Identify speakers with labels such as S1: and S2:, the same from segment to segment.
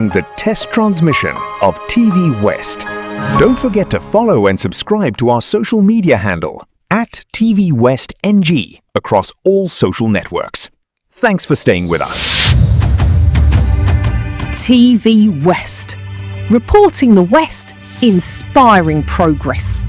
S1: The test transmission of TVWest. Don't forget to follow and subscribe to our social media handle at TVWestNG across all social networks. Thanks for staying with us.
S2: TVWest. Reporting the West, inspiring progress.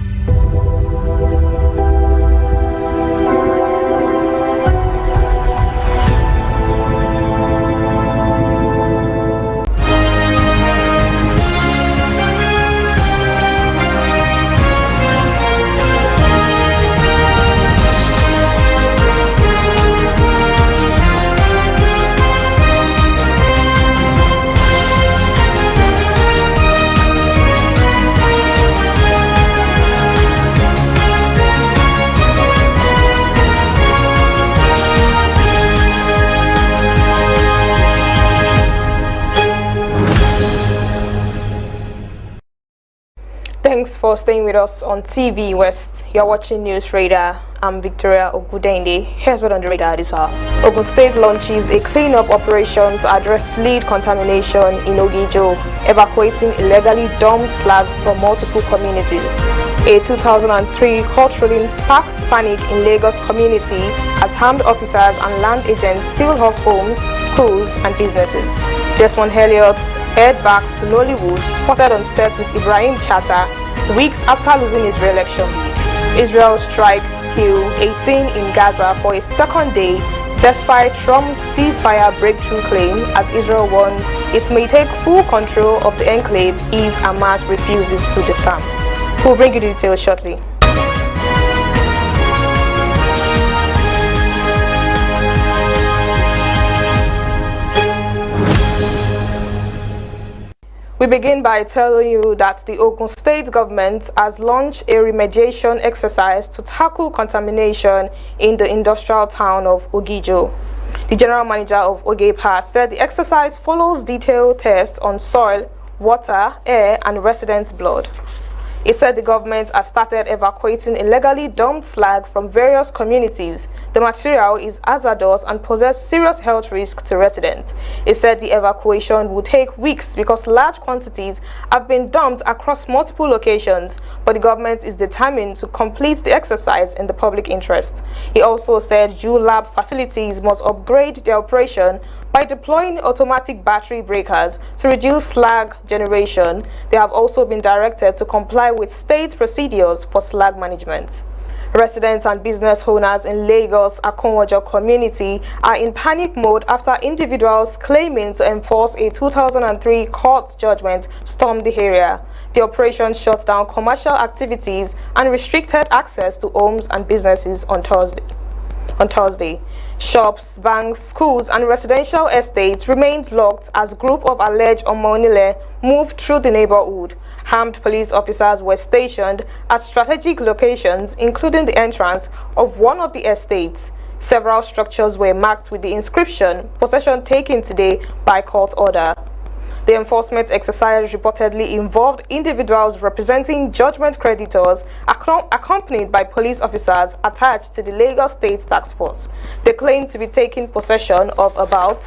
S3: Thanks for staying with us on TV West. You're watching News Radar. I'm Victoria Ogudende. Here's what on the radar this hour. Ogun State launches a cleanup operation to address lead contamination in Ogijo, evacuating illegally dumped slag from multiple communities. A 2003 court ruling sparks panic in Lagos community as armed officers and land agents seal off homes, schools and businesses. Desmond Elliott head back to Nollywood, spotted on set with Ibrahim Chatta weeks after losing his re-election bid. Israel strikes kill 18 in Gaza for a second day, despite Trump's ceasefire breakthrough claim, as Israel warns it may take full control of the enclave if Hamas refuses to disarm. We'll bring you the details shortly. We begin by telling you that the Ogun State government has launched a remediation exercise to tackle contamination in the industrial town of Ogijo. The general manager of OGEPA said the exercise follows detailed tests on soil, water, air, and residents' blood. He said the government has started evacuating illegally dumped slag from various communities. The material is hazardous and poses serious health risk to residents. He said the evacuation would take weeks because large quantities have been dumped across multiple locations, but the government is determined to complete the exercise in the public interest. He also said ULAB facilities must upgrade their operation by deploying automatic battery breakers to reduce slag generation. They have also been directed to comply with state procedures for slag management. Residents and business owners in Lagos Akonwojo community are in panic mode after individuals claiming to enforce a 2003 court judgment stormed the area. The operation shut down commercial activities and restricted access to homes and businesses on Thursday. Shops, banks, schools and residential estates remained locked as a group of alleged Omonile moved through the neighborhood. Armed police officers were stationed at strategic locations, including the entrance of one of the estates. Several structures were marked with the inscription, "Possession taken today by court order." The enforcement exercise reportedly involved individuals representing judgment creditors accompanied by police officers attached to the Lagos State Task Force. They claim to be taking possession of about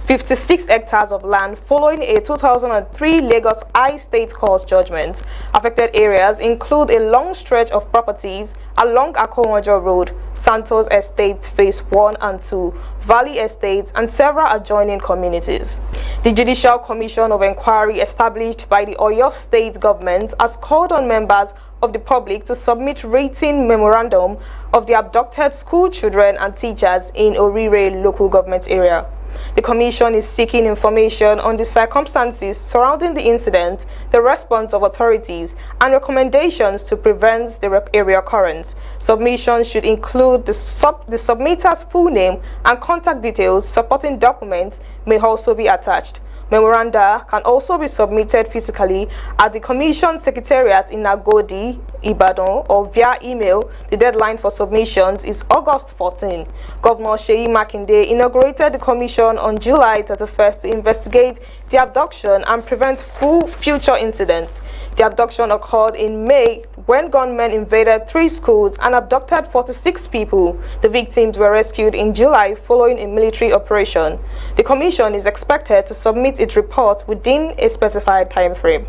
S3: 56 hectares of land following a 2003 Lagos High State Court judgment. Affected areas include a long stretch of properties along Akonwojo Road, Santos Estates Phase 1 and 2, Valley Estates, and several adjoining communities. The Judicial Commission of Inquiry established by the Oyo State government has called on members of the public to submit rating memorandum of the abducted school children and teachers in Orire local government area. The Commission is seeking information on the circumstances surrounding the incident, the response of authorities, and recommendations to prevent a reoccurrence. Submissions should include the submitter's full name and contact details. Supporting documents may also be attached. Memoranda can also be submitted physically at the Commission Secretariat in Agodi, Ibadan, or via email. The deadline for submissions is August 14. Governor Seyi Makinde inaugurated the Commission on July 31st to investigate the abduction and prevent future incidents. The abduction occurred in May when gunmen invaded 3 schools and abducted 46 people. The victims were rescued in July following a military operation. The Commission is expected to submit complete its report within a specified time frame.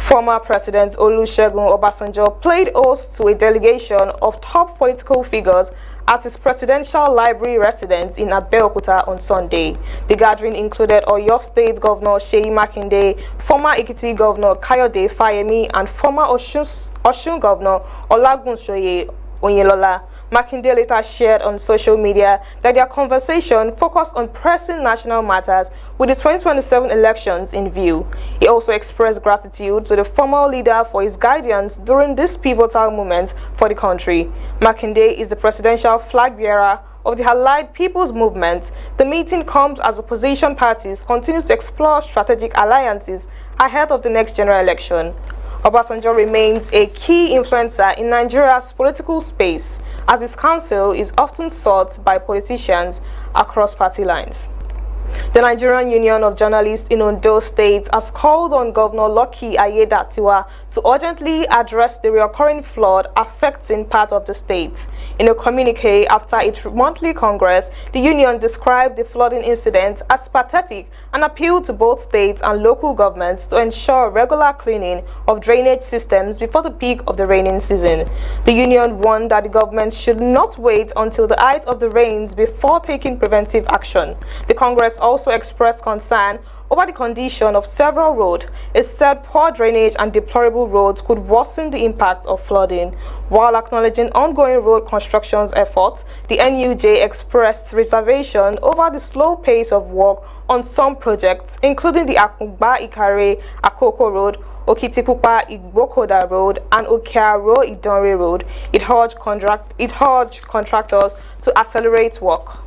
S3: Former President Olusegun Obasanjo played host to a delegation of top political figures at his presidential library residence in Abeokuta on Sunday. The gathering included Oyo State Governor Seyi Makinde, former Ekiti Governor Kayode Fayemi, and former Osun Governor Olagunsoye Onyelola. Makinde later shared on social media that their conversation focused on pressing national matters with the 2027 elections in view. He also expressed gratitude to the former leader for his guidance during this pivotal moment for the country. Makinde is the presidential flag bearer of the Allied People's Movement. The meeting comes as opposition parties continue to explore strategic alliances ahead of the next general election. Obasanjo remains a key influencer in Nigeria's political space, as his counsel is often sought by politicians across party lines. The Nigerian Union of Journalists in Ondo State has called on Governor Lucky Ayedatiwa to urgently address the recurring flood affecting part of the state. In a communique after its monthly congress, the union described the flooding incident as pathetic and appealed to both states and local governments to ensure regular cleaning of drainage systems before the peak of the raining season. The union warned that the government should not wait until the height of the rains before taking preventive action. The Congress also expressed concern over the condition of several roads. It said poor drainage and deplorable roads could worsen the impact of flooding. While acknowledging ongoing road construction efforts, the NUJ expressed reservation over the slow pace of work on some projects, including the Akungba Ikare Akoko Road, Okitipupa Igbokoda Road, and Okearo Idonre Road. It urged contractors to accelerate work.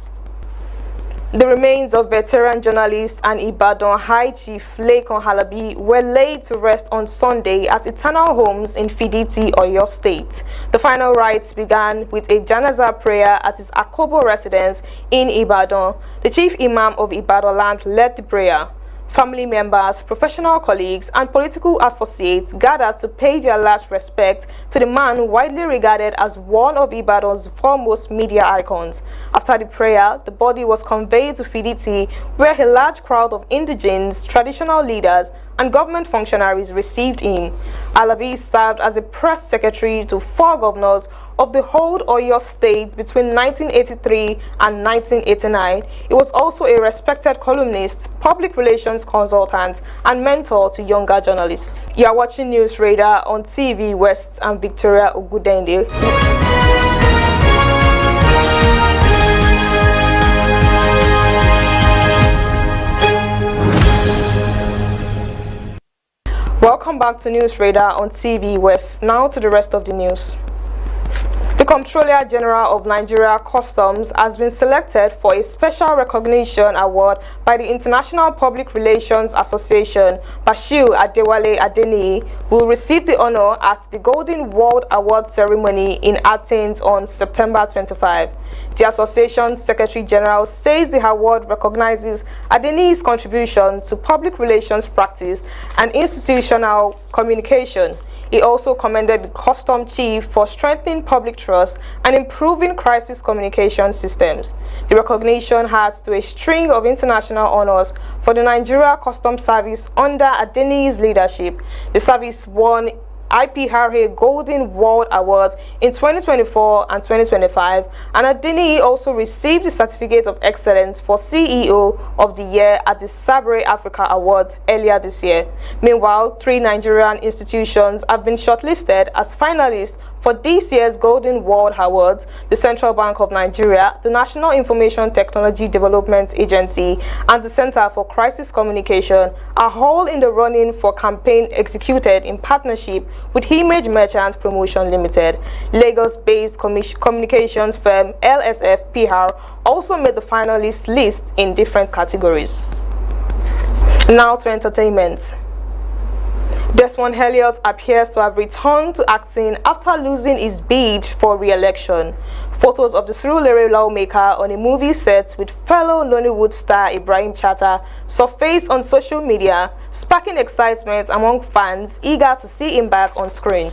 S3: The remains of veteran journalist and Ibadan High Chief Lekan Halabi were laid to rest on Sunday at Eternal Homes in Fiditi, Oyo State. The final rites began with a janaza prayer at his Akobo residence in Ibadan. The Chief Imam of Ibadan land led the prayer. Family members, professional colleagues, and political associates gathered to pay their last respect to the man widely regarded as one of Ibadan's foremost media icons. After the prayer, the body was conveyed to Fiditi, where a large crowd of indigenes, traditional leaders, and government functionaries received him. Alabi served as a press secretary to 4 governors of the whole Oyo State between 1983 and 1989. He was also a respected columnist, public relations consultant, and mentor to younger journalists. You are watching News Radar on TVWest and Victoria Ogudende. Welcome back to News Radar on TVWest. Now to the rest of the news. The Comptroller General of Nigeria Customs has been selected for a special recognition award by the International Public Relations Association. Bashir Adewale Adeniyi will receive the honor at the Golden World Award ceremony in Athens on September 25. The association's Secretary General says the award recognizes Adeniyi's contribution to public relations practice and institutional communication. He also commended the Customs Chief for strengthening public trust and improving crisis communication systems. The recognition adds to a string of international honors for the Nigeria Customs Service under Adeniyi's leadership. The service won IPRA Golden World Awards in 2024 and 2025, and Adeniyi also received the Certificate of Excellence for CEO of the Year at the Sabre Africa Awards earlier this year. Meanwhile, 3 Nigerian institutions have been shortlisted as finalists for this year's Golden World Awards: the Central Bank of Nigeria, the National Information Technology Development Agency, and the Center for Crisis Communication are all in the running for campaign executed in partnership with Image Merchants Promotion Limited. Lagos-based communications firm LSF PR also made the finalist list in different categories. Now to entertainment. Desmond Elliott appears to have returned to acting after losing his bid for re-election. Photos of the Surulere lawmaker on a movie set with fellow Nollywood star Ibrahim Chatta surfaced on social media, sparking excitement among fans eager to see him back on screen.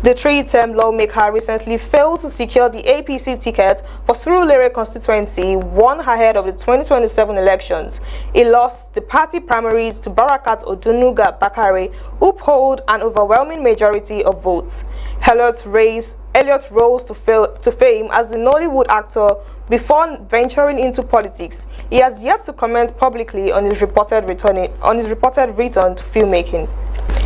S3: The three-term lawmaker recently failed to secure the APC ticket for Surulere constituency, one ahead of the 2027 elections. He lost the party primaries to Barakat Odunuga Bakare, who polled an overwhelming majority of votes. Elliott rose to fame as a Nollywood actor before venturing into politics. He has yet to comment publicly on his reported return to filmmaking.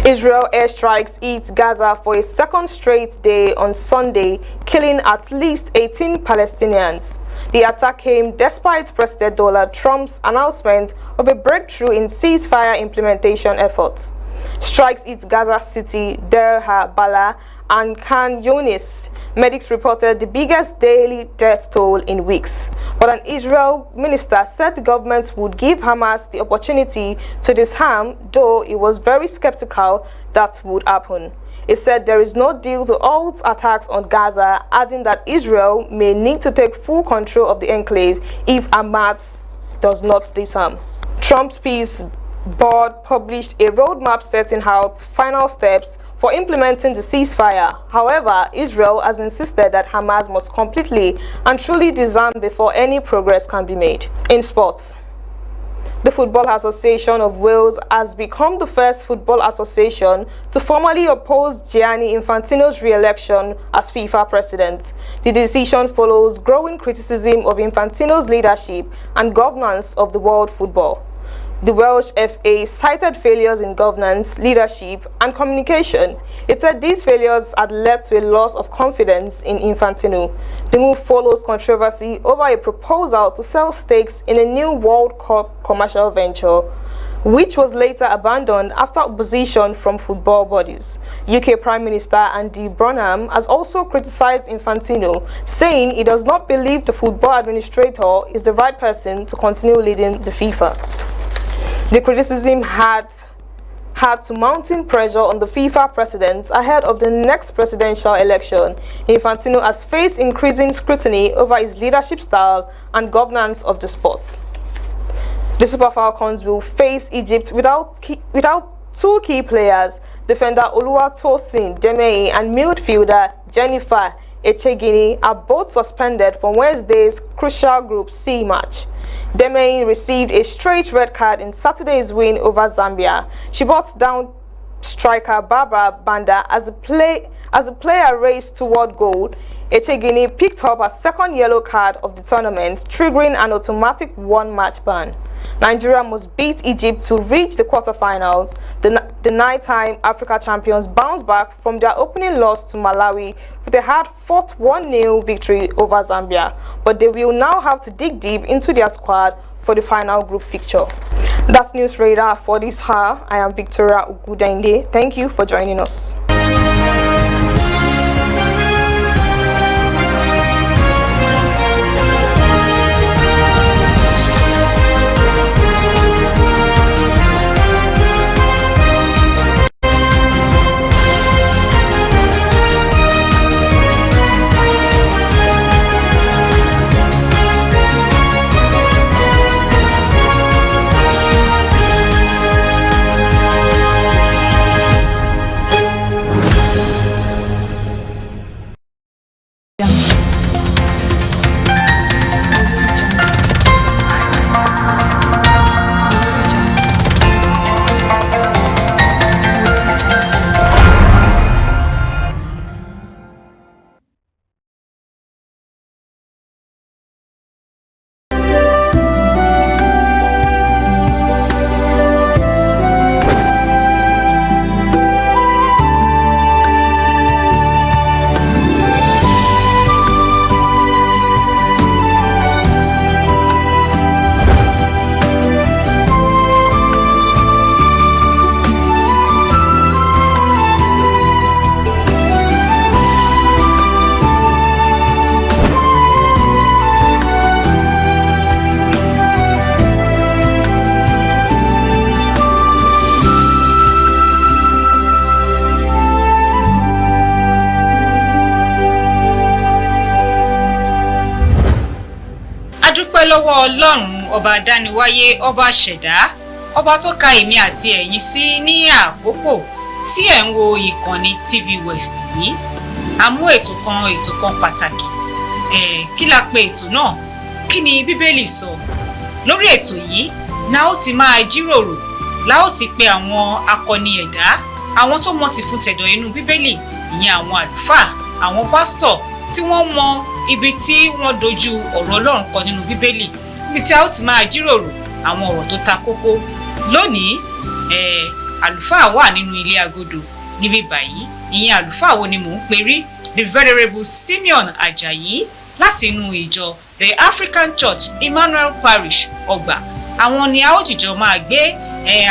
S3: Israel airstrikes hit Gaza for a second straight day on Sunday, killing at least 18 Palestinians. The attack came despite President Donald Trump's announcement of a breakthrough in ceasefire implementation efforts. Strikes hit Gaza City, Deir ha-Bala, and Khan Yunis. Medics reported the biggest daily death toll in weeks. But an Israel minister said the government would give Hamas the opportunity to disarm, though he was very skeptical that would happen. He said there is no deal to halt attacks on Gaza, adding that Israel may need to take full control of the enclave if Hamas does not disarm. Trump's peace board published a roadmap setting out final steps for implementing the ceasefire. However, Israel has insisted that Hamas must completely and truly disarm before any progress can be made. In sports, the Football Association of Wales has become the first football association to formally oppose Gianni Infantino's re-election as FIFA president. The decision follows growing criticism of Infantino's leadership and governance of the world football. The Welsh FA cited failures in governance, leadership, and communication. It said these failures had led to a loss of confidence in Infantino. The move follows controversy over a proposal to sell stakes in a new World Cup commercial venture, which was later abandoned after opposition from football bodies. UK Prime Minister Andy Burnham has also criticized Infantino, saying he does not believe the football administrator is the right person to continue leading the FIFA. The criticism had to mounting pressure on the FIFA president ahead of the next presidential election. Infantino has faced increasing scrutiny over his leadership style and governance of the sport. The Super Falcons will face Egypt without two key players, defender Oluwatosin Demei and midfielder Jennifer Echegini are both suspended from Wednesday's crucial Group C match. Demei received a straight red card in Saturday's win over Zambia. She brought down striker Barbara Banda as the player raced toward goal. Echegini picked up her second yellow card of the tournament, triggering an automatic one-match ban. Nigeria must beat Egypt to reach the quarterfinals. The nine-time Africa champions bounced back from their opening loss to Malawi with a hard-fought 1-0 victory over Zambia, but they will now have to dig deep into their squad for the final group fixture. That's News Radar for this hour. I am Victoria Ugudende. Thank you for joining us.
S4: lọ́wọ́ Ọlọ́run ọba dániwáyé ọba ṣẹ̀dá ọba tó ka èmi àti ẹ̀yin sí ní àkókò tí ẹ̀ ń wo ìkànnì TVWest yìí a mú ètò kan pàtàkì kí la pè ètò náà kí ni bíbélì sọ lórí ètò yìí la ó ti máa jíròrò la ó ti pe àwọn akọni ẹ̀dá àwọn tó mọ̀ ti fún tẹ̀dọ̀ inú bíbélì ìyẹn àwọn àlùfáà àwọn pásítọ̀ tí wọ́n mọ ibi tí wọ́n dojú ọ̀rọ̀ Ọlọ́run kọ nínú bíbélì ibi tí a ó ti máa jíròrò àwọn ọ̀rọ̀ tó ta kókó lónìí àlùfáà wà nínú ilé agodo níbí báyìí ìyẹn àlùfáà wo ni mò ń perí the venerable Simeon Ajayi láti inú ìjọ the African Church Emmanuel Parish Ọgbà àwọn ni a ó jìjọ máa gbé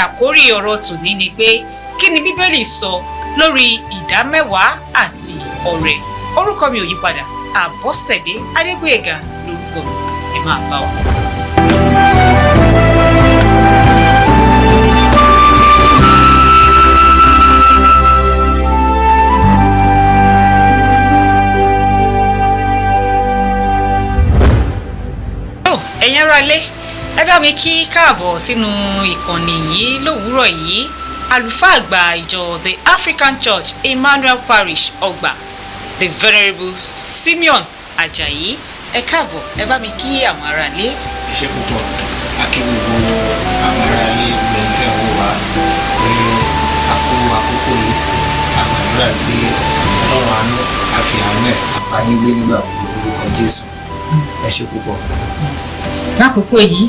S4: àkórí ọ̀rọ̀ tòní ni pé kí ni bíbélì sọ lórí ìdámẹ́wàá àti ọrẹ orúkọ mi ò yí padà Àbọ̀sẹ̀dé Adégbóyèga lórúkọ mi ẹ máa bá wa. ẹ̀yin ará ilé ẹ bá mi kí káàbọ̀ sínú ìkànnì yìí lówùúrọ̀ yìí àlùfáà àgbà ìjọ the African Church Emmanuel Parish Ọgbà the venerable Simeon Ajayi ẹ káàbọ̀ ẹ bá mi kí àwọn ará ilé.
S5: Iṣẹ́ púpọ̀ akí gbogbo àwọn ará ilé gbẹ̀ntẹ́ owó wa pé àkókò yìí àgbàdúrà pé ọlọ́run àánú àfihàn ẹ̀ àpáyé gbé nígbà orúkọ Jésù ẹ ṣé púpọ̀.
S4: Lákòókò yìí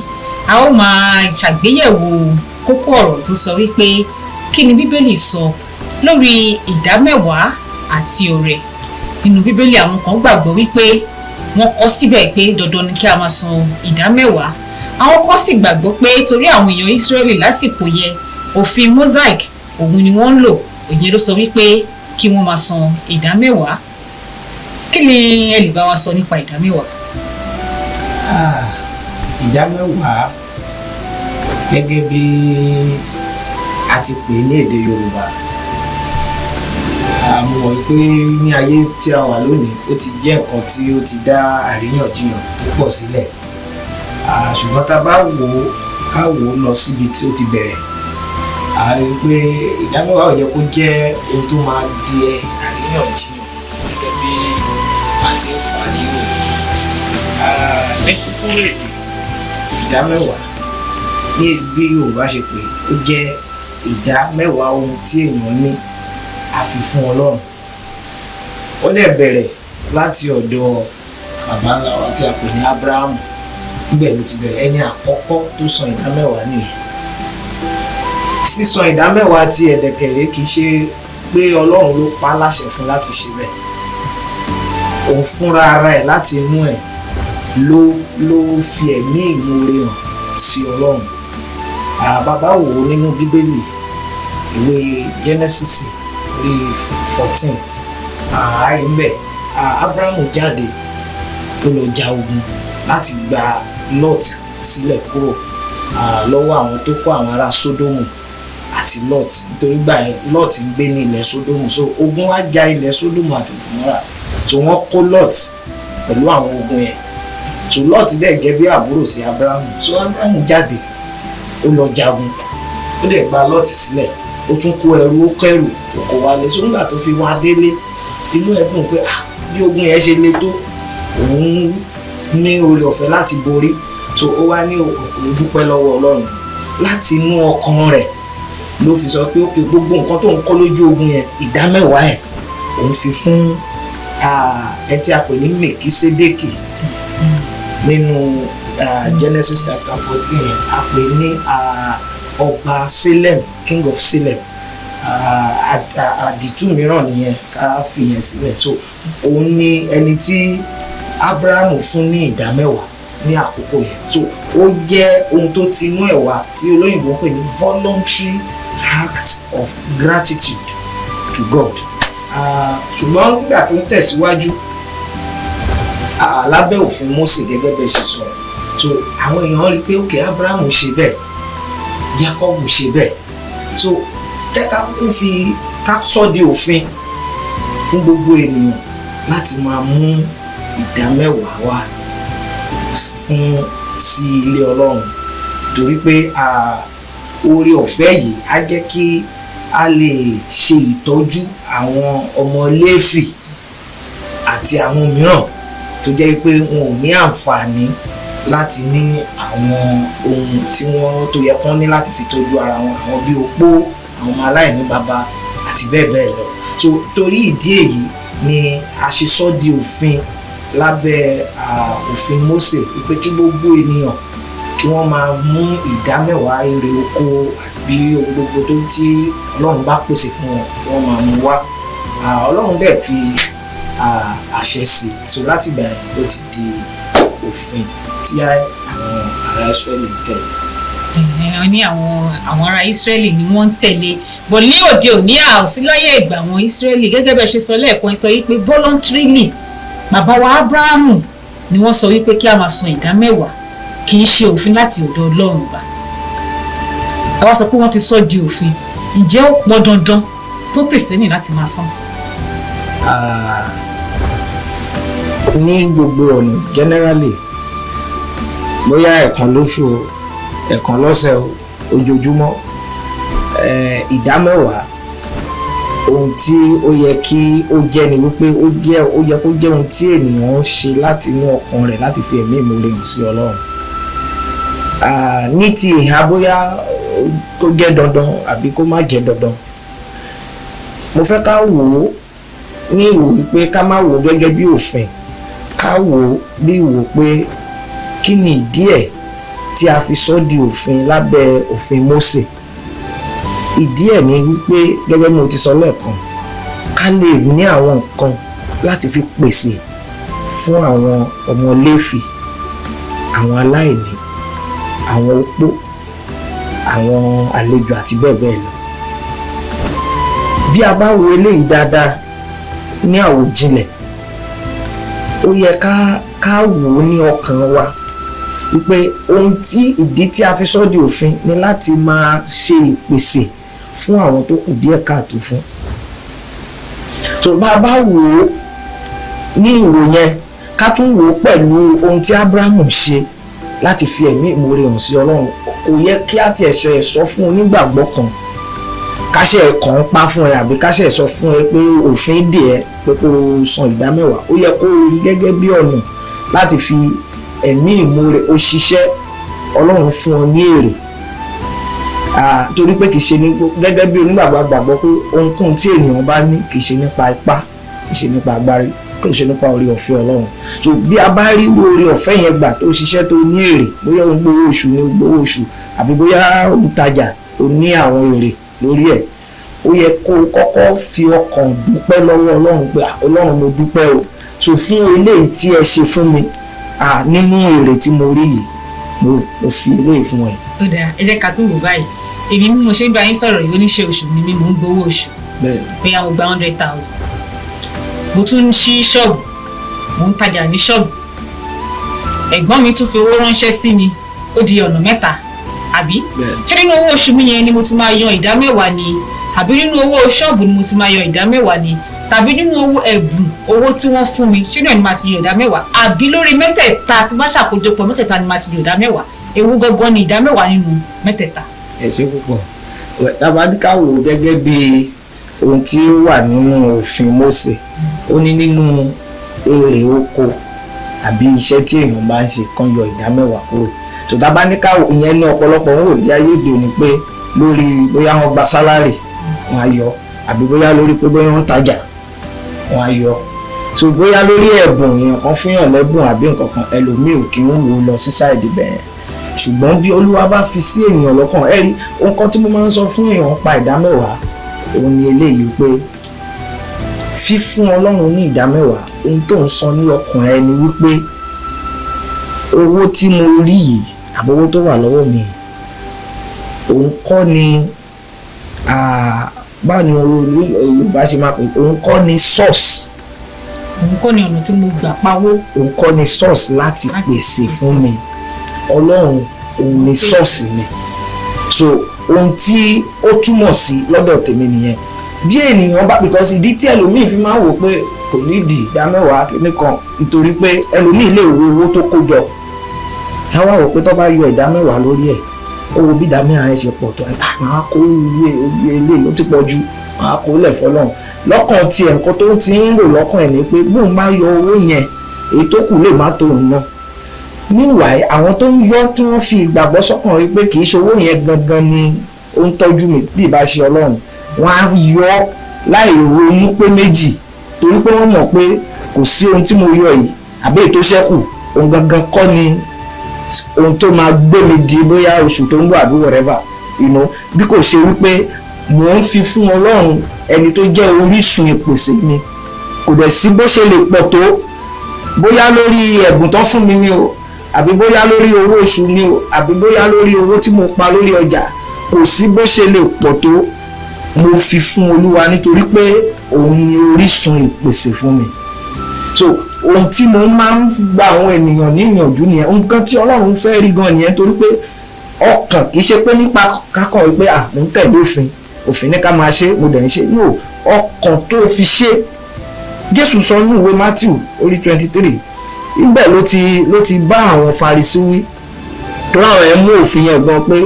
S4: a ó máa ṣàgbéyẹ̀wò kókó ọ̀rọ̀ tó sọ wípé kí ni bíbélì sọ lórí ìdámẹ́wàá àti ọrẹ nínú bíbélì àwọn kan gbàgbọ́ wípé wọ́n kọ síbẹ̀ pé dandan ni kí a máa san ìdámẹ́wàá àwọn kan sì gbàgbọ́ pé torí àwọn èèyàn Ísírẹ́lì lásìkò yẹn òfin mosaic òun ni wọ́n ń lò òye ló sọ wípé kí wọ́n máa san ìdámẹ́wàá kí ni ẹ lè bá wa sọ nípa ìdámẹ́wàá.
S5: Ìdámẹ́wàá gẹ́gẹ́ bí a ti pè ní èdè Yorùbá mo mọ̀ pé ní ayé tí a wà lónìí ó ti jẹ́ nǹkan tí ó ti dá àríyànjiyàn púpọ̀ sílẹ̀ ṣùgbọ́n tá a bá wò ó lọ síbi tí ó ti bẹ̀rẹ̀ a rí i pé ìdámẹ́wàá ò yẹ kó jẹ́ ohun tó máa di àríyànjiyàn gẹ́gẹ́ bí a ti ń fà ní òní kúkúrú èdè ìdámẹ́wàá ní bí Yorùbá ṣe pé ó jẹ́ ìdámẹ́wàá ohun tí èèyàn ní àfi fún Ọlọ́run ó lè bẹ̀rẹ̀ láti ọ̀dọ̀ bàbá ńlá wa tí a pè ní Ábúráhámù níbẹ̀ ló ti bẹ̀rẹ̀ ẹni àkọ́kọ́ tó san ìdámẹ́wàá nìyẹn sísan ìdámẹ́wàá ti ẹ̀dẹ̀kẹ̀rẹ́ kì í ṣe pé Ọlọ́run ló pa á láṣẹ fún láti ṣe bẹ́ẹ̀ òun fúnra ara ẹ̀ láti inú ẹ̀ ló fi ẹ̀mí ìmoore hàn sí Ọlọ́run bàbá wò ó nínú Bíbélì ìwé Genesis orí 14 àárín Ábúráhámù jáde ó lọ ja ogun láti gba Lot sílẹ̀ kúrò lọ́wọ́ àwọn tó kó àwọn ará Sódómù àti Lot nítorí gbà yẹn Lot ń gbé ní ilẹ̀ Sódómù so ogun wá ja ilẹ̀ Sódómù àti Gòmórà so wọ́n kó Lot pẹ̀lú àwọn ogun yẹn so Lot dẹ̀ jẹ́ bí àbúrò sí Ábúráhámù so Ábúráhámù jáde ó lọ jagun ó dẹ̀ gba Lot sílẹ̀ ó tún kó ẹrù ó kẹrù ó kó wálé so nígbà tó fi wọn adélé inú ẹ̀ dùn pé bí ogun yẹn ṣe le tó òun ní oore ọ̀fẹ́ láti borí so ó wá ní òun dúpẹ́ lọ́wọ́ Ọlọ́run láti inú ọkàn rẹ̀ ló fi sọ pé ókè gbogbo nǹkan tó ń kọ́ lójú ogun yẹn ìdámẹ́wàá ẹ̀ òun fi fún ẹ tí a pè ní Mèkísédékì nínú Genesis chapter 14 yẹn a pè ní ọba Salem king of Salem àdìtú mìíràn nìyẹn ká fi yẹn sílẹ̀ so òun ni ẹni tí Abraham fún ní ìdámẹ́wàá ní àkókò yẹn so ó jẹ́ ohun tó ti inú ẹ̀ wá tí olóyìnbó pè ní voluntary act of gratitude to God ṣùgbọ́n nígbà tó ń tẹ̀síwájú lábẹ́ òfin Mósè gẹ́gẹ́ bẹ́ẹ̀ ṣe sọ so àwọn èèyàn rí i pé òkè Abraham ṣe bẹ́ẹ̀ Jacob ṣe bẹ́ẹ̀ so kẹ́ka kúkú fi ká sọ́ di òfin fún gbogbo ènìyàn láti máa mú ìdámẹ́wàá wá fún sí ilé Ọlọ́run torí pé oore ọ̀fẹ́ yìí á jẹ́ kí a lè ṣe ìtọ́jú àwọn ọmọ Léfì àti àwọn mìíràn tó jẹ́ pé wọn ò ní àǹfààní láti ní àwọn ohun tí wọ́n tó yẹ kán ní láti fi tọ́jú ara wọn, àwọn bí opó, àwọn ọmọ aláìní bàbá àti bẹ́ẹ̀ bẹ́ẹ̀ lọ. So torí ìdí èyí ni a ṣe sọ di òfin lábẹ́ òfin Mósè wípé kí gbogbo ènìyàn kí wọ́n máa mú ìdámẹ́wàá èrè oko àbí ohun gbogbo tó tí Ọlọ́run bá pèsè fún wọn kí wọ́n máa mú wá. Ọlọ́run dẹ̀ fi àṣẹ sí i, so láti ìgbà yẹn ló ti di òfin tí àwọn ará Ísírẹ́lì tẹ̀lé.
S4: Ní àwọn ará Ísírẹ́lì ni wọ́n ń tẹ̀lé, bọ̀ ní òde òní àòsí láyé ìgbà àwọn Ísírẹ́lì gẹ́gẹ́ bẹ́ẹ̀ ṣe sọ lẹ́ẹ̀kan, sọ wípé voluntarily bàbá wa Ábúráhámù ni wọ́n sọ wípé kí a máa san ìdámẹ́wàá, kì í ṣe òfin láti ọ̀dọ̀ Ọlọ́run bá. Àwa sọ pé wọ́n ti sọ di òfin, ǹjẹ́ ó pọn dandan fún Kìrìsìtẹ́nì láti máa san?
S5: Ní gbogbo ọ̀nà generally, bóyá ẹ̀kan lóṣù, ẹ̀kan lọ́sẹ̀, ojoojúmọ́, ìdámẹ́wàá ohun tí ó yẹ kí ó jẹ́ ni wípé ó yẹ kó jẹ́ ohun tí ènìyàn ń ṣe láti inú ọkàn rẹ̀ láti fi ẹ̀mí ìmoore hàn sí Ọlọ́run. Ní ti ìhà bóyá kó jẹ́ dandan àbí kó má jẹ́ dandan, mo fẹ́ ká wò ó ní ìwò wípé ká má wò ó gẹ́gẹ́ bí òfin, ká wò ó bí ìwò pé kí ni ìdí ẹ̀ tí a fi sọ di òfin lábẹ́ òfin Mósè. Ìdí ẹ̀ ni wípé gẹ́gẹ́ bí mo ti sọ lẹ́ẹ̀kan, ká lè ní àwọn nǹkan láti fi pèsè fún àwọn ọmọ Léfì, àwọn aláìní, àwọn opó, àwọn àlejò àti bẹ́ẹ̀ bẹ́ẹ̀ lọ. Bí a bá wo eléyìí dáadáa ní àwòjinlẹ̀, ó yẹ ká wò ó ní ọkàn wa wípé ohun tí ìdí tí a fi sọ di òfin ni láti máa ṣe ìpèsè fún àwọn tó kù díẹ̀ káàtó fún. tó bá wò ó ní ìwò yẹn, ká tún wò ó pẹ̀lú ohun tí Ábúráhámù ṣe láti fi ẹ̀mí ìmoore hàn sí Ọlọ́run. Kò yẹ kí á tiẹ̀ ṣe ẹ̀sọ́ fún onígbàgbọ́ kan, káṣẹ̀ kàn ń pa fún ẹ àbí káṣẹ̀ sọ fún ẹ pé òfin dè ẹ́ pé kó san ìdámẹ́wàá. Ó yẹ kó rí gẹ́gẹ́ bí ọ̀nà láti fi ẹ̀mí ìmoore, ó ṣiṣẹ́, Ọlọ́run fún ọ ní èrè. Torí pé kìí ṣe ní gẹ́gẹ́ bí onígbàgbọ́ gbàgbọ́ pé ohunkóhun tí ènìyàn bá ní kìí ṣe nípa ipá, kìí ṣe nípa agbára, kìí ṣe nípa oore ọ̀fẹ́ Ọlọ́run. So bí a bá rí oore ọ̀fẹ́ yẹn gbà tó ṣiṣẹ́ tó ní èrè, bóyá ó ń gbowó oṣù ní gbowó oṣù àbí bóyá ó ń tajà tó ní àwọn èrè lórí ẹ̀, ó yẹ kó kọ́kọ́ fi ọkàn dúpẹ́ lọ́wọ́ Ọlọ́run pé Ọlọ́run mo dúpẹ́ o, so fún eléyìí tí ẹ ṣe fún mi nínú èrè tí mo rí yìí, mo fi eléyìí fún ẹ.
S4: Ó dáa, ẹ jẹ́ ká tún wò báyìí. Èmi bí mo ṣe ń bá yín sọ̀rọ̀ yìí, oníṣẹ́ oṣù ni mí, mò ń gbowó oṣù. Bóyá mo gba 100,000. Mo tún ń ṣí ṣọ́ọ̀bù, mò ń tajà ní ṣọ́ọ̀bù. Ẹ̀gbọ́n mi tún fi owó ránṣẹ́ sí mi, ó di ọ̀nà mẹ́ta, àbí? Ṣé nínú owó oṣù mi yẹn ni mo ti máa yan ìdámẹ́wàá ni? Àbí nínú owó ṣọ́ọ̀bù ni mo ti máa yan ìdámẹ́wàá ni? Tàbí nínú owó ẹ̀bùn, owó tí wọ́n fún mi, ṣé náà ni màá ti yan ìdámẹ́wàá? Àbí lórí mẹ́tẹ̀ẹ̀ta tí bá ṣàkójọpọ̀ mẹ́tẹ̀ẹ̀ta ni màá ti yan ìdámẹ́wàá? Èwo gangan ni ìdámẹ́wàá nínú mẹ́tẹ̀ẹ̀ta?
S5: Ẹ ṣé púpọ̀. Tabadika wò gẹ́gẹ́ bí ohun tí ó wà nínú òfin Mósè, ó ní nínú èrè oko àbí iṣẹ́ tí èèyàn bá ń ṣe kan yọ ìdámẹ́wàá kúrò. So tabadika wò ìyẹn ní ọ̀pọ̀lọpọ̀ ń wò ní ayé òde òní pé lórí bóyá wọ́n gba sálárì wọ́n á yọ, àbí bóyá lórí pé bóyá wọ́n ń tajà wọ́n á yọ. So bóyá lórí ẹ̀bùn èèyàn kan fún yàn lẹ́bùn àbí nǹkan kan, ẹlòmíì ò kí ń wò lọ sí sáìdì bẹ́ẹ̀. Ṣùgbọ́n bí Olúwa bá fi sí ènìyàn lọ́kàn, ẹ rí ohun kan tí mo máa ń sọ fún èèyàn pa ìdámẹ́wàá, òun ni eléyìí pé fífún Ọlọ́run ní ìdámẹ́wàá, ohun tó ń san ní ọkàn ẹ ni wípé owó tí mo rí yìí àbí owó tó wà lọ́wọ́ mi, òun kọ́ ni báwo ni Yorùbá ṣe máa pè, òun kọ́ ni source.
S4: Òun kọ́ ni ọ̀nà tí mo gbà pawó.
S5: Òun kọ́ ni source láti pèsè fún mi. Ọlọ́run òun ni source mi. So ohun tí ó túmọ̀ sí lọ́dọ̀ tèmi nìyẹn. Bí ènìyàn bá, because ìdí tí ẹlòmíì fi máa ń wò pé kò nídìí ìdámẹ́wàá nìkan, nítorí pé ẹlòmíì lè wo owó tó kó jọ, ẹ wá wò pé tó bá yọ ìdámẹ́wàá lórí ẹ̀, owó bí ìdá mẹ́wàá yẹn ṣe pọ̀ tó máa kó ilé ló ti pọ̀ jù máa kó lẹ̀ fọlọ́run lọ́kàn tiẹ̀ nǹkan tó ti ń rò lọ́kàn ẹ̀ ni pé bóun bá yọ owó yẹn èyí tó kù lè má tó òun náà níwàá àwọn tó ń yọ tí wọ́n fi ìgbàgbọ́ sọ́kàn rí pé kì í ṣe owó yẹn gangan ni ó ń tọ́jú mi bí ìbá ṣe ọlọ́run wọ́n á yọ láì ronú pé méjì torí pé wọ́n mọ̀ pé kò sí ohun tí mo yọ yìí àbí èyí tó ṣẹ́kù ohun gangan kọ́ ni ohun tó máa gbé mi di bóyá oṣù tó ń bọ̀ àbí whatever bí kò ṣe wípé mò ń fi fún ọlọ́run ẹni tó jẹ́ orísun ìpèsè mi kò dẹ̀ sí bó ṣe lè pọ̀ tó bóyá lórí ẹ̀bùn tán fún mi ni o àbí bóyá lórí owó oṣù ni o àbí bóyá lórí owó tí mo pa lórí ọjà kò sí bó ṣe lè pọ̀ tó mo fi fún olúwa nítorí pé òun ni orísun ìpèsè fún mi so ohun tí mo máa ń gba àwọn ènìyàn níyànjú nìyẹn nǹkan tí ọlọ́run fẹ́ rí gan nìyẹn torí pé ọkàn kì í ṣe pé nípa kákan wípé mo ń tẹ̀lé òfin ní ká máa ṣe mo dẹ̀ ń ṣe no ọkàn tó fi ṣe Jésù sọ nínú ìwé Matthew orí 23 ibẹ̀ ló ti bá àwọn Farisí wí tó ráwọn ẹ̀ mú òfin yẹn gan pé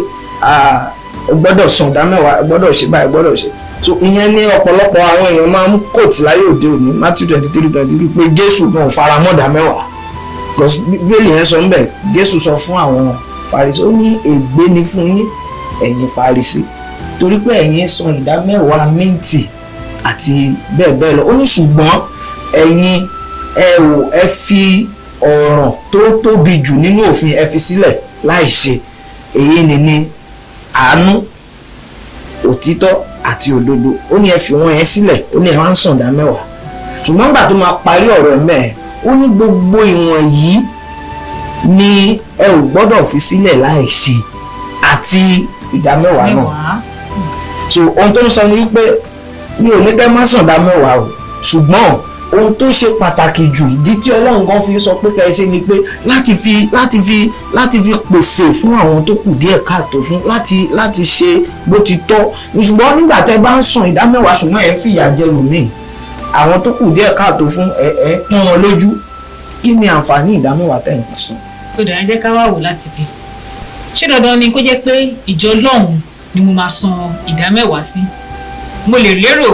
S5: o gbọ́dọ̀ san ìdá mẹ́wàá o gbọ́dọ̀ ṣe báyìí o gbọ́dọ̀ ṣe so ìyẹn ní ọ̀pọ̀lọpọ̀ àwọn èèyàn máa ń kóòtù láyé òde òní Matthew 23 pé Jésù náà fara mọ́ ìdá mẹ́wàá because bíbélì yẹn sọ ńbẹ̀ Jésù sọ fún àwọn Farisí ó ní ègbé ni fún yín ẹ̀yin Farisí torí pé ẹ̀yin san ìdá mẹ́wàá mìntì àti bẹ́ẹ̀ bẹ́ẹ̀ lọ ó ní ṣùgbọ́n ẹ̀yin ẹ fi ọ̀ràn tó tóbi jù nínú òfin ẹ fi sílẹ̀ láì ṣe èyí ni àánú òtítọ́ àti òdodo ó ní ẹ fi wọ́n yẹn sílẹ̀ ó ní ẹ wá ń san ìdá mẹ́wàá ṣùgbọ́n nígbà tó máa parí ọ̀rọ̀ ẹ̀ mẹ́ẹ̀ ó ní gbogbo ìwọ̀n yìí ni ẹ ò gbọ́dọ̀ fi sílẹ̀ láì ṣe àti ìdá mẹ́wàá náà so ohun tó ń sọ ni wípé mi ò ní kẹ́ má san ìdá mẹ́wàá o ṣùgbọ́n ohun tó ṣe pàtàkì jù ìdí tí Ọlọ́run kan fi sọ pé ká ẹ ṣe ni pé láti fi pèsè fún àwọn tó kù díẹ̀ káàtó fún láti ṣe bó ti tọ́ ṣùgbọ́n nígbà tẹ́ bá ń san ìdá mẹ́wàá ṣùgbọ́n ẹ fìyà jẹ lòmíì àwọn tó kù díẹ̀ káàtó fún ẹ pọ́n wọn lójú kí ni àǹfààní ìdá mẹ́wàá tẹ́ ń san. tó
S4: dáa jẹ́ ká wá wò láti bí ṣé dandan ni kó jẹ́ pé ìjọ Ọlọ́run ni mo máa san ìdá mẹ́wàá sí mo lè lérò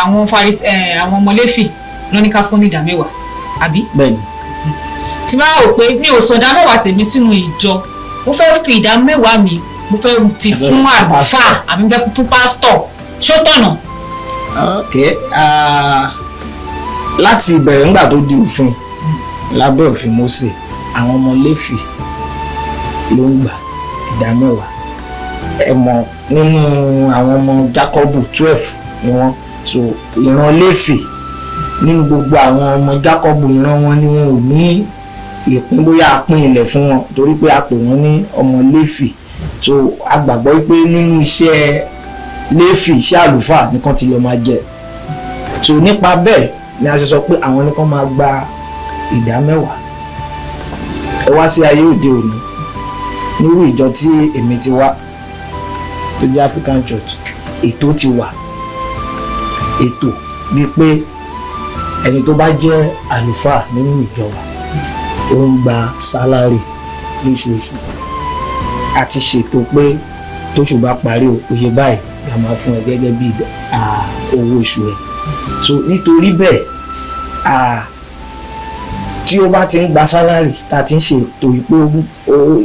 S4: àwọn Farisí àwọn ọmọ Léfì ló ní ká fún ní ìdá mẹ́wàá àbí.
S5: bẹ́ẹ̀ni.
S4: tí máa rò pé mi ò sọ ìdá mẹ́wàá tèmi sínú ìjọ mo fẹ́ fi ìdá mẹ́wàá mi mo fẹ́ fi fún àlùfáà àbí mo fẹ́ fún pásítọ̀ ṣó tọ̀nà.
S5: ok láti ìbẹ̀rẹ̀ ńgbà tó di òfin lábẹ́ òfin Mósè àwọn ọmọ Léfì ló ń gbà ìdá mẹ́wàá ẹ mọ̀ nínú àwọn ọmọ Jákọ́bù 12 ni wọ́n so ìran Léfì nínú gbogbo àwọn ọmọ Jákọ́bù ìran wọn ni wọn ò ní ìpín bóyá a pín ilẹ̀ fún wọn torí pé a pè wọ́n ní ọmọ Léfì so a gbàgbọ́ pé nínú iṣẹ́ Léfì iṣẹ́ àlùfáà nìkan ti lọ máa jẹ so nípa bẹ́ẹ̀ ni a ṣe sọ pé àwọn nìkan máa gba ìdá mẹ́wàá ẹ wá sí ayé òde òní nírú ìjọ tí èmi ti wá tó jẹ́ African Church ètò ti wà ètò bíi pé ẹni tó bá jẹ́ àlùfáà nínú ìjọba ó ń gba sálárì lóṣooṣù àti ṣètò pé tóṣù bá parí òye báyìí la máa fún ẹ gẹ́gẹ́ bí owó oṣù ẹ so nítorí bẹ́ẹ̀ tí ó bá ti ń gba sálárì tá a ti ń ṣètò pé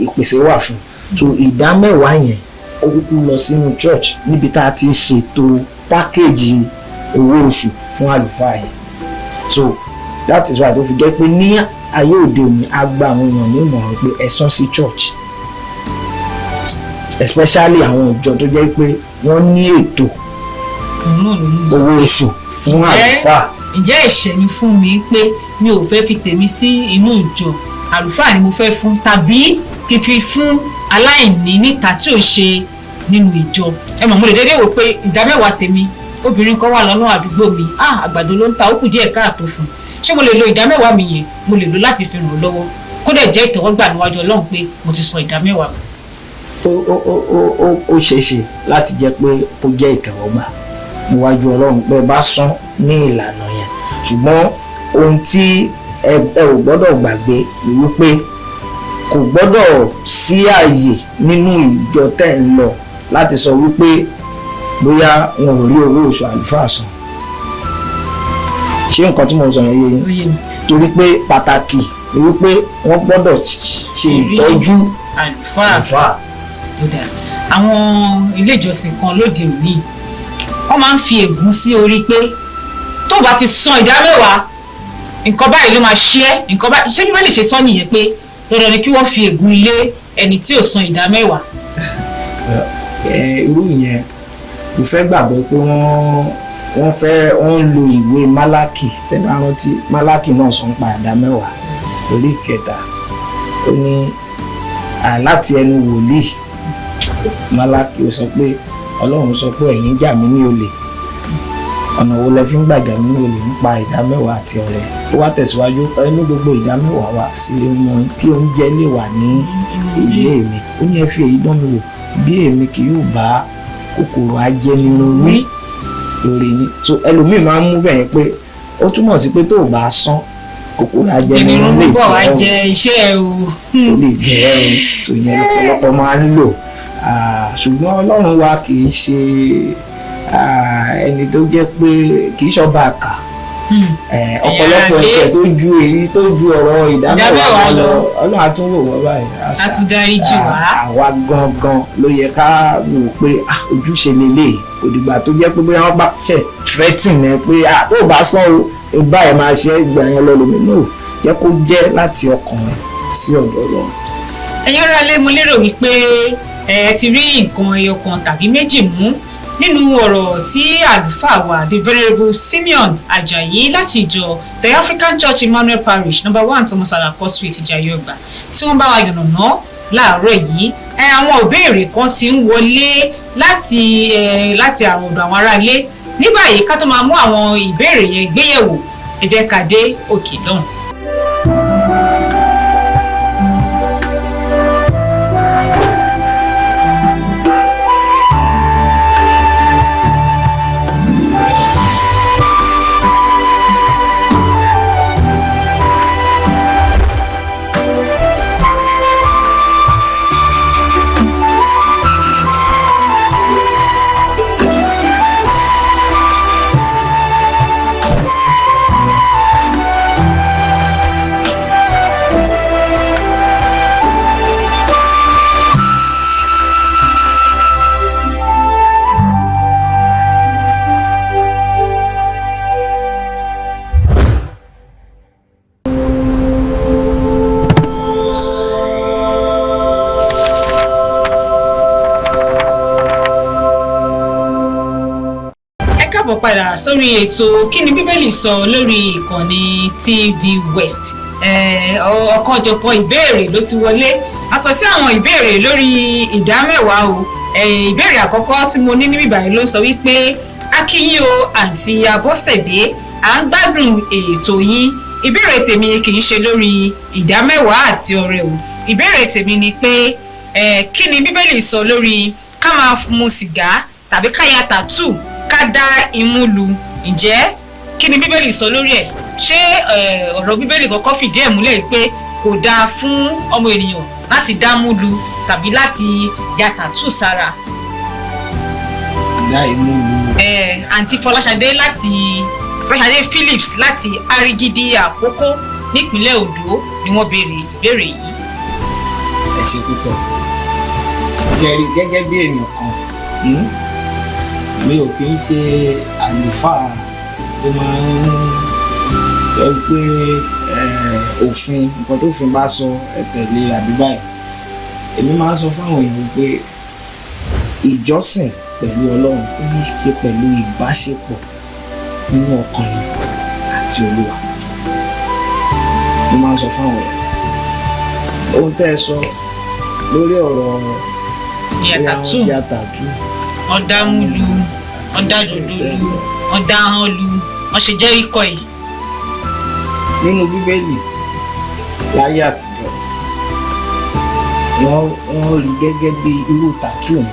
S5: ìpèsè wà fún so ìdá mẹ́wàá yẹn ó kúkú lọ sínú church níbi tá a ti ṣètò pákéjì owó oṣù fún àlùfáà yẹn so that is why tó fi jẹ́ pé ní ayé òde òní a gba àwọn èèyàn ní ìmọ̀ràn pé ẹ san sí church especially àwọn ìjọ tó jẹ́ pé wọ́n ní ètò owó oṣù fún àlùfáà.
S4: ǹjẹ́ ẹ̀ṣẹ̀ ni fún mi pé mi ò fẹ́ fi tèmi sí inú ìjọ àlùfáà ni mo fẹ́ fún tàbí kí n fi fún aláìní níta tí ò ṣe nínú ìjọ ẹ mọ̀ mo lè dédé wò pé ìdá mẹ́wàá tèmi obìnrin kan wà lọ́nà àdúgbò mi àgbàdo ló ń ta ó kù díẹ̀ káàtó fún ṣé mo lè lo ìdá mẹ́wàá mi yẹn mo lè lo láti fi ràn ọ́ lọ́wọ́ kó dẹ̀ jẹ́ ìtẹ́wọ́gbà níwájú Ọlọ́run pé mo ti san ìdá mẹ́wàá.
S5: ó ṣeéṣe láti jẹ́ pé ó jẹ́ ìtẹ́wọ́gbà níwájú Ọlọ́run pé bá san ní ìlànà yẹn ṣùgbọ́n ohun tí ẹ ò gbọ́dọ̀ gbàgbé ni wípé kò gbọ́dọ̀ sí ààyè nínú ìjọ tẹ́ ń lọ láti sọ wípé bóyá wọn ò rí owó oṣù àlùfáà san. ṣé nǹkan tí mo sọ yẹn yé yín? torí pé pàtàkì ni wípé wọ́n gbọ́dọ̀ ṣe ìtọ́jú àlùfáà.
S4: àwọn ilé ìjọsìn kan lóde òní wọ́n máa ń fi ègún sí orí pé tó bá ti san ìdámẹ́wàá nǹkan báyìí ló máa ṣe é, nǹkan báyìí ṣé bíbélì ṣe sọ nìyẹn pé dandan ni kí wọ́n fi ègún lé ẹni tí ò san ìdámẹ́wàá.
S5: irú ìyẹn mo fẹ́ gbàgbọ́ pé wọ́n lo ìwé málákì tẹ́lẹ̀ rántí málákì náà sọ ń pa ìdámẹ́wàá orí 3 ó ní láti ẹnu wòlíì málákì ó sọ pé ọlọ́run sọ pé ẹ̀yin jà mí ní olè ọ̀nà wo lẹ fi ń gbàgbà mí ní olè nípa ìdámẹ́wàá àti ọrẹ. Ó wá tẹ̀síwájú ní gbogbo ìdámẹ́wàá wa sí wọn kí oúnjẹ lè wà ní ilé mi. Ó ní ẹ fi èyí dán mi wò bí èmi kì yóò bá kòkòrò ajẹnirun wí lórí yín. So ẹlòmíì máa ń mú bẹ́ẹ̀ pé ó túmọ̀ sí pé tó o bá san kòkòrò ajẹnirun lè
S4: jẹ iṣẹ́ o.
S5: Ó lè jẹ́ ẹ o tó yẹn lọ́pọ̀lọpọ̀ máa ń lò. Ṣùgbọ́n Ọlọ́run wa kì í ṣe ẹni tó jẹ́ pé kì í ṣọba àkà. Ọ̀pọ̀lọpọ̀ ẹ̀ṣẹ̀ tó ju ọ̀rọ̀ ìdámẹ́wàá lọ Ọlọ́run á tún wò wọ́n báyìí.
S4: A tún dáríjì wá.
S5: Àwa gangan ló yẹ ká wò pé ojúṣe lélẹ̀ kò dìgbà tó jẹ́ pé bóyá wọ́n bá ṣe threatening ẹ pé tó o bá san o báyìí máa ṣe ìgbà yẹn lọ lómi náà jẹ́ kó jẹ́ láti ọkàn sí ọ̀dọ̀ lọ.
S4: Ẹ̀yin ará ilé, mo lérò wípé ẹ ti rí nǹkan ẹyọ kan tàbí méjì mú nínú ọ̀rọ̀ tí àlùfáà wa the venerable Simeon Ajayi láti ìjọ the African Church Emmanuel Parish No. 1 Thomas Alako Street Ìjàyè Ọgbà tí wọ́n bá wa yànnàná láàárọ̀ yìí. Àwọn ìbéèrè kan ti ń wọlé láti àwọn ọ̀dọ̀ àwọn ará ilé. Ní báyìí ká tó máa mú àwọn ìbéèrè yẹn gbéyẹ̀wò, ẹ jẹ́ ká dé òkè lọ́hùn. Padà sórí ètò kí ni bíbélì sọ lórí ìkànnì TVWest. Ọ̀kanòjọ̀kan ìbéèrè ló ti wọlé àtọ̀ sí àwọn ìbéèrè lórí ìdámẹ́wàá o. Ìbéèrè àkọ́kọ́ tí mo ní níbí báyìí ló sọ wípé akíyín o àǹtí Abọ́sẹ̀dé à ń gbádùn ètò yín. Ìbéèrè tèmi kì í ṣe lórí ìdámẹ́wàá àti ọrẹ o. Ìbéèrè tèmi ni pé kí ni bíbélì sọ lórí ká máa mu sìgá tàbí ká ya tàtú ká dá imú lu. Ǹjẹ́ kí ni bíbélì sọ lórí ẹ̀? Ṣé ọ̀rọ̀ bíbélì kọ́kọ́ fìdí ẹ̀ múlẹ̀ pé kò dáa fún ọmọ ènìyàn láti dámú lu tàbí láti ya tàtú sára?
S5: Dá imú lu.
S4: Àǹtí Fọláṣadé Phillips láti Arigidi Àkókó nípínlẹ̀ Ondo ni wọ́n béèrè ìbéèrè yìí.
S5: Ẹ ṣé púpọ̀. Gẹ́gẹ́ bí ènìyàn kan mi ò kì í ṣe àlùfáà tó máa ń sọ pé òfin nǹkan tó òfin bá sọ ẹ tẹ̀lé àbí báyìí. Èmi máa ń sọ fáwọn èèyàn pé ìjọsìn pẹ̀lú Ọlọ́run ó ní í ṣe pẹ̀lú ìbáṣepọ̀ nínú ọkàn yìí àti Olúwa. Mo máa ń sọ fáwọn èèyàn ohun tẹ́ ẹ sọ lórí ọ̀rọ̀ yàtàtú
S4: ọ̀dàmúlu ọ̀dàdòdòlu ọ̀dàhànlu ọ̀ṣẹ̀ Jẹ́ríkò yìí.
S5: Nínú Bíbélì láyé àtijọ́ wọ́n rí gẹ́gẹ́ bí irú tàtú yẹn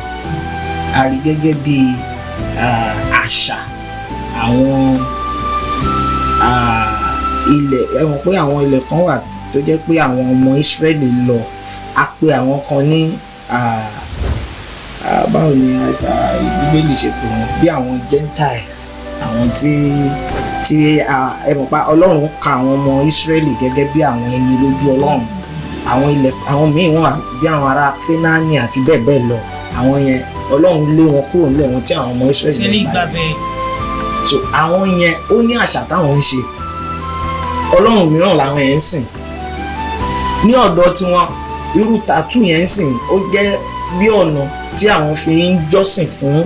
S5: a rí gẹ́gẹ́ bí àṣà àwọn ilẹ̀ ẹ mọ̀ pé àwọn ilẹ̀ kan wà tó jẹ́ pé àwọn ọmọ Ísírẹ́lì lọ a pe àwọn kan ní báwo ni Bíbélì ṣe pè wọ́n bí àwọn Gentiles, àwọn tí ẹ mọ̀ pa Ọlọ́run ka àwọn ọmọ Ísírẹ́lì gẹ́gẹ́ bí àwọn ẹni lójú Ọlọ́run. Àwọn míì wọ́n bí àwọn ará Kénáánì àti bẹ́ẹ̀ bẹ́ẹ̀ lọ, àwọn yẹn Ọlọ́run lé wọn kúrò nílẹ̀ wọn tí àwọn ọmọ Ísírẹ́lì gbà bẹ́ẹ̀. So àwọn yẹn ó ní àṣà táwọn ń ṣe, Ọlọ́run mìíràn làwọn yẹn ń sìn. Ní ọ̀dọ̀ tiwọn irú tàtú yẹn ń sìn ó jẹ́ bí ọ̀nà tí àwọn fi ń jọ́sìn fún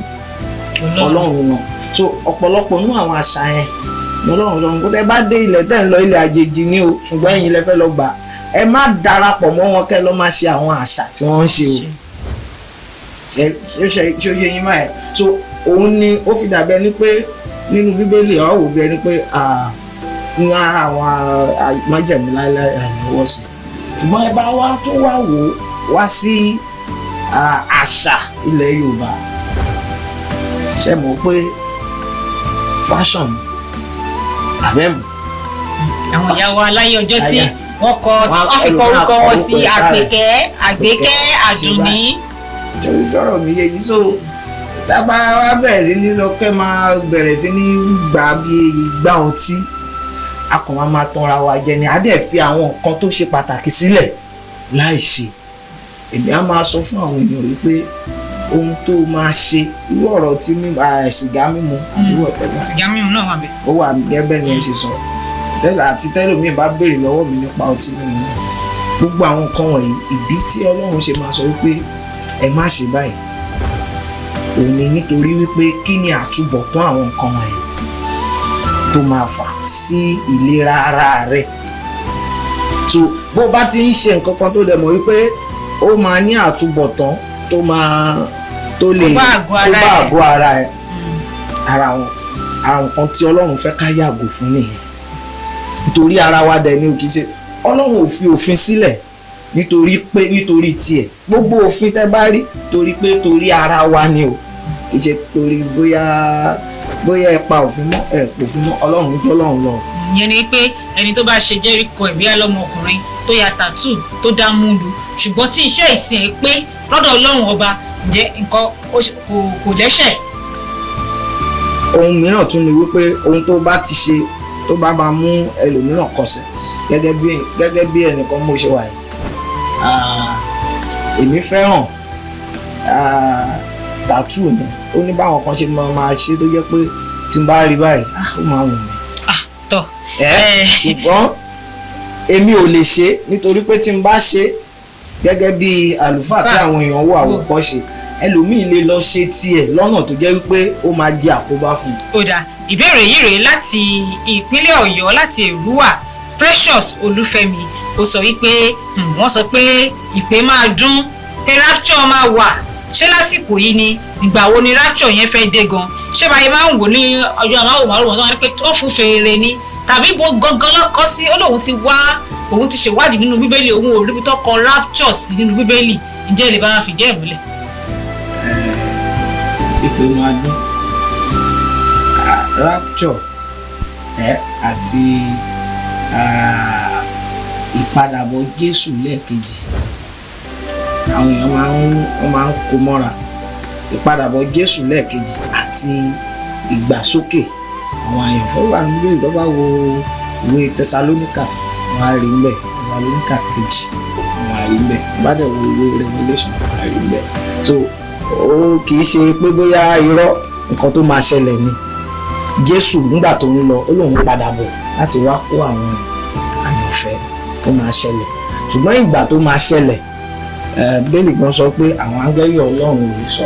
S5: Ọlọ́run wọn. So ọ̀pọ̀lọpọ̀ nínú àwọn àṣà yẹn ní Ọlọ́run sọ pé tẹ́ bá dé ilẹ̀ tẹ́ ń lọ ilẹ̀ àjèjì ní o, ṣùgbọ́n ẹ̀yin lẹ fẹ́ lọ gbà, ẹ má darapọ̀ mọ́ wọn kẹ́ lọ máa ṣe àwọn àṣà tí wọ́n ń ṣe o. ṣé ó ṣe yín máa ẹ̀. So òun ni ó fi dàbí ẹni pé nínú Bíbélì àwọn wò bí ẹni pé ní àwọn májẹ̀mú láéláé àìlọ́wọ́ sí, ṣùgbọ́n ẹ bá wá tó wá wò wá sí àṣà ilẹ̀ Yorùbá, ṣe mọ̀ pé fashion abẹ́mu.
S4: àwọn ìyá wa láyé ọjọ́ sí wọ́n fi kọ orúkọ wọn sí Àgbékẹ́, Àdùnní.
S5: ìjọ̀rọ̀ mi yé yìí. So tábà wá bẹ̀rẹ̀ sí ní sọ pé máa bẹ̀rẹ̀ sí ní gbà bí ìgbà ọtí, a kàn máa tanra wa jẹ ni, a dẹ̀ fi àwọn nǹkan tó ṣe pàtàkì sílẹ̀ láì ṣe. Èmi á máa sọ fún àwọn èèyàn wípé ohun tó máa ṣe irú ọ̀rọ̀ tí sìgá mímu àbúrò ọ̀tẹ̀gbà.
S4: Sìgá mímu náà wà bẹ́ẹ̀.
S5: Ó wà gẹ́gẹ́ ni ẹ ṣe sọ. Àti tẹ́lòmíì bá béèrè lọ́wọ́ mi nípa ọtí mímu náà. Gbogbo àwọn nǹkan wọ̀nyí, ìdí tí Ọlọ́run ṣe máa sọ wípé ẹ má ṣe báyìí òun ni nítorí wípé kí ni àtúbọ̀tán àwọn nǹkan wọ̀nyí tó máa fà sí ìlera ara rẹ̀. So bó bá ti ń ṣe nǹkan kan tó dẹ̀ mọ̀ wípé ó máa ní àtúbọ̀tán tó lè bá àgọ́ ara ẹ̀, ara nǹkan tí Ọlọ́run fẹ́ ká yàgò fún nìyẹn. Nítorí ara wa dẹ̀ ni ò kì í ṣe Ọlọ́run ò fi òfin sílẹ̀ nítorí tiẹ̀. Gbogbo òfin tẹ́ bá rí torí ara wa ni o, kì í ṣe torí bóyá ẹ pa òfin mọ́ ẹ pòfin mọ́. Ọlọ́run jọ́ Ọlọ́run lọ.
S4: ìyẹn ni pé ẹni tó bá ṣe Jẹ́ríkò ẹ̀bí alọ́mọkùnrin tó ya tàtú tó dá múlu, ṣùgbọ́n tí iṣẹ́ ìsìn ẹ̀ pé lọ́dọ̀ Ọlọ́run ọba, ǹjẹ́ nǹkan kò lẹ́ṣẹ̀.
S5: Ohun mìíràn tún ni wípé ohun tó bá ti ṣe tó bá máa mú ẹlòmíràn kọsẹ̀, gẹ́gẹ́ bí ẹnìkan mo ṣe wà yìí. Èmi fẹ́ràn tàtú yẹn, ó ní báwọn kan ṣe máa ṣe tó jẹ́ pé tí n bá rí báyìí ó máa wù mí. Ṣùgbọ́n èmi ò lè ṣe nítorí pé tí n bá ṣe gẹ́gẹ́ bí àlùfáà tí àwọn èèyàn wò àwòkọ́ṣe, ẹlòmíì lè lọ ṣe tiẹ̀ lọ́nà tó jẹ́ wípé ó máa di àkóbá fún un.
S4: ó dà ìbéèrè yìí rèé láti ìpínlẹ̀ Ọ̀yọ́, láti Èrúwà. Precious Olúfẹ́mi ó sọ wípé wọ́n sọ pé ìpè máa dún, pé rapture máa wà, ṣé lásìkò yìí ni? Ìgbà wo ni rapture yẹn fẹ́ dé gan? Ṣé báyìí máa ń wò ní ọjọ́ àmáwòmáwòrán tó wá ní pé ó fún fèrè ni, tàbí bó gangan lọ́kọ́ sí? Ó lóun ti ṣèwádìí nínú Bíbélì, òun ò rí bí tó kọ rapture sí nínú Bíbélì. Ǹjẹ́ ẹ lè bá wa fìdí ẹ̀ múlẹ̀?
S5: Ìpè máa dún, rapture àti ìpadàbọ̀ Jésù lẹ́ẹ̀kejì, àwọn èèyàn máa ń kó mọ́ra. Ìpadàbọ̀ Jésù lẹ́ẹ̀kejì àti ìgbàsókè àwọn àyànfẹ́ wà nílé ìjọba wo ìwé Tẹsalóníkà, wọn á rí mbẹ Tẹsalóníkà kejì, wọn á rí mbẹ, bá dẹ̀ wo ìwé Revelation, wọn á rí mbẹ. So ó kì í ṣe pé bóyá irọ́ nǹkan tó máa ṣẹlẹ̀ ni. Jésù nígbà tó ń lọ ó lóun padà bọ̀ láti wá kó àwọn àyànfẹ́, ó máa ṣẹlẹ̀. Ṣùgbọ́n ìgbà tó máa ṣẹlẹ̀, Bíbélì gan sọ pé àwọn áńgẹ́lì Ọlọ́run ò lè sọ.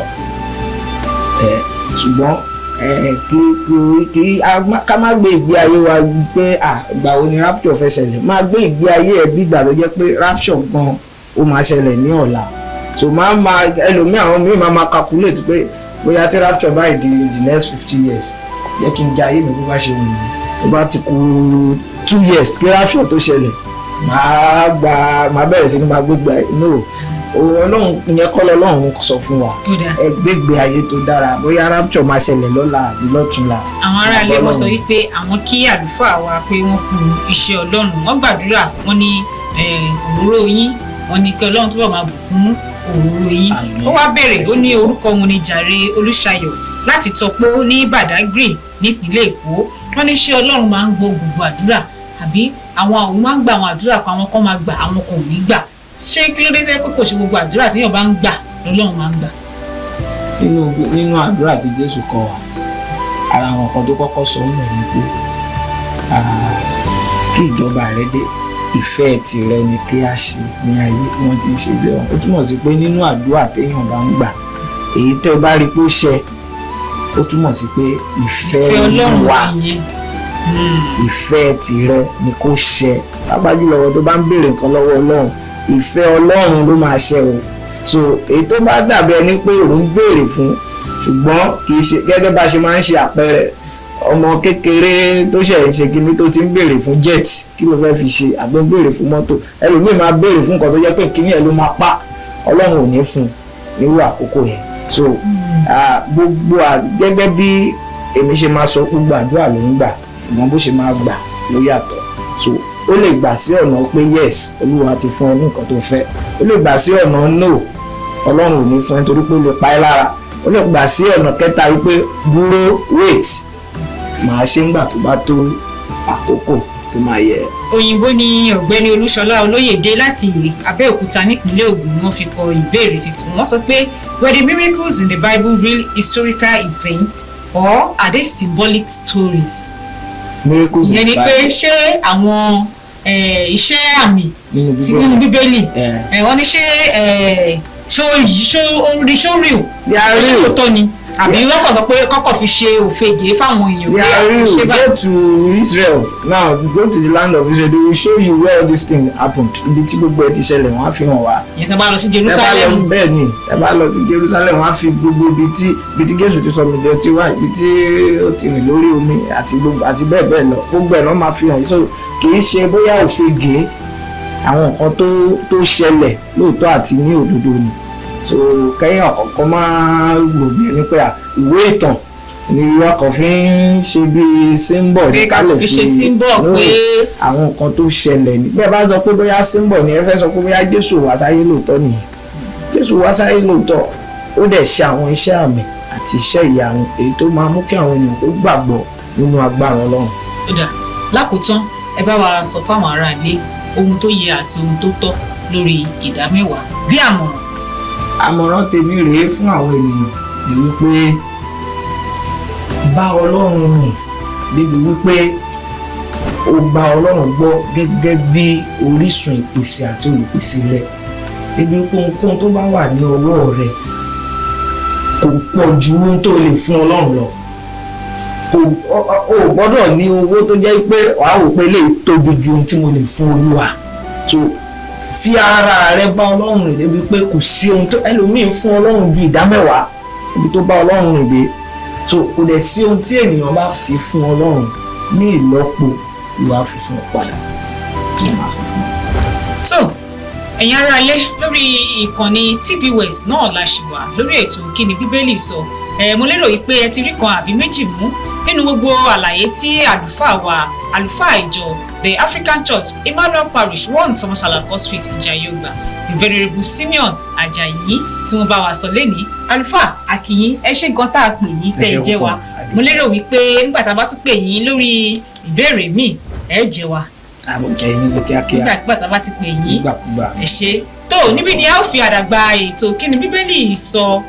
S5: Ṣùgbọ́n ká má gbé ìgbé ayé wa pé ìgbà wo ni rapture fẹ́ ṣẹlẹ̀. Máa gbé ìgbé ayé ẹ̀ bí ìgbà tó jẹ́ pé rapture gan ó máa ṣẹlẹ̀ ní ọ̀la. So ẹlòmíì àwọn míì máa calculate pé bóyá tí rapture báyìí di the next 50 years, jẹ́ kí n jẹ ayé mi bó bá ṣe wù mí. Tó bá ti kù 2 years kí rapture tó ṣẹlẹ̀, máa bẹ̀rẹ̀ sí ní máa gbégbé ayé. No, Ọlọ́run yẹn kọ́ lọ́lọ́run sọ fún wa, ẹ gbégbé ayé tó dára. Bóyá rapture máa ṣẹlẹ̀ lọ́la àbí lọ́túnla.
S4: Àwọn ará ilé wọn sọ wípé àwọn kí àlùfáà wa pé wọ́n kú iṣẹ́ Ọlọ́run, wọ́n gbàdúrà, wọ́n ní òróró yín wọ́n ní kí Ọlọ́run túbọ̀ máa bùkún òróró yín.
S5: Àmín.
S4: Ó wá béèrè, ó ní orúkọ òun ni Jàre Olúṣayọ̀ láti Tọpó ní Badagry nípínlẹ̀ Èkó. Wọ́n ní ṣé Ọlọ́run máa ń gbọ́ gbogbo àdúrà àbí àwọn òun máa ń gba àwọn àdúrà kan, àwọn kan máa gbà àwọn kan ò ní gbà. Ṣé kí ló dé pé kò ṣe gbogbo àdúrà téèyàn bá ń gbà lọ́lọ́run máa ń gbà?
S5: Nínú àdúrà tí Jésù kọ́ wa, ara àwọn kan tó kọ́kọ́ sọ mọ̀ ni pé kí ìjọba rẹ dé, ìfẹ́ tìrẹ ni kí a ṣe ní ayé wọ́n ti ń ṣe ilé wọn. Ó túmọ̀ sí pé nínú àdúrà téèyàn bá ń gbà, èyí tẹ́ ẹ bá rí pé ó ṣẹ, ó túmọ̀ sí pé ìfẹ́
S4: Ọlọ́run
S5: wà,
S4: nìyẹn.
S5: ìfẹ́ tìrẹ ni kó ṣẹ. Pàápàá jùlọ tó bá ń béèrè nǹkan lọ́wọ́ Ọlọ́run, ìfẹ́ Ọlọ́run ló máa ṣẹ o. So èyí tó bá dàbí ẹni pé òun béèrè fún, ṣùgbọ́n kì í ṣe gẹ́gẹ́ bá ṣe máa ń ṣe àpẹẹrẹ ọmọ kékeré tó ṣẹ̀ ń ṣe kíní tó ti ń béèrè fún jet, kí ló fẹ́ fi ṣe, àbí ń béèrè fún mọ́tò. Ẹlòmíì máa béèrè fún nǹkan tó jẹ́ pé kíní ẹ̀ ló máa pa, Ọlọ́run ò ní fún nírú àkókò yẹn. So gbogbo gẹ́gẹ́ bí èmi ṣe máa sọ, gbogbo àdúrà ló ń gbà, ṣùgbọ́n bó ṣe máa gbà ló yàtọ̀. So ó lè gbà sí ọ̀nà pé yes, Olúwa ti fún ẹ ní nǹkan tó fẹ́. Ó lè gbà sí ọ̀nà no, Ọlọ́run ò ní fún ẹ nítorí pé ó lè pa ẹ́ lára. Ó lè gbà sí ọ̀nà kẹta wípé dúró, wait, màá ṣe ńgbà tó bá tó àkókò tó máa yẹ.
S4: Òyìnbó ni Ọ̀gbẹ́ni Olúṣọlá Olóyèdé láti Abẹ́òkúta nípínlẹ̀ Ògùn ni wọ́n fi kọ ìbéèrè tuntun. Wọ́n sọ pé, were the miracles in the Bible real historical events or are they symbolic stories?
S5: Miracles in
S4: Ìyẹn ni
S5: the
S4: pé
S5: Bible.
S4: ṣé àwọn iṣẹ́ àmì tí nínú Bíbélì wọ́n ní ṣó rí o,
S5: They are
S4: ṣé
S5: real.
S4: kò tọ́ ni àbí wọ́n kàn sọ pé kọ́kọ́ fi ṣe òfegè fáwọn èèyàn
S5: They are real.
S4: ṣé báyìí.
S5: Go to Israel now, go to the land of Israel, they will show you where this thing happened. Ibi tí gbogbo ẹ ti ṣẹlẹ̀ wọ́n á fi hàn wá.
S4: ìyẹn tó bá lọ sí
S5: Ẹ bá lọ
S4: Jerusalem.
S5: bẹ́ẹ̀ ni, ẹ bá lọ sí Jerusalem wọ́n á fi gbogbo ibi tí Jésù ti sọ mi jẹ ti wá, ibi tí ó ti rìn lórí omi àti bẹ́ẹ̀ bẹ́ẹ̀ lọ, gbogbo ẹ̀ náà máa fi hàn yìí. So kì í ṣe bóyá òfegè, àwọn nǹkan tó ṣẹlẹ̀ lóòótọ́ àti ní òdodo ni. So kẹ́yìn ọ̀kọ̀ọ̀kan máa rò bí ẹni pé ìwé ìtàn ni wọ́n kàn fi ń ṣe bí symbol ní kálẹ̀
S4: fi ṣe symbol pé
S5: àwọn nǹkan tó ṣẹlẹ̀ ni. Bẹ́ẹ̀ bá sọ pé bóyá symbol ni ẹ fẹ́ sọ pé bóyá Jésù wá sáyé lóòótọ́ nìyẹn. Jésù wá sáyé lóòótọ́, ó dẹ̀ ṣe àwọn iṣẹ́ àmì àti iṣẹ́ ìyanu èyí tó máa mú kí àwọn ènìyàn kó gbàgbọ́ nínú agbára Ọlọ́run.
S4: ó dà lákòótán ẹ bá wa sọ fáwọn ará ilé ohun tó yẹ àti ohun tó tọ́ lórí ìdámẹ́wàá bí àmọ̀ràn.
S5: Àmọ̀ràn tèmi rèé fún àwọn ènìyàn ni wípé bá Ọlọ́run rìn débi wípé ó gba Ọlọ́run gbọ́ gẹ́gẹ́ bí orísun ìpèsè àti olùpèsè rẹ̀, débi wípé ohunkóhun tó bá wà ní ọwọ́ rẹ̀ kò pọ̀ ju ohun tó lè fún Ọlọ́run lọ. O gbọ́dọ̀ ní owó tó jẹ́ pé wàá wò pé lè tóbi ju ohun tí mo lè fún Olúwa. So fi ara rẹ bá Ọlọ́run rìn débi pé kò sí ohun tó ẹlòmíín fún Ọlọ́run ju ìdámẹ́wàá ibi tó bá Ọlọ́run rìn dé. So kò dẹ̀ sí ohun tí ènìyàn bá fi fún Ọlọ́run ní ìlọ́po ìwà fi fún ọ padà tí wọ́n máa fi fún ọ.
S4: So ẹ̀yin ará ilé lórí ìkànnì TVWest náà la ṣì wà lórí ètò Kí ni Bíbélì sọ. Mo lérò yìí pé ẹ ti rí kan àbí méjì mú nínú gbogbo àlàyé tí àlùfáà ìjọ The African Church Emmanuel Parish 1 Thomas Alako Street Ìjàyè-Ògbà the Venerable Simeon Ajayi tí wọ́n bá wa sọ lẹ́nìí. Àlùfáà àkìyín ẹ ṣé gan tá a pè yín tẹ́ ẹ jẹ́ wa. Mo lérò wípé nígbà tá a bá tún pè yín lórí ìbéèrè míì ẹ jẹ́ wa.
S5: Àbọ̀jẹ̀ yín ní kíákíá.
S4: Nígbà tá a bá ti pè yín
S5: nígbàkúgbà.
S4: ẹ ṣé. Tó níbí ni a ó fi àdàgbà ètò Kí ni Bíbélì sọ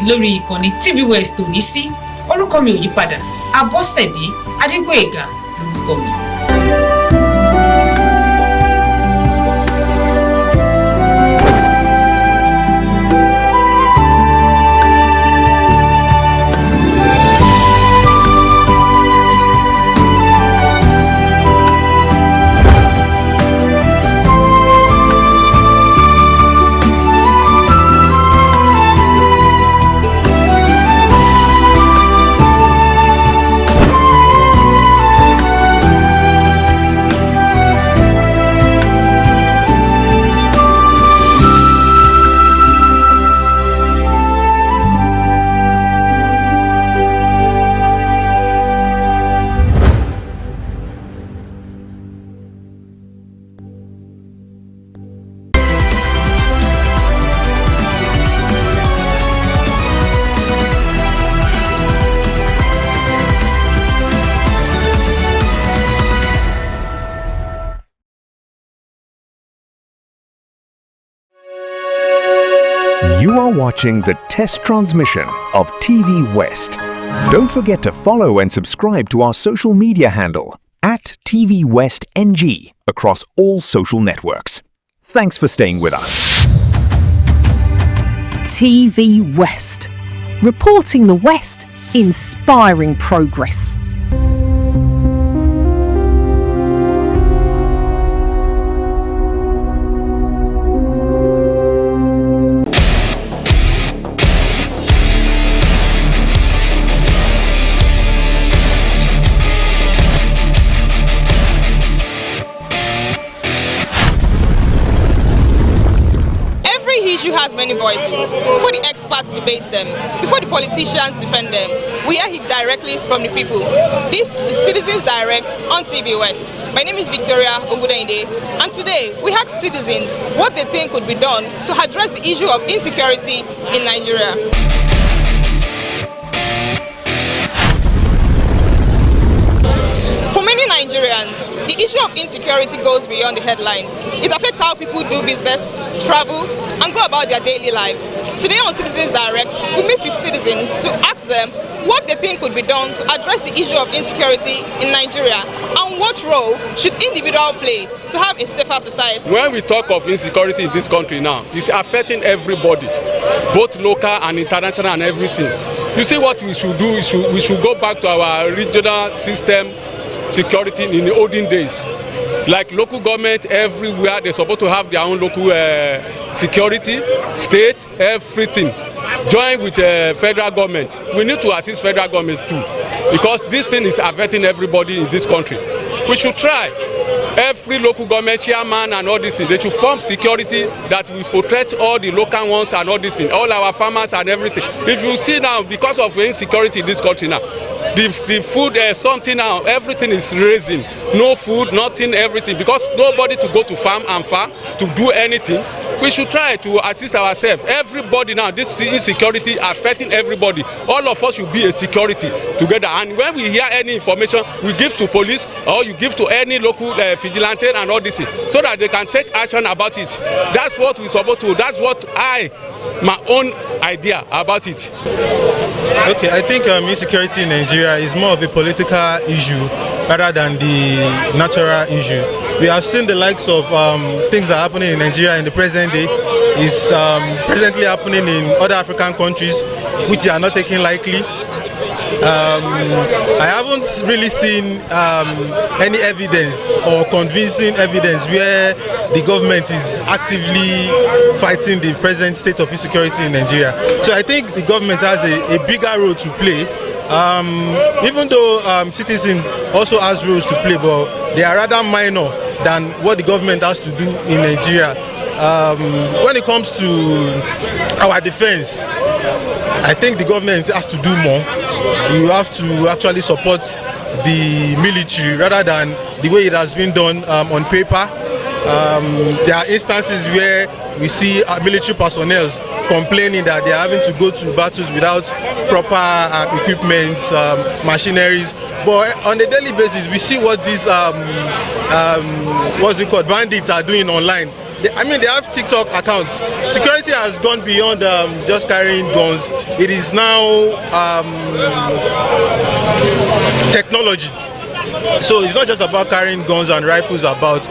S4: lórí ìkànnì TVWest tòní sí. Orúkọ mi ò yí padà, Abọ́sẹ̀dé Adégbóyèga lórúkọ mi.
S1: are watching the test transmission of TVWest. Don't forget to follow and subscribe to our social media handle at TVWestNG across all social networks. Thanks for staying with us.
S2: TV West. Reporting the West, inspiring progress.
S3: Issue has many voices. Before the experts debate them, before the politicians defend them, we hear it directly from the people. This is Citizens Direct on TV West. My name is Victoria Ogudende, and today we ask citizens what they think could be done to address the issue of insecurity in Nigeria. For many Nigerians, the issue of insecurity goes beyond the headlines. It affects how people do business, travel, and go about their daily life. Today on Citizens Direct, we meet with citizens to ask them what they think could be done to address the issue of insecurity in Nigeria and what role should individuals play to have a safer society.
S6: When we talk of insecurity in this country now, it's affecting everybody, both local and international and everything. You see, what we should do is we should go back to our regional system security in the olden days. Like local government everywhere, they're supposed to have their own local security, state, everything. Join with federal government. We need to assist federal government too, because this thing is affecting everybody in this country. We should try. Every local government chairman and all this thing, they should form security that will protect all the local ones and all this thing, all our farmers and everything. If you see now, because of insecurity in this country now, the food, something now, everything is raising. No food, nothing, everything. Because nobody to go to farm to do anything. We should try to assist ourselves. Everybody now, this insecurity affecting everybody. All of us should be a security together. And when we hear any information, we give to police or you give to any local vigilante and all this, so that they can take action about it. That's what we're supposed to do. That's what my own idea about it.
S7: Okay, I think insecurity in Nigeria is more of a political issue rather than the natural issue. We have seen the likes of things that are happening in Nigeria in the present day is presently happening in other African countries, which are not taken lightly. I haven't really seen any evidence or convincing evidence where the government is actively fighting the present state of insecurity in Nigeria. So I think the government has a bigger role to play. Even though citizens also has roles to play, but they are rather minor than what the government has to do in Nigeria. When it comes to our defense, I think the government has to do more. You have to actually support the military rather than the way it has been done on paper. There are instances where we see military personnel complaining that they are having to go to battles without proper equipment, machineries. But on a daily basis, we see what these bandits are doing online. They have TikTok accounts. Security has gone beyond just carrying guns. It is now technology. So it's not just about carrying guns and rifles about.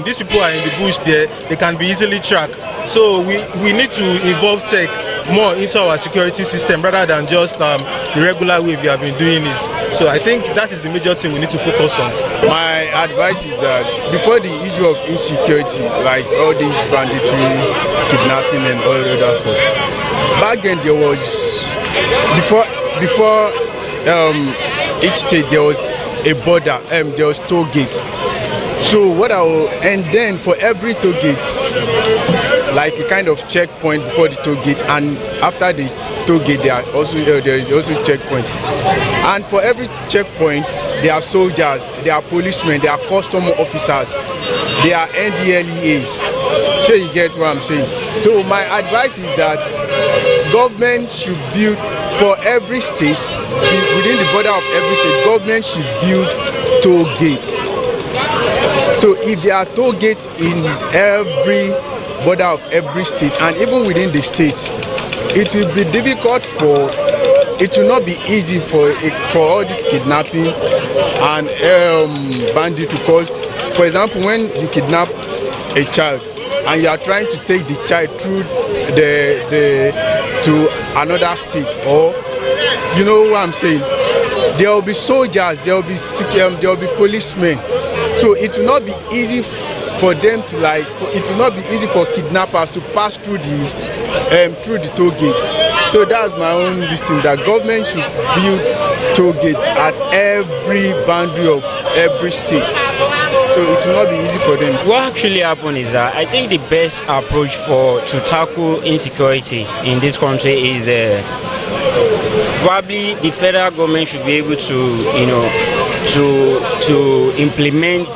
S7: These people are in the bush there. They can be easily tracked. So we need to involve tech more into our security system rather than just the regular way we have been doing it. So I think that is the major thing we need to focus on.
S8: My advice is that before the issue of insecurity, like all these banditry, kidnapping and all the other stuff, back then there was, before each state there was a border, there was toll gates. So and then for every toll gate, like a kind of checkpoint before the toll gate, and after the toll gate there is also checkpoint. And for every checkpoint, there are soldiers, there are policemen, there are custom officers, there are NDLEAs. So you get what I'm saying. So my advice is that government should build for every state, within the border of every state, government should build toll gates. So if there are toll gates in every border of every state, and even within the states, it will be difficult for. It will not be easy for all this kidnapping and bandit to cause. For example, when you kidnap a child and you are trying to take the child through to another state, or you know what I'm saying, there will be soldiers, there will be policemen, so it will not be easy for them to it will not be easy for kidnappers to pass through the toll gate. So that's my own listing, that government should build toll gate at every boundary of every state. So it will not be easy for them.
S9: What actually happened is that I think the best approach to tackle insecurity in this country is probably the federal government should be able to, to implement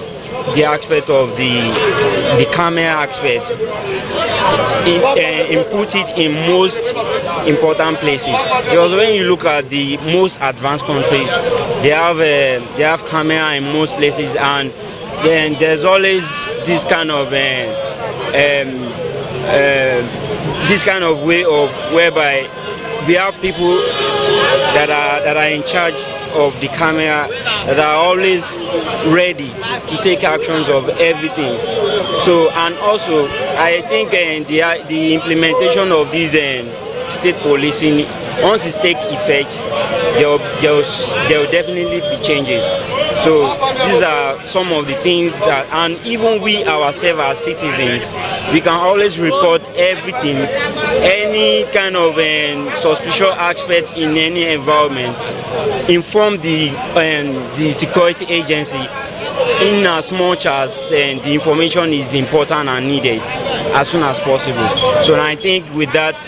S9: the aspect of the camera aspect, input it in most important places. Because when you look at the most advanced countries, they have camera in most places, and then there's always this kind of way of whereby we have people that are in charge of the camera, that are always ready to take actions of everything. So, and also I think the implementation of these state policing, once it takes effect, there will definitely be changes. So these are some of the things that, and even we ourselves as citizens, we can always report everything, any kind of suspicious aspect in any environment, inform the security agency in as much as the information is important and needed as soon as possible. So I think with that,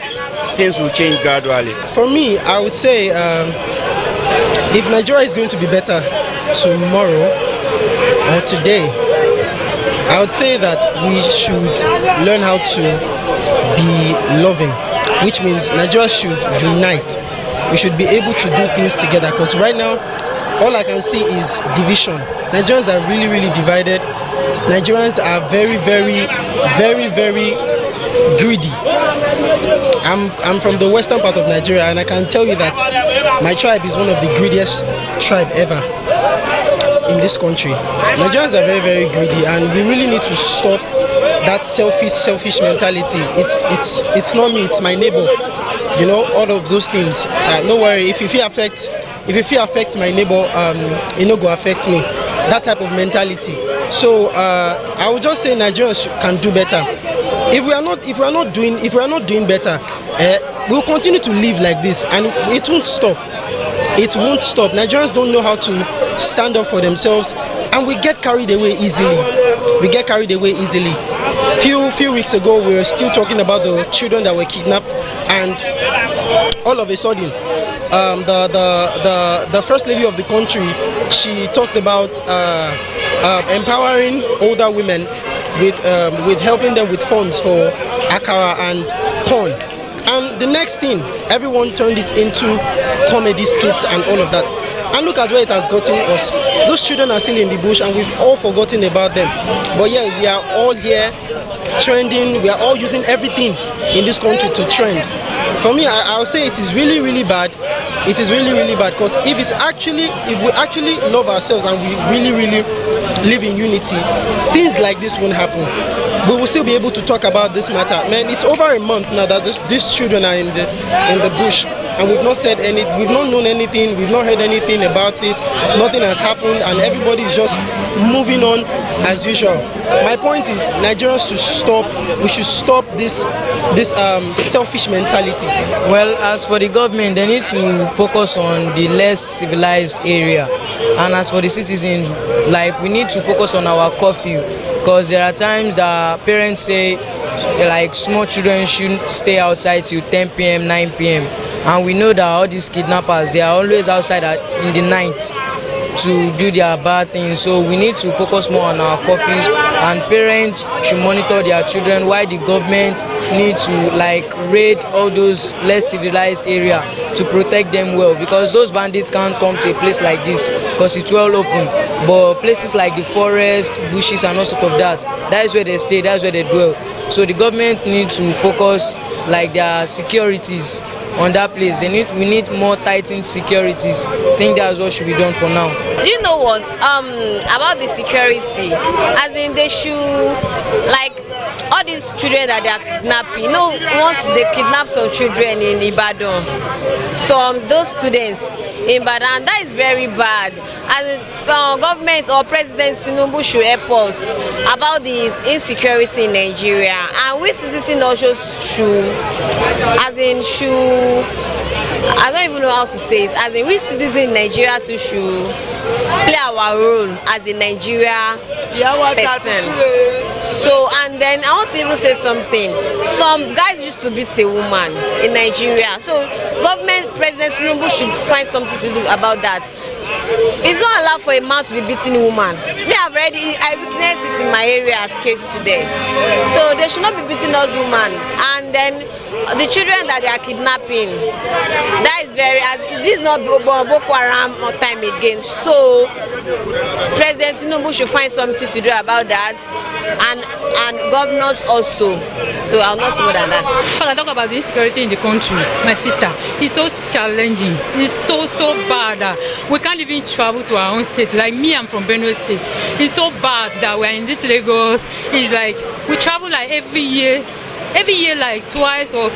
S9: things will change gradually.
S10: For me, I would say if Nigeria is going to be better tomorrow or today, I would say that we should learn how to be loving, which means Nigeria should unite. We should be able to do things together, because right now all I can see is division. Nigerians are really, really divided. Nigerians are very, very, very, very greedy. I'm from the western part of Nigeria, and I can tell you that my tribe is one of the greediest tribe ever in this country. Nigerians are very, very greedy, and we really need to stop that selfish mentality. It's not me, it's my neighbor. You know, all of those things. No worry, if you feel affect my neighbor, it no go affect me. That type of mentality. So I would just say Nigerians can do better. If we are not doing better, we'll continue to live like this, and it won't stop. It won't stop. Nigerians don't know how to stand up for themselves, and we get carried away easily. Few weeks ago, we were still talking about the children that were kidnapped, and all of a sudden, the first lady of the country, she talked about empowering older women with helping them with funds for akara and corn. And the next thing, everyone turned it into comedy skits and all of that. And look at where it has gotten us. Those children are still in the bush, and we've all forgotten about them. But yeah, we are all here trending. We are all using everything in this country to trend. For me, I'll say it is really, really bad. It is really, really bad, because if we actually love ourselves and we really, really live in unity, things like this won't happen. We will still be able to talk about this matter. Man, it's over a month now that these children are in the bush, and we've not said any, we've not known anything, we've not heard anything about it. Nothing has happened, and everybody is just moving on as usual. My point is, Nigerians should stop. We should stop this selfish mentality.
S11: Well, as for the government, they need to focus on the less civilized area, and as for the citizens, like, we need to focus on our curfew, because there are times that parents say like small children shouldn't stay outside till 10 p.m. 9 p.m. and we know that all these kidnappers, they are always outside in the night. to do their bad things. So we need to focus more on our curfews, and parents should monitor their children, while the government need to like raid all those less civilized area to protect them well, because those bandits can't come to a place like this because it's well open. But places like the forest, bushes and all sort of that is where they stay, that's where they dwell. So the government needs to focus like their securities on that place. We need more tightened securities. I think that's what should be done for now.
S12: Do you know what about the security? As in, they should, like, all these children that they are kidnapping. You know, once they kidnap some children in Ibadan, those students in Ibadan, that is very bad. As government or President Tinubu should help us about this insecurity in Nigeria, and we citizens also should, I don't even know how to say it, as in we citizens in Nigeria too should play our role as a Nigeria person. So, and then I want to even say something. Some guys used to beat a woman in Nigeria. So government, President Tinubu should find something to do about that. It's not allowed for a man to be beating a woman. I witnessed it in my area at Cape today. So they should not be beating those women. And then the children that they are kidnapping, that is this is not Boko Haram time again. So President Tinubu should find something to do about that, and government also. So I'll not say more than that.
S13: When I talk about the insecurity in the country, my sister, it's so challenging. It's so bad that we can't even travel to our own state. Like me, I'm from Benue State. It's so bad that we're in this Lagos. It's like we travel like every year like twice or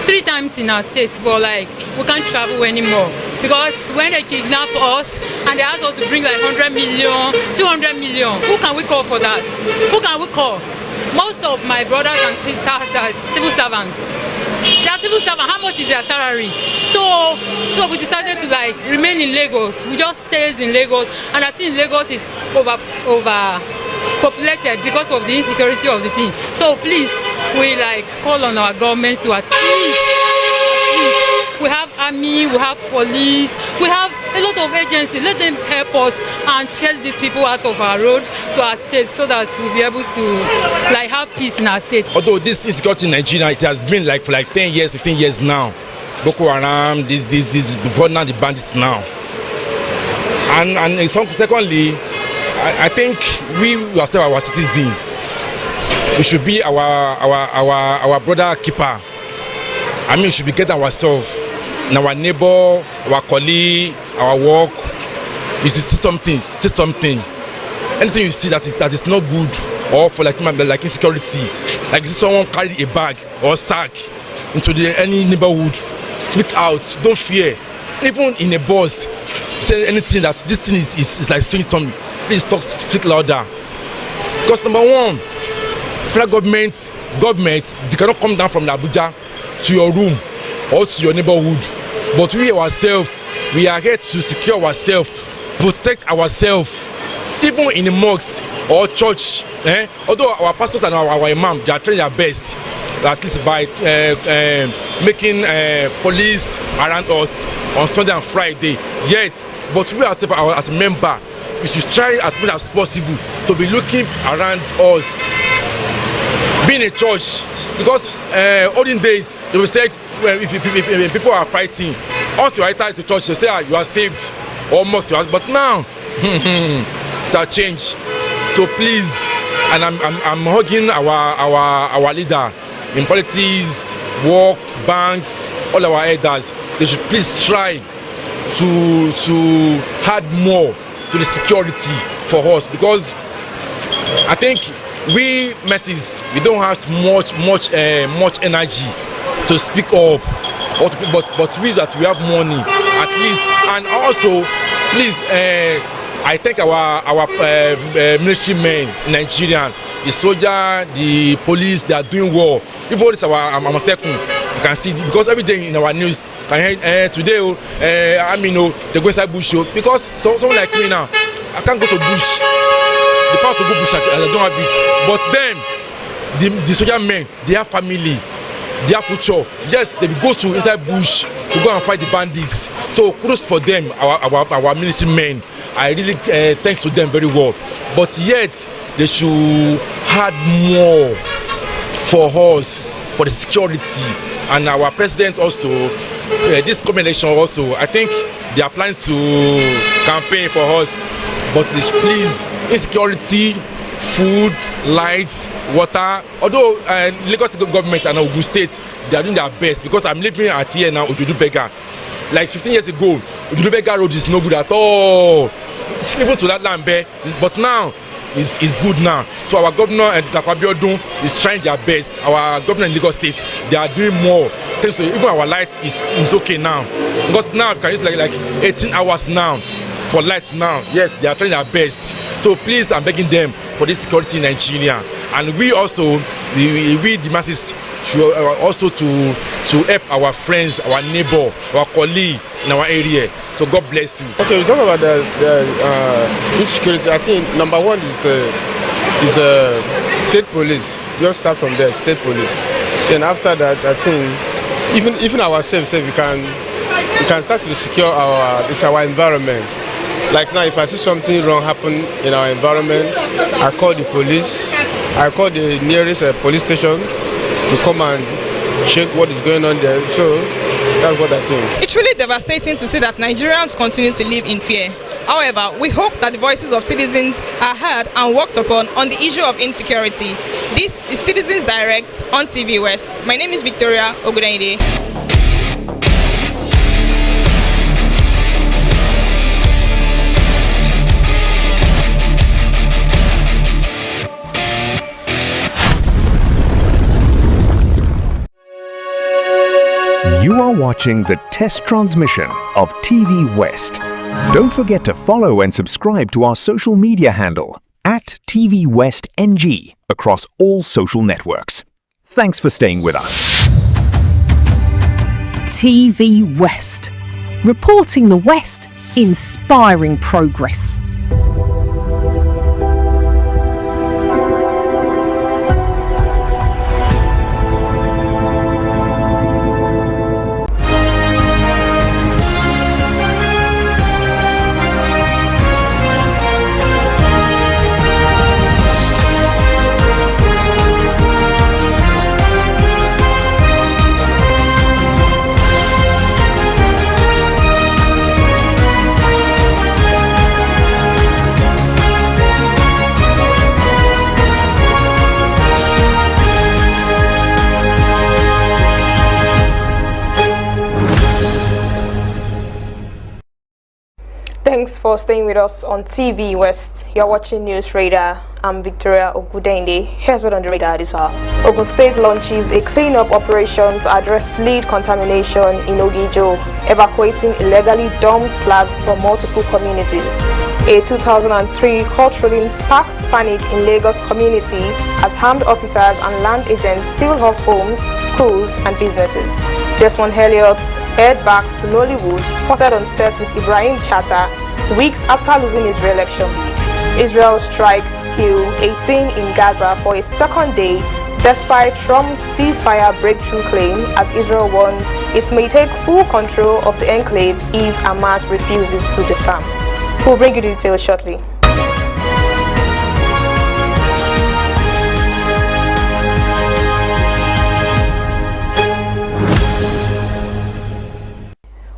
S13: 3 times in our state, but like we can't travel anymore, because when they kidnap us and they ask us to bring like 100 million, 200 million, who can we call for that? Who can we call? Most of my brothers and sisters are civil servants. They are civil servants. How much is their salary? So we decided to like remain in Lagos. We just stayed in Lagos, and I think Lagos is overpopulated because of the insecurity of the thing. So please, we like call on our governments to at least we have army, we have police, we have a lot of agencies. Let them help us and chase these people out of our road to our state, so that we'll be able to like have peace in our state.
S14: Although this insecurity in Nigeria, it has been like for like 10 years, 15 years now. Boko Haram, this, before now the bandits now. And secondly, I think we ourselves, our citizens, we should be our brother keeper. I mean, we should be getting ourselves, our neighbor, our colleague, our work. You see something. Anything you see that is not good, or for like insecurity, like someone carry a bag or sack into any neighborhood, speak out, don't fear. Even in a bus, say anything that this thing is like saying something, please speak louder. Because number one, federal government, they cannot come down from Abuja to your room or to your neighborhood. But we ourselves, we are here to secure ourselves, protect ourselves, even in the mosques or church. Although our pastors and our imam, they are trying their best, at least by making police around us on Sunday and Friday. Yet, but we ourselves, as a member, we should try as much as possible to be looking around us. Being a church, because olden days they will say if people are fighting, once you enter to church, they say you are saved or mosque, but now it has changed. So please, and I'm hugging our leader in politics, work, banks, all our elders. They should please try to add more to the security for us, because I think we masses, we don't have much energy to speak up, but we that we have money at least. And also, please, I thank our military men, Nigerian, the soldier, the police, they are doing well. Even this our Amatekun, you can see, because every day in our news, today, I mean, they go inside bush, because someone like me now, I can't go to bush. The power to go bush, I don't have it. But then, the soldier men, they have family, they have future. Yes, they will go to inside bush to go and fight the bandits. So kudos for them, our military men. I really thanks to them very well. But yet they should add more for us, for the security, and our president also. This coming election also, I think they are planning to campaign for us. But please, insecurity, food, lights, water. Although Lagos government and Ogun State, they are doing their best, because I'm living at here now, Ojudubega. Like 15 years ago, Ojudubega road is no good at all. Even to that land, but now it's good now. So our governor and Dakwabiyodun is trying their best. Our governor in Lagos State, they are doing more. Thanks to even our lights is okay now, because now we can use like 18 hours now for lights now. Yes, they are trying their best. So please, I'm begging them for this security in Nigeria, and we also we the masses should also to help our friends, our neighbor, our colleague in our area. So God bless you.
S15: Okay, we talk about the security. I think number one is state police. Just start from there, state police. Then after that, I think even ourselves, we can start to secure our environment. Like now, if I see something wrong happen in our environment, I call the police. I call the nearest police station to come and check what is going on there. So that's what I think.
S3: It's really devastating to see that Nigerians continue to live in fear. However, we hope that the voices of citizens are heard and worked upon on the issue of insecurity. This is Citizens Direct on TV West. My name is Victoria Ogudende.
S1: You are watching the test transmission of TVWest. Don't forget to follow and subscribe to our social media handle at TVWestNG across all social networks. Thanks for staying with us.
S2: TV West. Reporting the West, inspiring progress.
S3: Thanks for staying with us on TV West. You're watching News Radar. I'm Victoria Ogudende. Here's what on the radar this hour. Ogun State launches a cleanup operation to address lead contamination in Ogijo, evacuating illegally dumped slag from multiple communities. A 2003 court ruling sparks panic in Lagos community as armed officers and land agents seal off homes, schools and businesses. Desmond Elliott head back to Nollywood, spotted on set with Ibrahim Chatta weeks after losing his re-election bid. Israel strikes kill 18 in Gaza for a second day, despite Trump's ceasefire breakthrough claim, as Israel warns it may take full control of the enclave if Hamas refuses to disarm. We'll bring you the details shortly.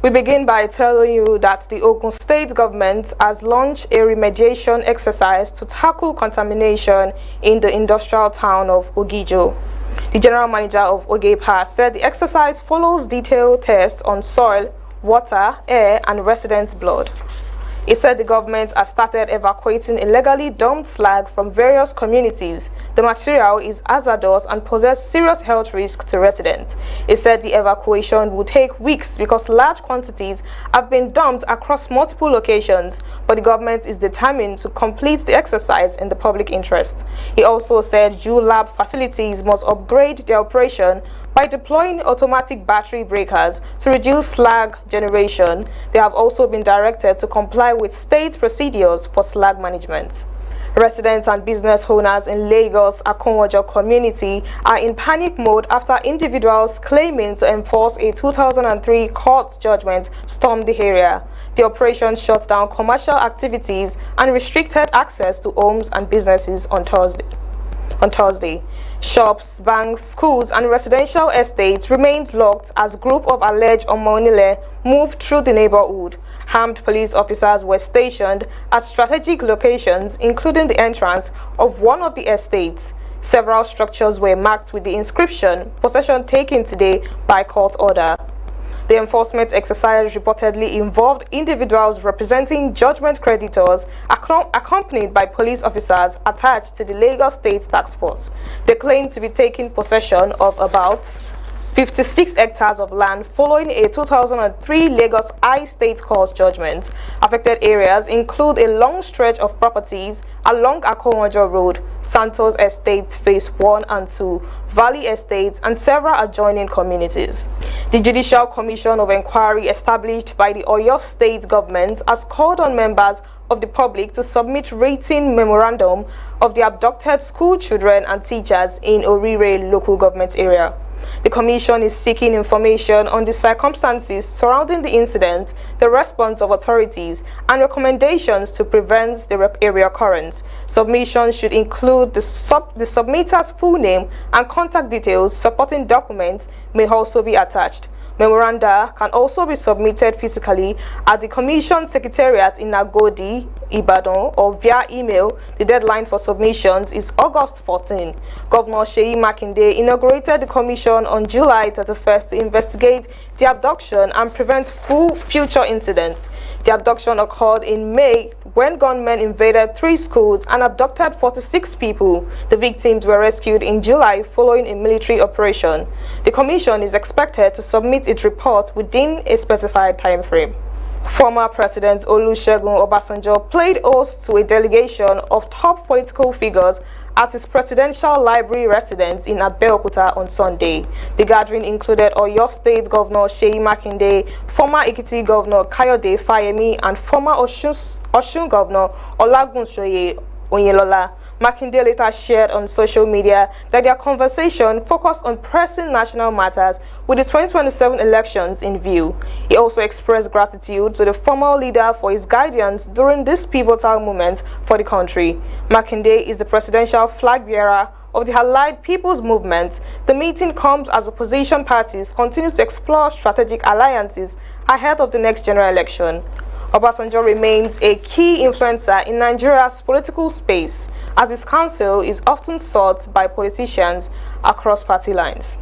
S3: We begin by telling you that the Ogun State government has launched a remediation exercise to tackle contamination in the industrial town of Ogijo. The general manager of OGEPA said the exercise follows detailed tests on soil, water, air, and residents' blood. He said the government has started evacuating illegally dumped slag from various communities. The material is hazardous and poses serious health risk to residents. He said the evacuation would take weeks because large quantities have been dumped across multiple locations, but the government is determined to complete the exercise in the public interest. He also said ULAB facilities must upgrade their operation by deploying automatic battery breakers to reduce slag generation. They have also been directed to comply with state procedures for slag management. Residents and business owners in Lagos Akonwojo community are in panic mode after individuals claiming to enforce a 2003 court judgment stormed the area. The operation shut down commercial activities and restricted access to homes and businesses on Thursday. Shops, banks, schools and residential estates remained locked as a group of alleged Omonile moved through the neighborhood. Armed police officers were stationed at strategic locations, including the entrance of one of the estates. Several structures were marked with the inscription, "Possession taken today by court order." The enforcement exercise reportedly involved individuals representing judgment creditors accompanied by police officers attached to the Lagos State Task Force. They claim to be taking possession of about 56 hectares of land following a 2003 Lagos High State Court judgment. Affected areas include a long stretch of properties along Akomojo Road, Santos Estates Phase 1 and 2, Valley Estates, and several adjoining communities. The Judicial Commission of Inquiry established by the Oyo State government has called on members of the public to submit written memorandum of the abducted school children and teachers in Orire local government area. The Commission is seeking information on the circumstances surrounding the incident, the response of authorities, and recommendations to prevent a reoccurrence. Submissions should include the submitter's full name and contact details. Supporting documents may also be attached. Memoranda can also be submitted physically at the Commission Secretariat in Agodi, Ibadan, or via email. The deadline for submissions is August 14. Governor Seyi Makinde inaugurated the Commission on July 31st to investigate the abduction and prevent future incidents. The abduction occurred in May when gunmen invaded 3 schools and abducted 46 people. The victims were rescued in July following a military operation. The Commission is expected to submit its report within a specified time frame. Former President Olusegun Obasanjo played host to a delegation of top political figures at his presidential library residence in Abeokuta on Sunday. The gathering included Oyo State Governor Seyi Makinde, former Ekiti Governor Kayode Fayemi, and former Osun Governor Olagunsoye Onyelola. Makinde later shared on social media that their conversation focused on pressing national matters with the 2027 elections in view. He also expressed gratitude to the former leader for his guidance during this pivotal moment for the country. Makinde is the presidential flag bearer of the Allied People's Movement. The meeting comes as opposition parties continue to explore strategic alliances ahead of the next general election. Obasanjo remains a key influencer in Nigeria's political space, as his counsel is often sought by politicians across party lines.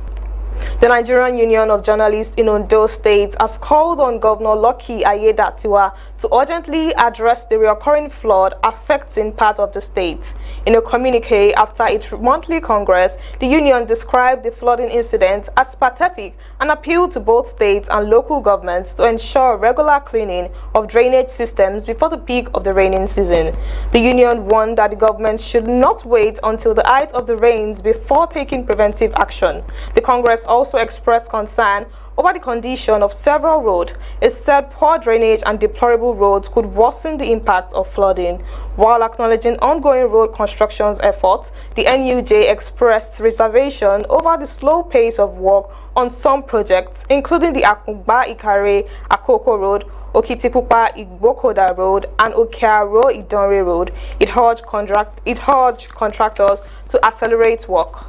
S3: The Nigerian Union of Journalists in Ondo State has called on Governor Lucky Ayedatiwa to urgently address the recurring flood affecting part of the state. In a communique after its monthly congress, the union described the flooding incident as pathetic and appealed to both states and local governments to ensure regular cleaning of drainage systems before the peak of the raining season. The union warned that the government should not wait until the height of the rains before taking preventive action. The Congress also expressed concern over the condition of several roads. It said poor drainage and deplorable roads could worsen the impact of flooding. While acknowledging ongoing road construction efforts, the NUJ expressed reservation over the slow pace of work on some projects, including the Akungba Ikare Akoko Road, Okitipupa Igbokoda Road, and Okearo Idonre Road. It urged contractors to accelerate work.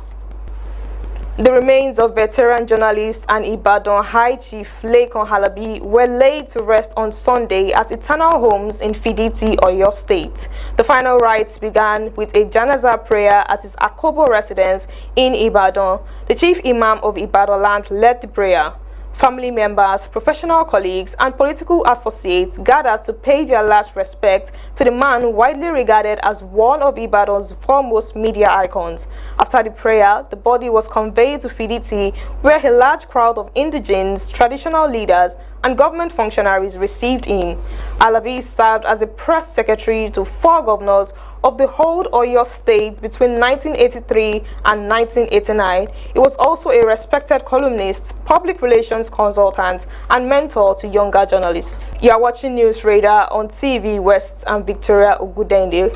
S3: The remains of veteran journalist and Ibadan High Chief Lekan Halabi were laid to rest on Sunday at Eternal Homes in Fiditi, Oyo State. The final rites began with a janaza prayer at his Akobo residence in Ibadan. The Chief Imam of Ibadan land led the prayer. Family members, professional colleagues, and political associates gathered to pay their last respect to the man widely regarded as one of Ibadan's foremost media icons. After the prayer, the body was conveyed to Fiditi, where a large crowd of indigenes, traditional leaders, and government functionaries received him. Alabi served as a press secretary to 4 governors of the whole Oyo State between 1983 and 1989. He was also a respected columnist, public relations consultant, and mentor to younger journalists. You are watching News Radar on TVWest and Victoria Ogudende.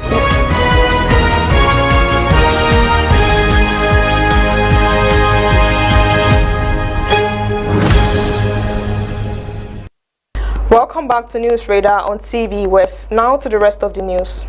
S3: Welcome Welcome back to News Radar on TV West. Now to the rest of the news.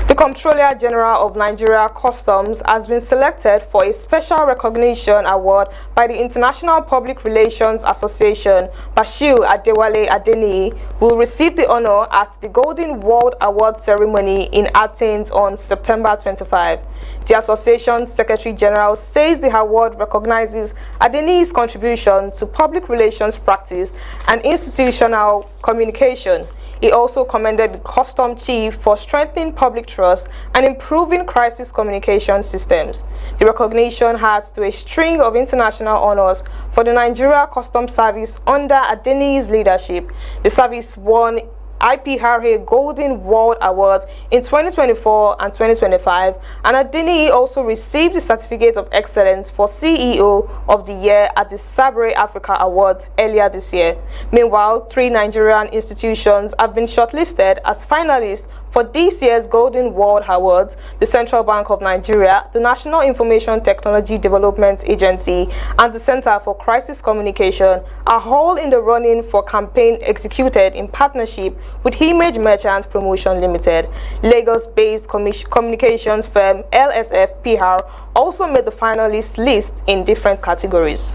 S3: The Comptroller General of Nigeria Customs has been selected for a special recognition award by the International Public Relations Association. Bashir Adewale Adeniyi will receive the honor at the Golden World Award ceremony in Athens on September 25. The association's Secretary General says the award recognizes Adeniyi's contribution to public relations practice and institutional communication. He also commended the Customs Chief for strengthening public trust and improving crisis communication systems. The recognition adds to a string of international honors for the Nigeria Customs Service under Adeniyi's leadership. The service won IPRA Golden World Awards in 2024 and 2025, and Adeniyi also received the Certificate of Excellence for CEO of the Year at the Sabre Africa Awards earlier this year. Meanwhile, 3 Nigerian institutions have been shortlisted as finalists for this year's Golden World Awards: the Central Bank of Nigeria, the National Information Technology Development Agency, and the Center for Crisis Communication are all in the running for campaign executed in partnership with Image Merchants Promotion Limited. Lagos-based communications firm LSF PR also made the finalist list in different categories.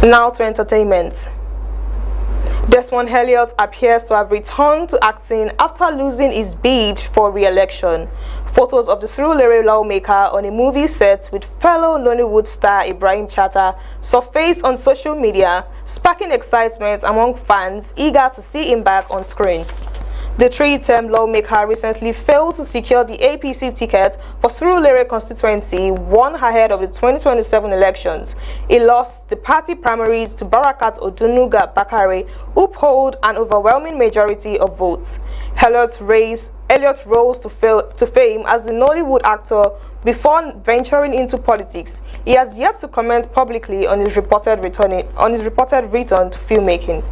S3: Now to entertainment. Desmond Elliott appears to have returned to acting after losing his bid for re-election. Photos of the Surulere lawmaker on a movie set with fellow Nollywood star Ibrahim Chatta surfaced on social media, sparking excitement among fans eager to see him back on screen. The 3-term lawmaker recently failed to secure the APC ticket for Surulere constituency, one ahead of the 2027 elections. He lost the party primaries to Barakat Odunuga Bakare, who polled an overwhelming majority of votes. Elliott rose to fame as a Nollywood actor before venturing into politics. He has yet to comment publicly on his reported return to filmmaking.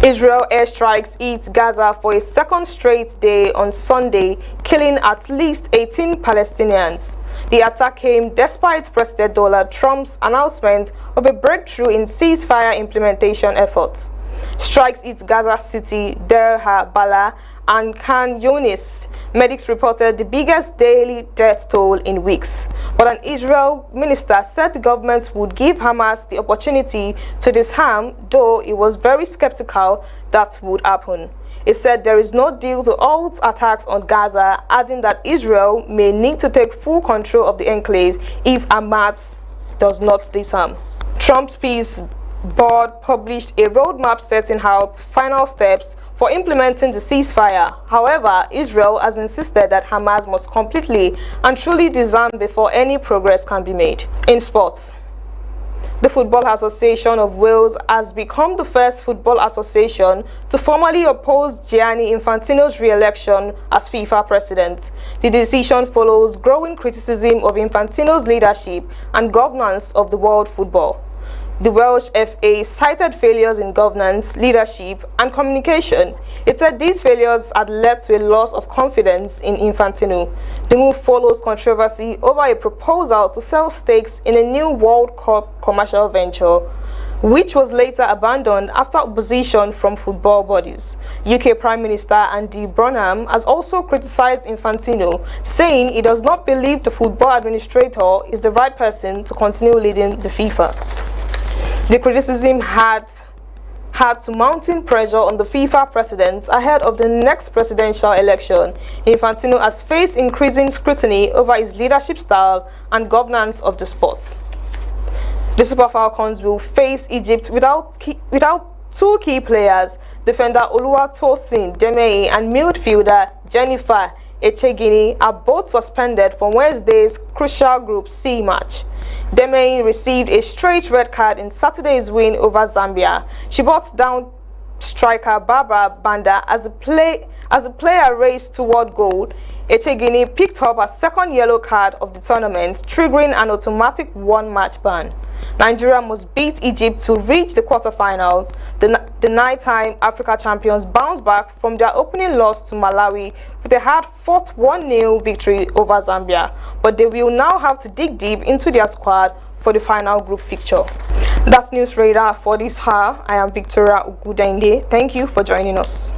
S3: Israel airstrikes hit Gaza for a second straight day on Sunday, killing at least 18 Palestinians. The attack came despite President Donald Trump's announcement of a breakthrough in ceasefire implementation efforts. Strikes hit Gaza City, Deir ha-Bala, and Khan Yunis. Medics reported the biggest daily death toll in weeks, but an Israel minister said the government would give Hamas the opportunity to disarm, though he was very skeptical that would happen. He said there is no deal to halt attacks on Gaza, adding that Israel may need to take full control of the enclave if Hamas does not disarm. Trump's peace board published a roadmap setting out final steps for implementing the ceasefire. However, Israel has insisted that Hamas must completely and truly disarm before any progress can be made. In sports, the Football Association of Wales has become the first football association to formally oppose Gianni Infantino's re-election as FIFA president. The decision follows growing criticism of Infantino's leadership and governance of the world football. The Welsh FA cited failures in governance, leadership, and communication. It said these failures had led to a loss of confidence in Infantino. The move follows controversy over a proposal to sell stakes in a new World Cup commercial venture, which was later abandoned after opposition from football bodies. UK Prime Minister Andy Burnham has also criticized Infantino, saying he does not believe the football administrator is the right person to continue leading the FIFA. The criticism had to mounting pressure on the FIFA president ahead of the next presidential election. Infantino has faced increasing scrutiny over his leadership style and governance of the sport. The Super Falcons will face Egypt without 2 key players, defender Oluwatosin Demeyi and midfielder Jennifer Echegini are both suspended from Wednesday's crucial Group C match. Demeyi received a straight red card in Saturday's win over Zambia. She brought down striker Barbara Banda as the player raced toward goal. Echegini picked up her second yellow card of the tournament, triggering an automatic 1-match ban. Nigeria must beat Egypt to reach the quarterfinals. The 9-time Africa champions bounced back from their opening loss to Malawi with a hard-fought 1-0 victory over Zambia, but they will now have to dig deep into their squad for the final group fixture. That's News Radar for this hour. I am Victoria Ogudende. Thank you for joining us.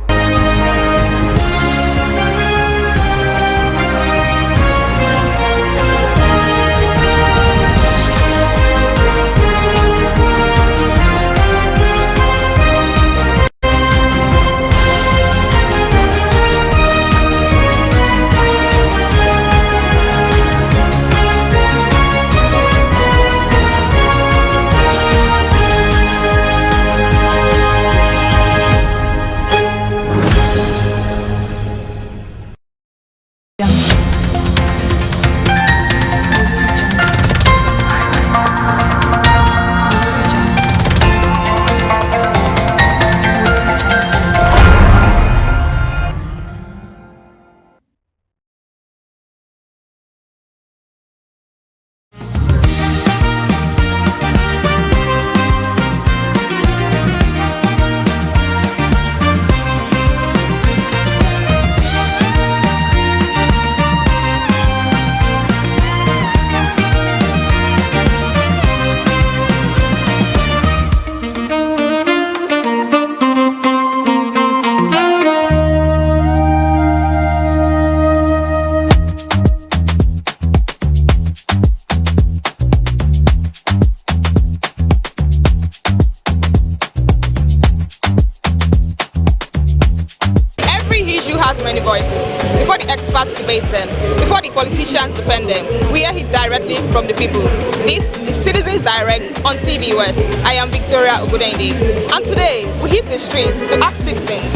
S16: Many voices. Before the experts debate them, before the politicians defend them, we hear it directly from the people. This is Citizens Direct on TVWest. I am Victoria Ogudende, and today we hit the street to ask citizens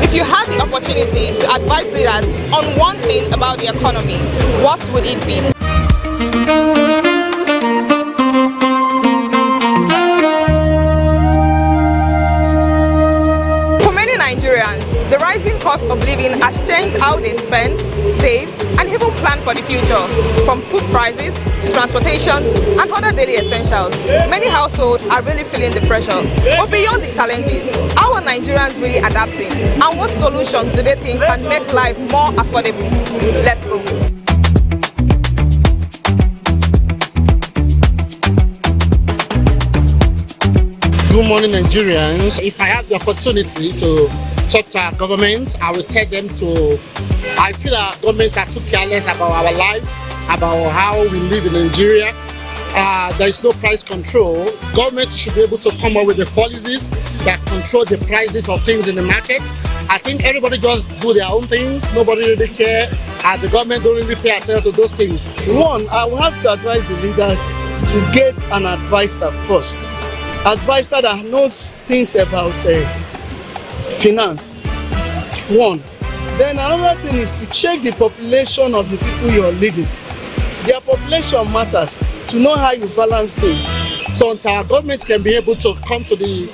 S16: if you had the opportunity to advise leaders on one thing about the economy, what would it be? The rising cost of living has changed how they spend, save, and even plan for the future, from food prices to transportation and other daily essentials. Many households are really feeling the pressure. But beyond the challenges, how are Nigerians really adapting? And what solutions do they think can make life more affordable? Let's go.
S17: Good morning, Nigerians. If I have the opportunity to talk to our government, I will tell them to, I feel our government are too careless about our lives, about how we live in Nigeria. There is no price control. Government should be able to come up with the policies that control the prices of things in the market. I think everybody just do their own things. Nobody really care. The government don't really pay attention to those things.
S18: One, I will have to advise the leaders to get an advisor first. Advisor that knows things about finance. One. Then another thing is to check the population of the people you are leading. Their population matters to know how you balance things.
S17: So until our government can be able to come to the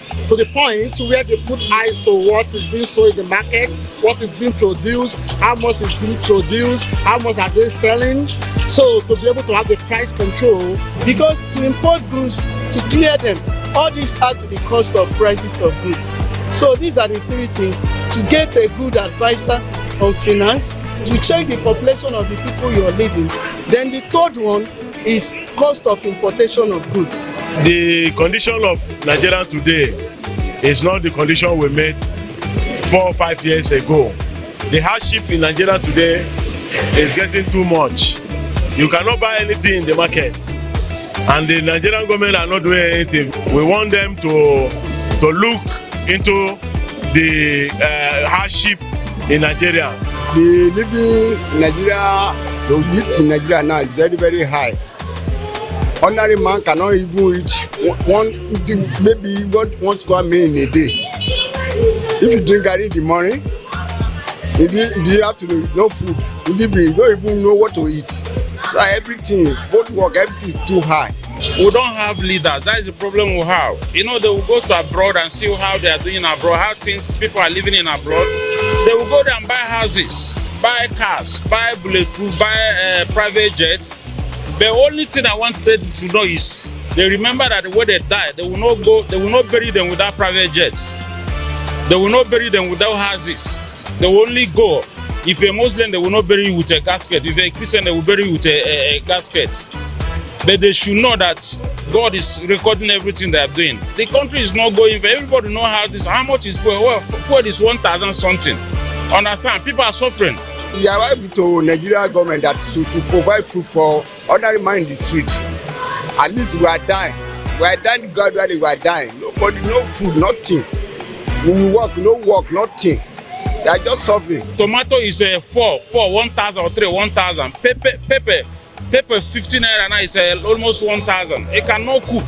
S17: point where they put eyes to what is being sold in the market, what is being produced, how much is being produced, how much are they selling, so to be able to have the price control.
S18: Because to import goods, to clear them, all this adds to the cost of prices of goods. So these are the three things: to get a good advisor on finance, to check the population of the people you are leading. Then the third one is cost of importation of goods.
S19: The condition of Nigeria today is not the condition we met 4 or 5 years ago. The hardship in Nigeria today is getting too much. You cannot buy anything in the market, and the Nigerian government are not doing anything. We want them to look into the hardship in Nigeria.
S20: The living in Nigeria, the wheat in Nigeria now is very, very high. Ordinary man cannot even eat maybe one square meal in a day. If you drink garri in the morning, in the afternoon, no food. In the evening, you don't even know what to eat. So everything, both work, everything is too high.
S21: We don't have leaders. That is the problem we have. You know, they will go to abroad and see how they are doing abroad, how people are living in abroad. They will go there and buy houses, buy cars, buy bulletproof, buy private jets. The only thing I want them to know is they remember that when they die, they will not bury them without private jets. They will not bury them without houses. They will only go. If a Muslim, they will not bury you with a casket. If a Christian, they will bury you with a casket. But they should know that God is recording everything they are doing. The country is not going, but everybody know how much is fuel. Well, fuel is 1,000 something. Understand? People are suffering.
S20: We are happy to Nigeria government that to provide food for ordinary man in the street. At least we are dying. We are dying gradually, we are dying. Nobody, no food, nothing. We will work, no work, nothing. They are just suffering.
S21: Tomato is 1,000 or 1,000. Pepper 15 naira now is almost 1,000. It cannot cook.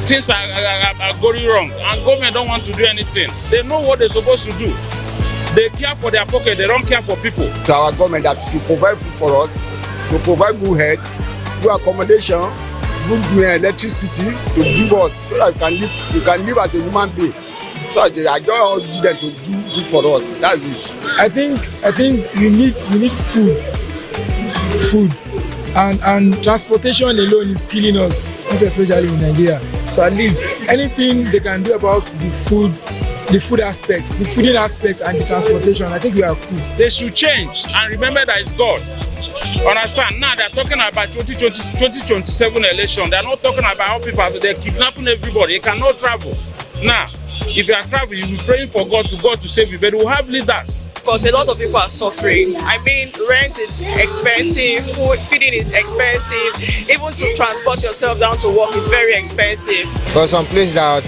S21: Things are going wrong, and government don't want to do anything. They know what they're supposed to do. They care for their pocket, they don't care for people.
S20: To our government that to provide food for us, to provide good health, good accommodation, good electricity to give us so that we can live as a human being. So I just want them to do good for us. That's it.
S5: I think we need food. And transportation alone is killing us, especially in Nigeria. So at least anything they can do about the food aspect, the feeding aspect and the transportation, I think we are cool.
S21: They should change and remember that it's God. Understand? Now they're talking about 2027 election. They're not talking about how people they're kidnapping everybody. They cannot travel. Now, if you are traveling, you'll be praying for God to save you, but we'll have leaders.
S22: Because a lot of people are suffering. I mean, rent is expensive, food, feeding is expensive, even to transport yourself down to work is very expensive.
S23: Because some places that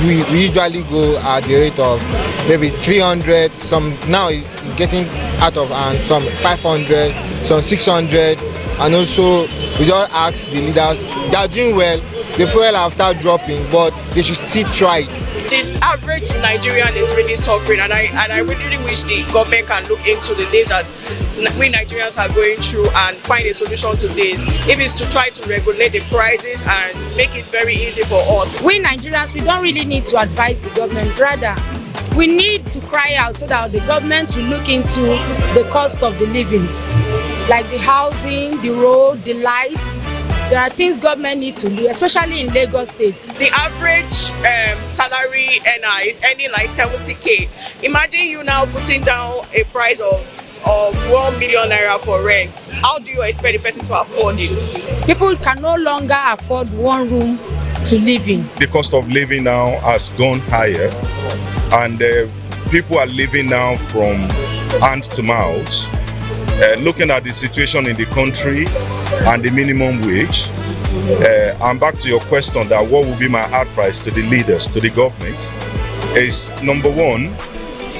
S23: we usually go at the rate of maybe 300, some now is getting out of hand, some 500, some 600, and also we just ask the leaders, they are doing well, the fuel have started dropping, but they should still try it.
S22: The average Nigerian is really suffering, and I really wish the government can look into the days that we Nigerians are going through and find a solution to this. If it's to try to regulate the prices and make it very easy for us.
S24: We Nigerians, we don't really need to advise the government, rather we need to cry out so that the government will look into the cost of the living, like the housing, the road, the lights. There are things government need to do, especially in Lagos State. The
S22: average salary earner is earning like 70k. Imagine you now putting down a price of 1 million naira for rent. How do you expect the person to afford it?
S24: People can no longer afford one room to live in.
S25: The cost of living now has gone higher, and people are living now from hand to mouth. Looking at the situation in the country and the minimum wage, and back to your question that what would be my advice to the leaders, to the government, is number one,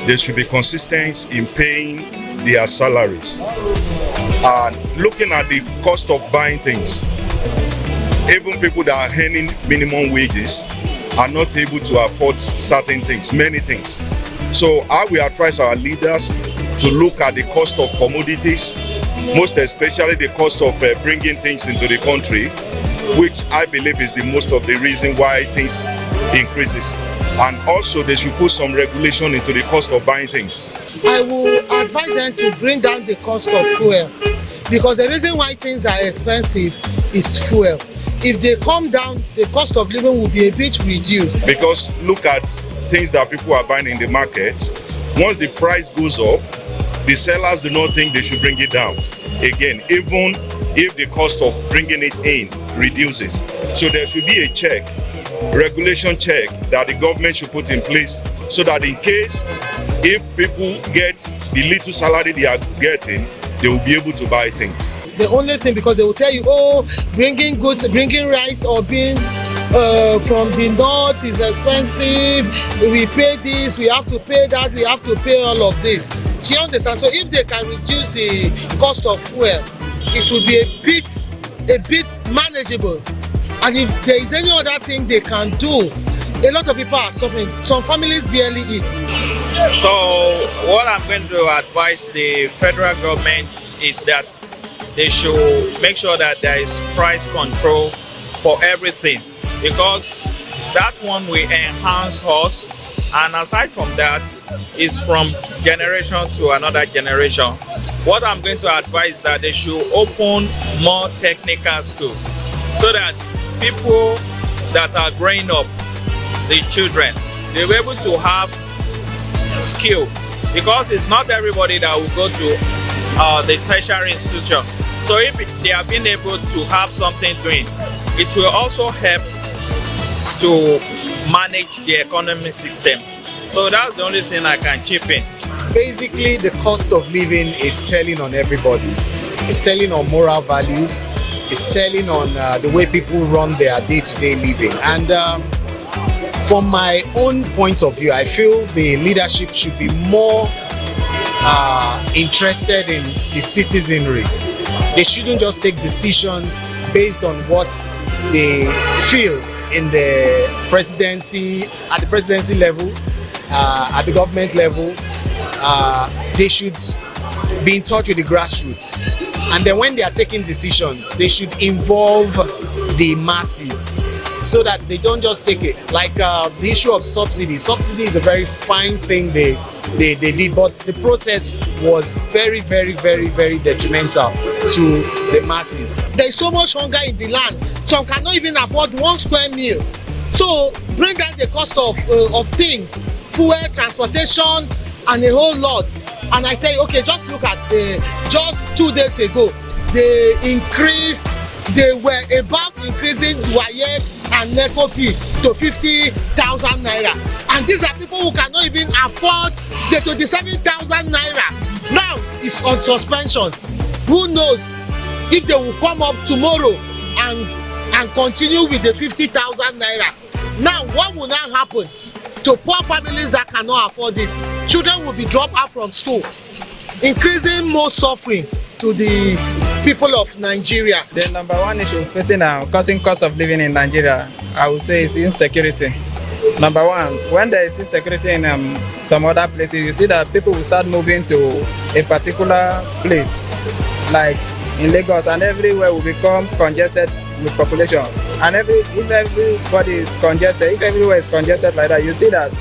S25: there should be consistency in paying their salaries. And looking at the cost of buying things, even people that are earning minimum wages are not able to afford certain things, many things. So I will advise our leaders to look at the cost of commodities, most especially the cost of bringing things into the country, which I believe is the most of the reason why things increases. And also they should put some regulation into the cost of buying things.
S18: I will advise them to bring down the cost of fuel, because the reason why things are expensive is fuel. If they come down, the cost of living will be a bit reduced.
S25: Because look at things that people are buying in the market. Once the price goes up, the sellers do not think they should bring it down again, even if the cost of bringing it in reduces. So there should be a check, regulation check that the government should put in place, so that in case if people get the little salary they are getting, they will be able to buy things.
S18: The only thing, because they will tell you, oh, bringing rice or beans from the north is expensive, we pay this, we have to pay that, we have to pay all of this. Do you understand? So if they can reduce the cost of fuel, it will be a bit manageable. And if there is any other thing they can do, a lot of people are suffering. Some families barely eat.
S26: So what I'm going to advise the federal government is that they should make sure that there is price control for everything, because that one will enhance us, and aside from that, is from generation to another generation. What I'm going to advise is that they should open more technical schools, so that people that are growing up, the children, they'll be able to have skill, because it's not everybody that will go to the tertiary institution. So if they have been able to have something doing, it will also help to manage the economic system. So that's the only thing I can chip in.
S4: Basically, the cost of living is telling on everybody. It's telling on moral values. It's telling on the way people run their day-to-day living. And from my own point of view, I feel the leadership should be more interested in the citizenry. They shouldn't just take decisions based on what they feel in the presidency, at the presidency level, at the government level. They should be in touch with the grassroots. And then when they are taking decisions, they should involve the masses so that they don't just take it. Like the issue of subsidy. Subsidy is a very fine thing they did, but the process was very, very, very, very detrimental to the masses.
S17: There is so much hunger in the land. Some cannot even afford 1 square meal. So bring down the cost of things, fuel, transportation, and a whole lot. And I tell you, okay, just look at just 2 days ago, they were about increasing WAEC and NECO fee to 50,000 naira. And these are people who cannot even afford the 27,000 naira. Now it's on suspension. Who knows if they will come up tomorrow and continue with the 50,000 naira. Now what will now happen to poor families that cannot afford it? Children will be dropped out from school, increasing more suffering to the people of Nigeria.
S6: The number one issue facing causing cost of living in Nigeria, I would say, is insecurity. Number one, when there is insecurity in some other places, you see that people will start moving to a particular place, like in Lagos, and everywhere will become congested with population. And if everybody is congested, if everywhere is congested like that, you see that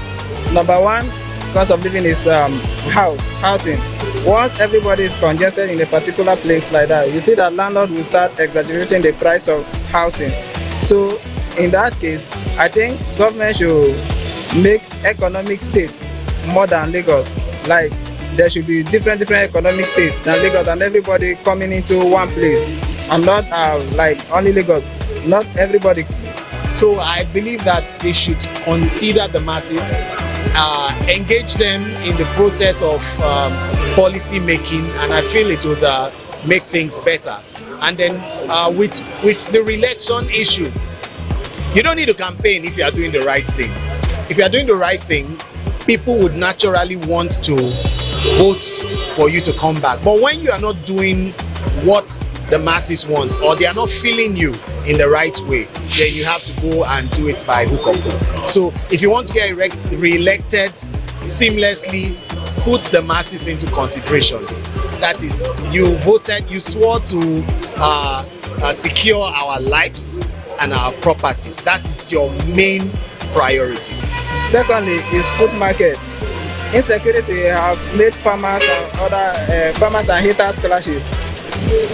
S6: number one, cost of living is housing. Once everybody is congested in a particular place like that, you see that landlord will start exaggerating the price of housing. So in that case, I think government should make economic state more than Lagos. Like there should be different economic states than Lagos, and everybody coming into one place, and not like only Lagos, not everybody.
S4: So I believe that they should consider the masses, engage them in the process of policy making, and I feel it would make things better. And then with the re-election issue, you don't need to campaign if you are doing the right thing. If you are doing the right thing, people would naturally want to vote for you to come back. But when you are not doing what the masses want, or they are not feeling you in the right way, then you have to go and do it by hook or crook. So if you want to get re-elected seamlessly, put the masses into consideration. That is, you voted, you swore to secure our lives and our properties. That is your main priority.
S6: Secondly is food market. Insecurity have made farmers and other farmers and haters clashes.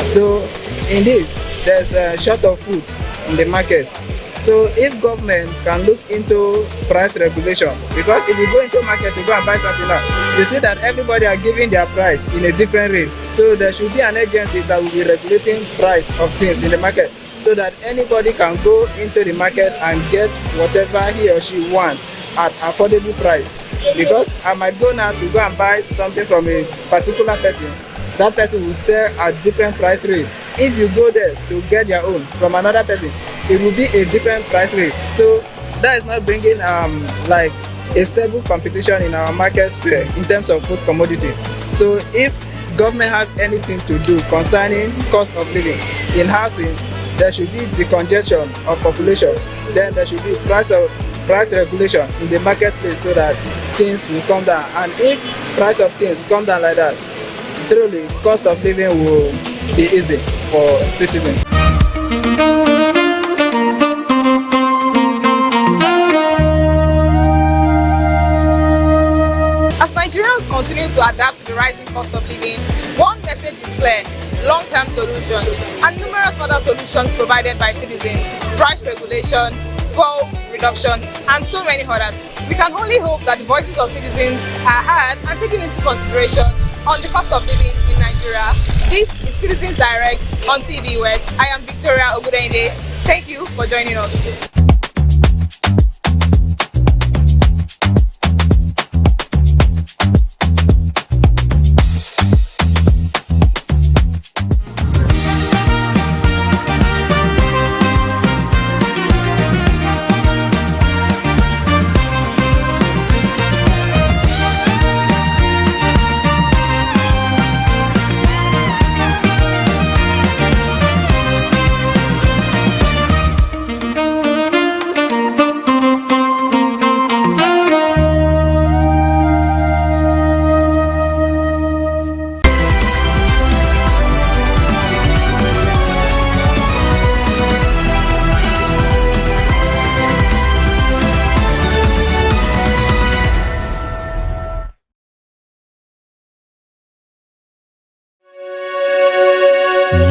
S6: So in this, there's a short of food in the market. So if government can look into price regulation, because if you go into market to go and buy something now, you see that everybody are giving their price in a different rate. So there should be an agency that will be regulating price of things in the market, so that anybody can go into the market and get whatever he or she wants at affordable price. Because I might go now to go and buy something from a particular person, that person will sell at different price rate. If you go there to get your own from another person, it will be a different price rate. So that is not bringing like a stable competition in our market sphere in terms of food commodity. So if government have anything to do concerning cost of living in housing, there should be decongestion of population. Then there should be price regulation in the marketplace, so that things will come down. And if price of things come down like that, truly cost of living will be easy for citizens.
S16: As Nigerians continue to adapt to the rising cost of living, one message is clear: long-term solutions, and numerous other solutions provided by citizens, price regulation, fuel reduction, and so many others. We can only hope that the voices of citizens are heard and taken into consideration on the cost of living in Nigeria. This is Citizens Direct on TVWest. I am Victoria Ogudende. Thank you for joining us.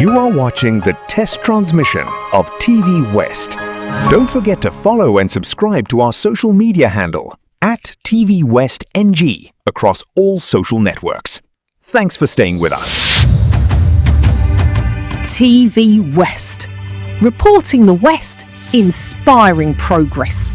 S1: You are watching the test transmission of TVWest. Don't forget to follow and subscribe to our social media handle at TVWestNG across all social networks. Thanks for staying with us.
S2: TV West. Reporting the West, inspiring progress.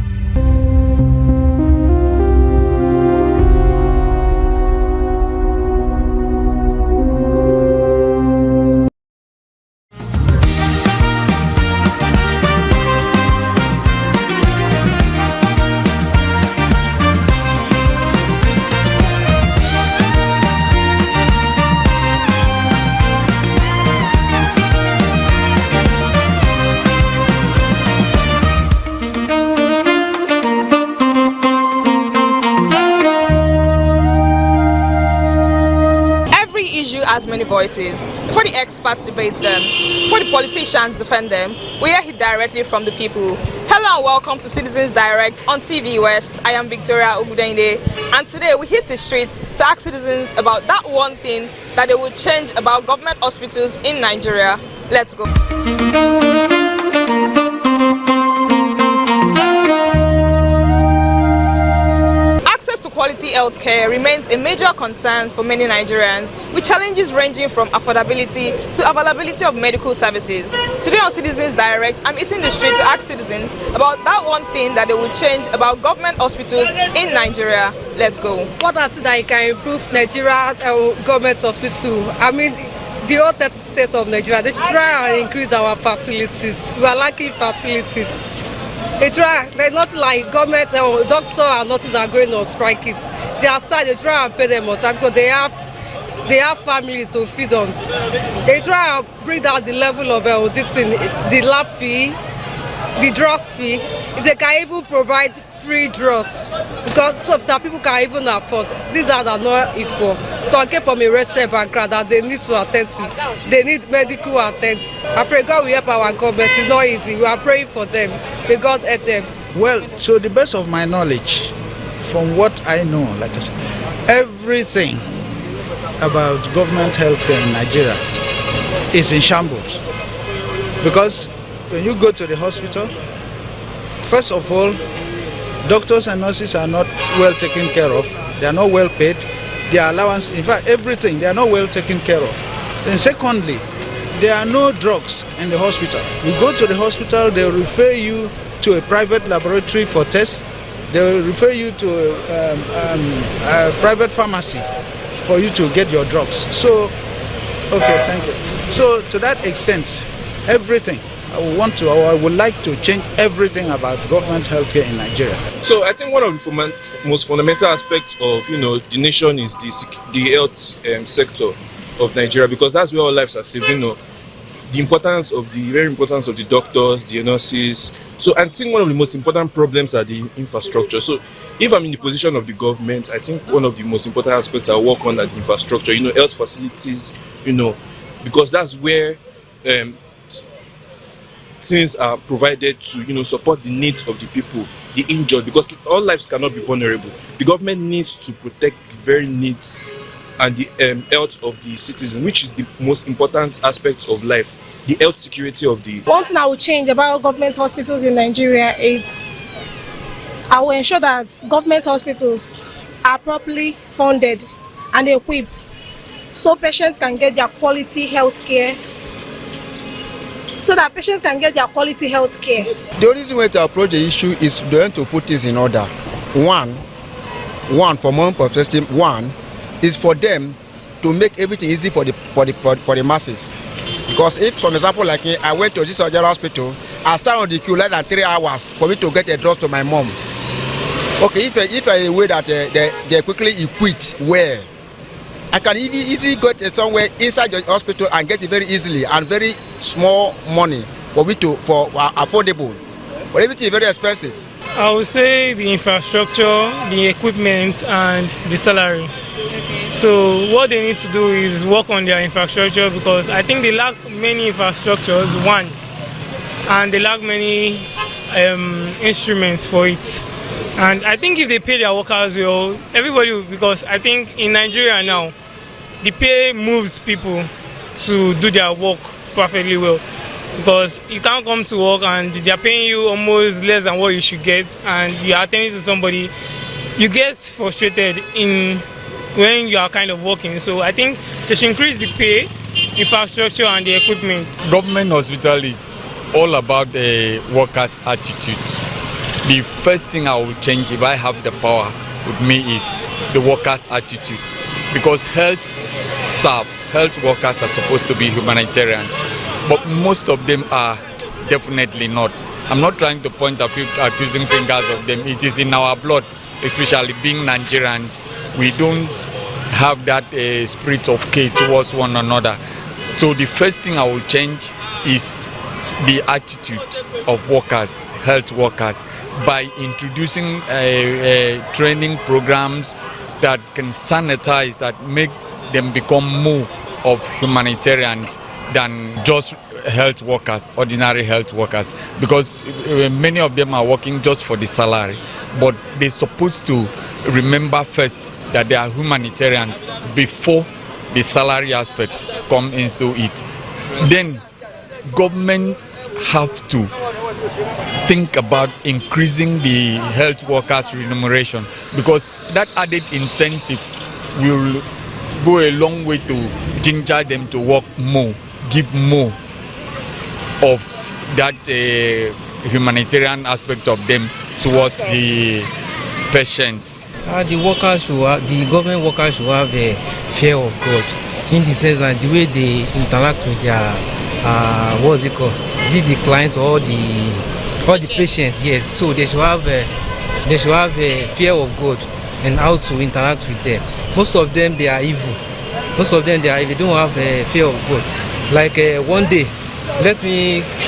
S16: Has many voices. Before the experts debate them, before the politicians defend them, we hear it directly from the people. Hello and welcome to Citizens Direct on TVWest. I am Victoria Ogudende, and today we hit the streets to ask citizens about that one thing that they would change about government hospitals in Nigeria. Let's go. Quality healthcare remains a major concern for many Nigerians, with challenges ranging from affordability to availability of medical services. Today on Citizens Direct, I'm hitting the street to ask citizens about that one thing that they would change about government hospitals in Nigeria. Let's go.
S7: What I see that can improve Nigeria government hospital? I mean, the whole 30 states of Nigeria, they should try and increase our facilities. We are lacking facilities. They try, they're not like government, doctors and nurses are going on strikes. They are sad, they try and pay them on time because they have family to feed on. They try and bring down the level of this thing, the lab fee, the drugs fee. If they can even provide free drugs, because some that people can even afford. These are not equal. So I came from a racial background that they need to attend to. They need medical attendance. I pray God will help our government. It's not easy. We are praying for them. May God help them.
S8: Well, to the best of my knowledge, from what I know, like I said, everything about government healthcare in Nigeria is in shambles. Because when you go to the hospital, first of all, doctors and nurses are not well taken care of. They are not well paid. Their allowance, in fact, everything, they are not well taken care of. Then secondly, there are no drugs in the hospital. You go to the hospital, they will refer you to a private laboratory for tests. They will refer you to a private pharmacy for you to get your drugs. So, okay, thank you. So to that extent, everything, I would like to change everything about government healthcare in Nigeria.
S9: So I think one of the most fundamental aspects of the nation is the health sector of Nigeria, because that's where our lives are saved. The very importance of the doctors, the nurses. So I think one of the most important problems are the infrastructure. So if I'm in the position of the government, I think one of the most important aspects I work on are the infrastructure. Health facilities. Because that's where things are provided to support the needs of the people, the injured, because all lives cannot be vulnerable. The government needs to protect the very needs and the health of the citizen, which is the most important aspect of life, the health security of the...
S10: One thing I will change about government hospitals in Nigeria is I will ensure that government hospitals are properly funded and equipped so patients can get their quality health care. The
S23: only way to approach the issue is to put things in order. One, from one perspective, one is for them to make everything easy for the masses. Because if, for example, like I went to this general hospital, I stand on the queue less than 3 hours for me to get a drugs to my mom. Okay, if I way that they quickly equate where I can easily go to somewhere inside the hospital and get it very easily and very small money for affordable. But everything is very expensive.
S5: I would say the infrastructure, the equipment, and the salary. So what they need to do is work on their infrastructure, because I think they lack many infrastructures, one, and they lack many instruments for it. And I think if they pay their workers well, everybody will, because I think in Nigeria now, the pay moves people to do their work perfectly well. Because you can't come to work and they're paying you almost less than what you should get, and you're attending to somebody, you get frustrated when you are kind of working. So I think they should increase the pay, infrastructure, and the equipment.
S3: Government hospital is all about the workers' attitude. The first thing I will change if I have the power with me is the workers' attitude. Because health staffs, health workers are supposed to be humanitarian, but most of them are definitely not. I'm not trying to point accusing fingers of them. It is in our blood, especially being Nigerians. We don't have that spirit of care towards one another. So the first thing I will change is the attitude of workers, health workers, by introducing training programs that can sanitize, that make them become more of humanitarians than just health workers, ordinary health workers, because many of them are working just for the salary. But they're supposed to remember first that they are humanitarians before the salary aspect comes into it. Then government have to think about increasing the health workers' remuneration, because that added incentive will go a long way to ginger them to work more, give more of that humanitarian aspect of them towards the patients.
S11: The government workers should have a fear of God, in the sense that the way they interact with their what's it called? Is it the clients or the patients? Yes. So they should have a fear of God and how to interact with them. Most of them, they are evil. They don't have a fear of God. Like one day,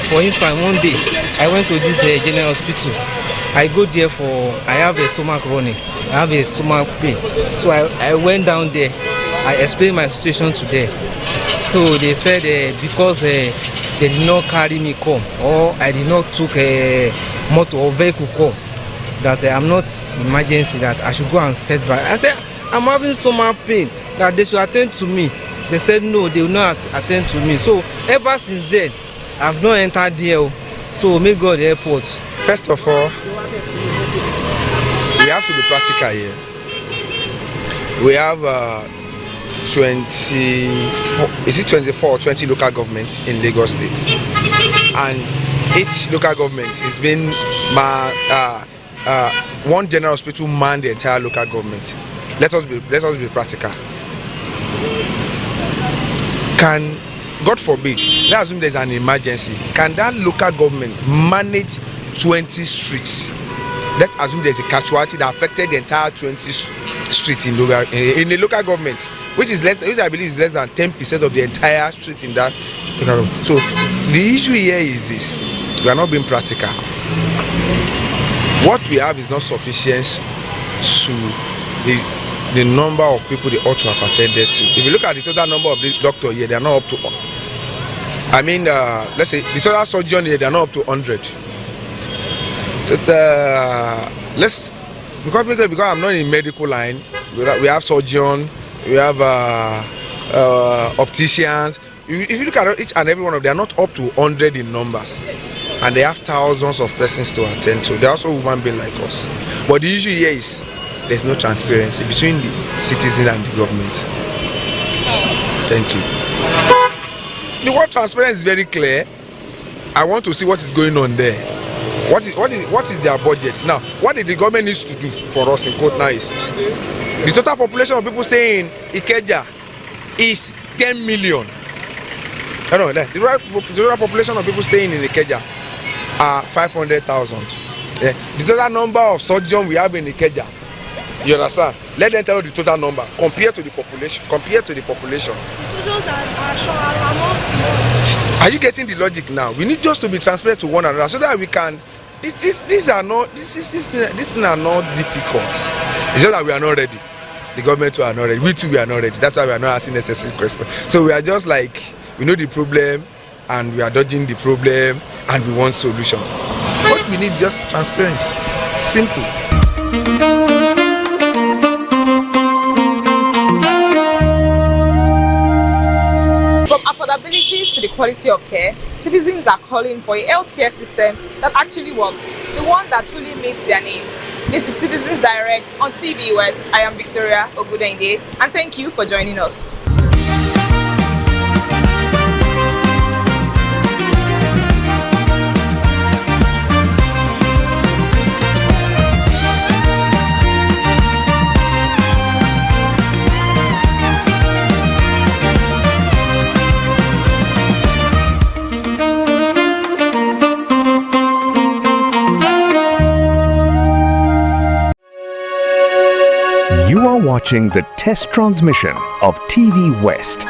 S11: for instance, one day I went to this general hospital. I go there I have a stomach running. I have a stomach pain. So I went down there. I explained my situation to them. So they said because they did not carry me come, or I did not took a motor or vehicle come, that I'm not emergency, that I should go and set back. I said, I'm having stomach pain, that they should attend to me. They said no, they will not attend to me. So ever since then, I've not entered there. So may God help us.
S23: First of all, we have to be practical here. We have 24 or 20 local governments in Lagos State, and each local government is being one general hospital man the entire local government. Let us be practical. Can, God forbid, let's assume there's an emergency, can that local government manage 20 streets? Let's assume there's a casualty that affected the entire 20 streets in the local government, which I believe is less than 10% of the entire street in that local government. So the issue here is this: we are not being practical. What we have is not sufficient to the number of people they ought to have attended to. If you look at the total number of the doctors here, they are not up to. I mean, let's say the total surgeon here, they are not up to 100. Because I'm not in medical line, we have surgeons, we have opticians. If you look at each and every one of them, they are not up to 100 in numbers, and they have thousands of persons to attend to. They're also human beings like us. But the issue here is there's no transparency between the citizen and the government.
S12: Thank you. The word transparency is very clear. I want to see what is going on there. What is their budget now? What the government needs to do for us in quote now is the total population of people staying in Ikeja is 10 million. No, the total population of people staying in Ikeja are 500,000. Yeah. The total number of surgeons we have in Ikeja, you understand? Let them tell you the total number compared to the population. Are you getting the logic now? We need just to be transparent to one another so that we can. These are not difficult. It's just that we are not ready. The government too are not ready. We too we are not ready. That's why we are not asking necessary questions. So we are just like, we know the problem and we are dodging the problem and we want solution. What we need is just transparency. Simple.
S16: From affordability to the quality of care, citizens are calling for a healthcare system that actually works, the one that truly meets their needs. This is Citizens Direct on TVWest. I am Victoria Ogudende, and thank you for joining us.
S1: You are watching the test transmission of TVWest.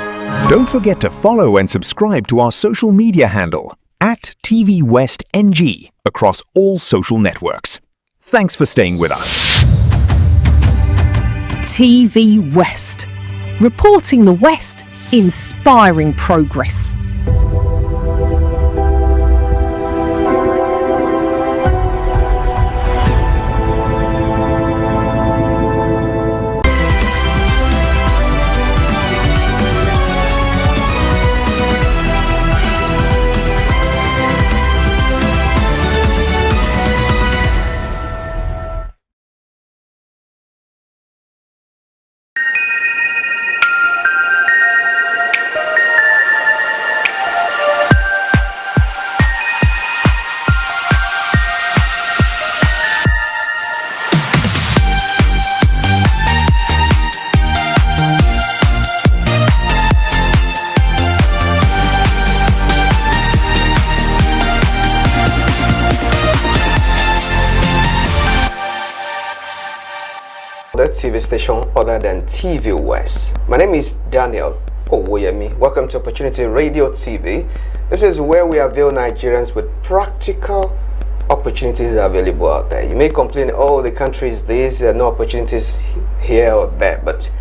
S1: Don't forget to follow and subscribe to our social media handle at TVWestNG across all social networks. Thanks for staying with us.
S2: TV West. Reporting the West, inspiring progress.
S13: TV station other than TVWest. My name is Daniel Owoyemi. Welcome to Opportunity Radio TV. This is where we avail Nigerians with practical opportunities available out there. You may complain, oh, the country is this, there are no opportunities here or there, but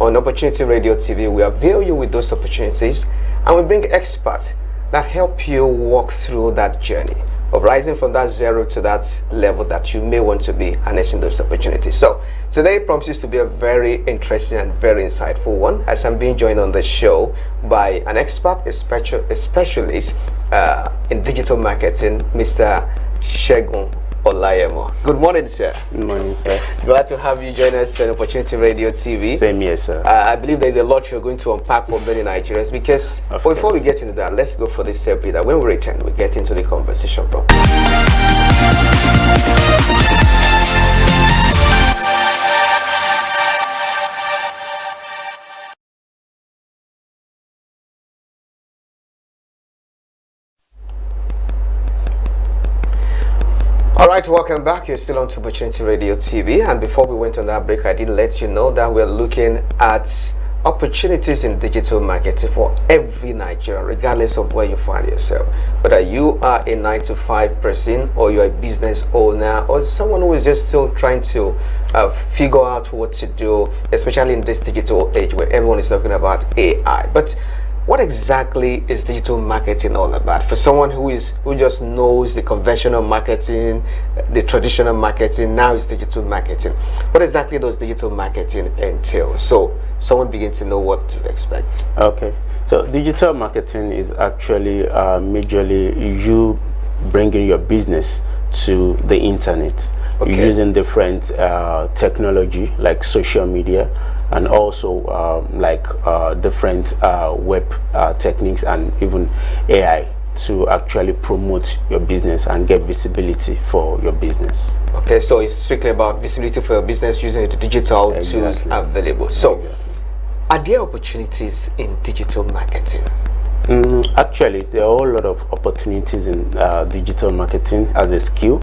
S13: on Opportunity Radio TV, we avail you with those opportunities and we bring experts that help you walk through that journey of rising from that zero to that level that you may want to be, harnessing those opportunities. So today promises to be a very interesting and very insightful one, as I'm being joined on the show by an expert, a specialist in digital marketing, Mr. Segun Olayemo. Good morning, sir.
S14: Good morning, sir.
S13: Glad to have you join us on Opportunity Radio TV.
S14: Same here, sir.
S13: I believe there's a lot you're going to unpack for many Nigerians, because before we get into that, let's go for this break. When we return, we get into the conversation, bro. Alright, welcome back. You're still on Opportunity Radio TV, and before we went on that break, I did let you know that we're looking at opportunities in digital marketing for every Nigerian, regardless of where you find yourself. Whether you are a 9-to-5 person, or you're a business owner, or someone who is just still trying to figure out what to do, especially in this digital age where everyone is talking about AI. But what exactly is digital marketing all about? For someone who just knows the conventional marketing, the traditional marketing, now it's digital marketing. What exactly does digital marketing entail? So someone begins to know what to expect.
S14: Okay, so digital marketing is actually majorly you bringing your business to the internet. Okay. Using different technology like social media and also different web techniques and even AI to actually promote your business and get visibility for your business.
S13: Okay, so it's strictly about visibility for your business using the digital tools available. So, are there opportunities in digital marketing?
S14: Actually, there are a whole lot of opportunities in digital marketing as a skill.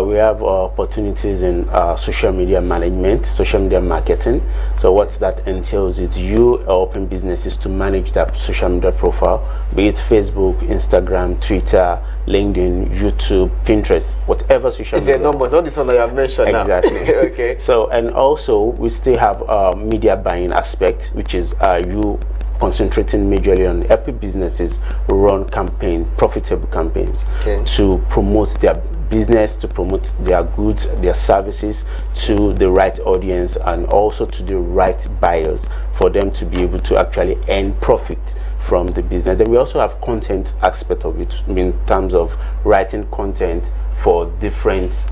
S14: We have opportunities in social media management, social media marketing. So what that entails is you helping businesses to manage their social media profile, be it Facebook, Instagram, Twitter, LinkedIn, YouTube, Pinterest, whatever social media.
S13: It's a numbers, all this one that you have mentioned now.
S14: Exactly.
S13: Okay.
S14: So, and also we still have media buying aspect, which is you concentrating majorly on helping businesses run profitable campaigns to promote their business, to promote their goods, their services to the right audience and also to the right buyers for them to be able to actually earn profit from the business. Then we also have content aspect of it in terms of writing content for different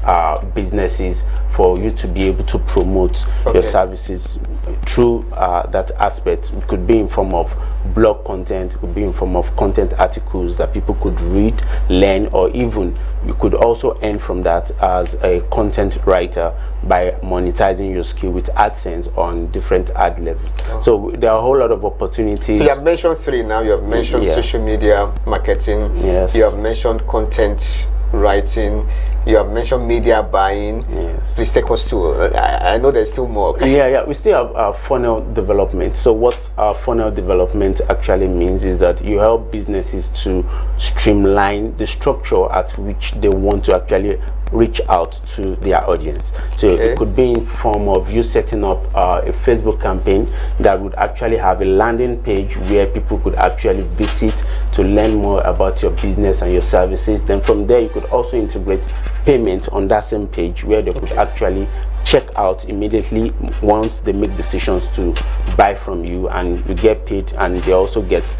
S14: businesses for you to be able to promote your services through that aspect. It could be in form of blog content, it could be in form of content articles that people could read, learn, or even you could also earn from that as a content writer by monetizing your skill with AdSense on different ad levels. So there are a whole lot of opportunities.
S13: So you have mentioned 3 now. You have mentioned social media marketing.
S14: Yes.
S13: You have mentioned content writing. You have mentioned media buying.
S14: Yes.
S13: Please take us to. I know there's still more.
S14: Yeah. We still have funnel development. So what funnel development actually means is that you help businesses to streamline the structure at which they want to actually reach out to their audience. So it could be in form of you setting up a Facebook campaign that would actually have a landing page where people could actually visit to learn more about your business and your services. Then from there you could also integrate payments on that same page where they could actually check out immediately once they make decisions to buy from you, and you get paid, and they also get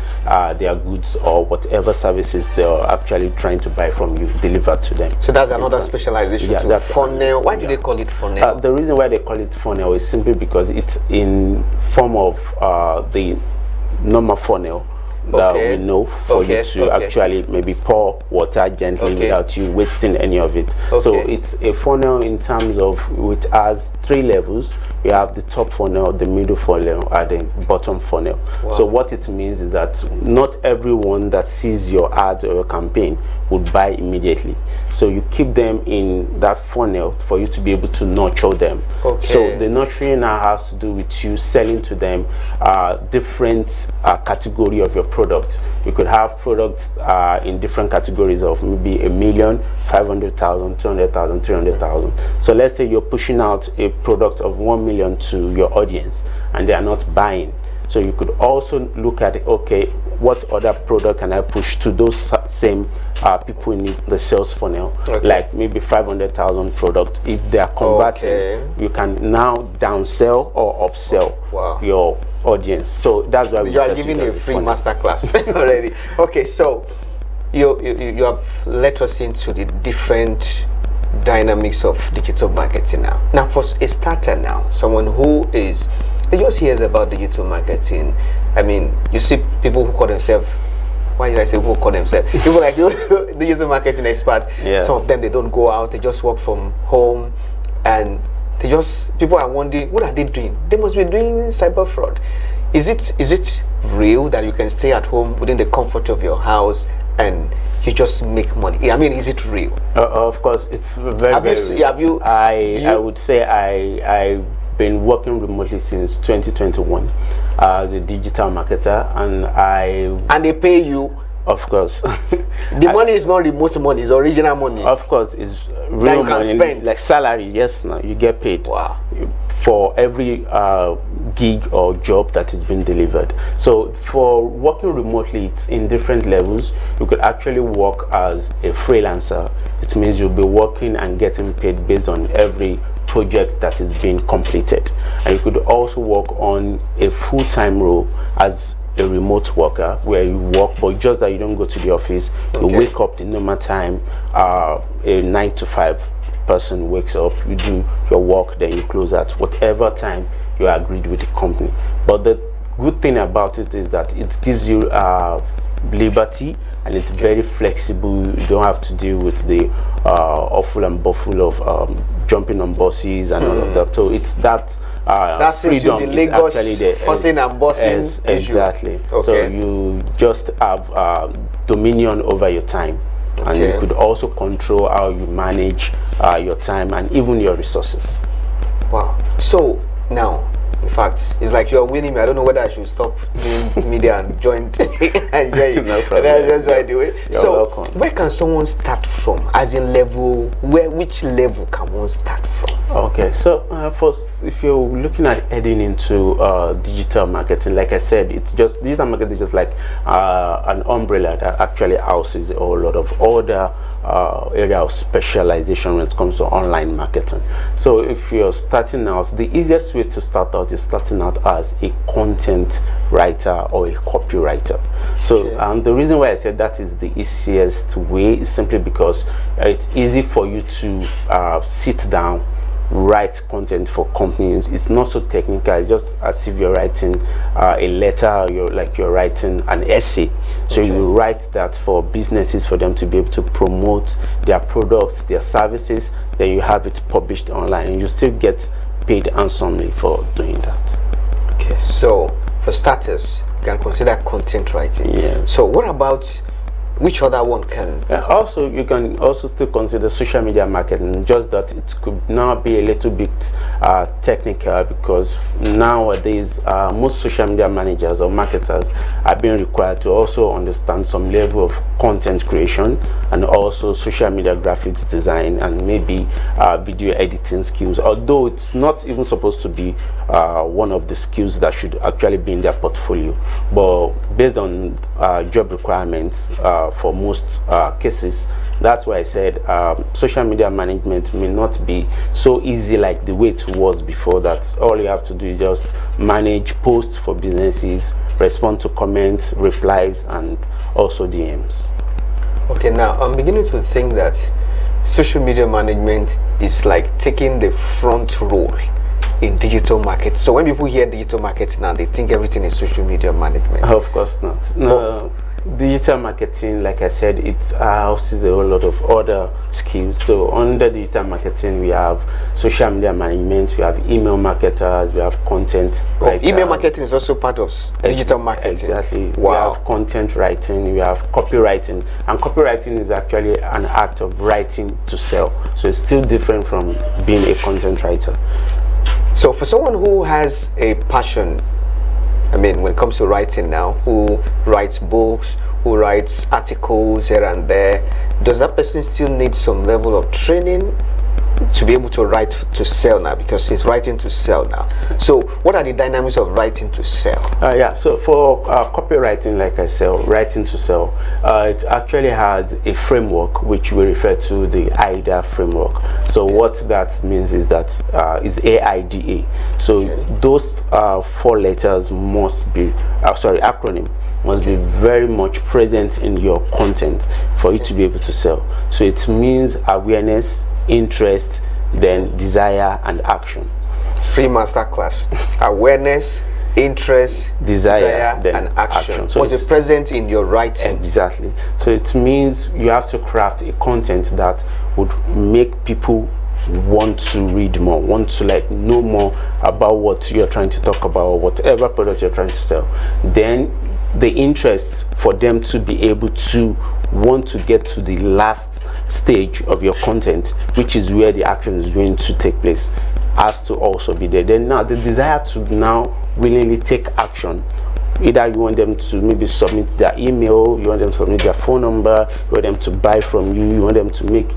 S14: their goods or whatever services they are actually trying to buy from you delivered to them.
S13: So that's another specialization to
S14: that's
S13: funnel. Why do they call it funnel?
S14: The reason why they call it funnel is simply because it's in form of the normal funnel that we know for you to actually maybe pour water gently without you wasting any of it. So it's a funnel in terms of it has 3 levels. You have the top funnel, the middle funnel, and the bottom funnel. So what it means is that not everyone that sees your ad or your campaign would buy immediately. So you keep them in that funnel for you to be able to nurture them. So the nurturing now has to do with you selling to them different category of your product. You could have products in different categories of maybe 1 million, 500,000, 200,000, 300,000. So let's say you're pushing out a product of 1 million to your audience and they are not buying. So you could also look at what other product can I push to those same people in the sales funnel, like maybe 500,000 product. If they are converting, you can now downsell or upsell your audience. So that's why
S13: you are giving a free masterclass already. Okay, so you have let us into the different dynamics of digital marketing now. Now, for a starter now, someone who is just hears about digital marketing, I mean, you see people who call themselves, why did I say who call themselves? People like digital marketing experts. Some of them, they don't go out, they just work from home, and people are wondering, what are they doing? They must be doing cyber fraud. Is it real that you can stay at home within the comfort of your house and you just make money? I mean, is it real?
S14: Of course, it's very real. I would say I've been working remotely since 2021 as a digital marketer, and
S13: they pay you.
S14: Of course.
S13: The money is not remote money, it's original money.
S14: Of course, it's real money. Spend. Like salary, yes, now you get paid for every gig or job that is being delivered. So for working remotely, it's in different levels. You could actually work as a freelancer. It means you'll be working and getting paid based on every project that is being completed. And you could also work on a full-time role as a remote worker, where you work, but just that you don't go to the office. You wake up the normal time. A 9 to 5 person wakes up, you do your work, then you close at whatever time you agreed with the company. But the good thing about it is that it gives you liberty, and it's very flexible. You don't have to deal with the awful and buffle of jumping on buses and all of that. So it's that freedom
S13: the Lagos
S14: is actually the
S13: hustling and bustling issue.
S14: Exactly.
S13: Okay.
S14: So you just have dominion over your time, and you could also control how you manage your time and even your resources.
S13: Wow. So now, in fact, it's like you're winning me. I don't know whether I should stop doing media and join and hear you.
S14: No problem.
S13: That's why I do it.
S14: You're
S13: so
S14: welcome.
S13: where can someone start from? As in level, which level can one start from?
S14: Okay, so first, if you're looking at heading into digital marketing, like I said, it's just digital marketing is just like an umbrella that actually houses a whole lot of other area of specialization when it comes to online marketing. So if you're starting out, the easiest way to start out is starting out as a content writer or a copywriter. So the reason why I said that is the easiest way is simply because it's easy for you to sit down, write content for companies. It's not so technical. It's just as if you're writing a letter, you're writing an essay. So you write that for businesses, for them to be able to promote their products, their services. Then you have it published online, and you still get paid handsomely for doing that.
S13: Okay, so for starters, you can consider content writing.
S14: Yeah.
S13: So what about which other one can?
S14: Also, you can also still consider social media marketing, just that it could now be a little bit technical, because nowadays most social media managers or marketers are being required to also understand some level of content creation and also social media graphics design and maybe video editing skills, although it's not even supposed to be one of the skills that should actually be in their portfolio. But based on job requirements, for most cases, that's why I said social media management may not be so easy like the way it was before. That all you have to do is just manage posts for businesses, respond to comments, replies, and also DMs.
S13: Okay, now I'm beginning to think that social media management is like taking the front role in digital market. So when people hear digital market now, they think everything is social media management.
S14: Of course not. No. Digital marketing, like I said, it houses a whole lot of other skills. So under digital marketing, we have social media management, we have email marketers, we have content writers.
S13: Email marketing is also part of digital marketing.
S14: Exactly.
S13: Wow.
S14: We have content writing, we have copywriting, and copywriting is actually an act of writing to sell. So it's still different from being a content writer.
S13: So for someone who has a passion, I mean, when it comes to writing now, who writes books, who writes articles here and there, does that person still need some level of training to be able to write to sell now, because he's writing to sell now? So what are the dynamics of writing to sell?
S14: Yeah, so for copywriting, like I said, writing to sell, it actually has a framework which we refer to the AIDA framework. So what that means is that is AIDA. So those 4 letters must be acronym must be very much present in your content for you to be able to sell. So it means awareness, interest, then desire and action.
S13: Free masterclass. Awareness, interest, desire and action. So it's present in your writing.
S14: Exactly. So it means you have to craft a content that would make people want to read more, want to know more about what you're trying to talk about, or whatever product you're trying to sell. Then the interest for them to be able to want to get to the last stage of your content, which is where the action is going to take place, has to also be there. Then now the desire to now willingly take action. Either you want them to maybe submit their email, you want them to submit their phone number, you want them to buy from you, you want them to make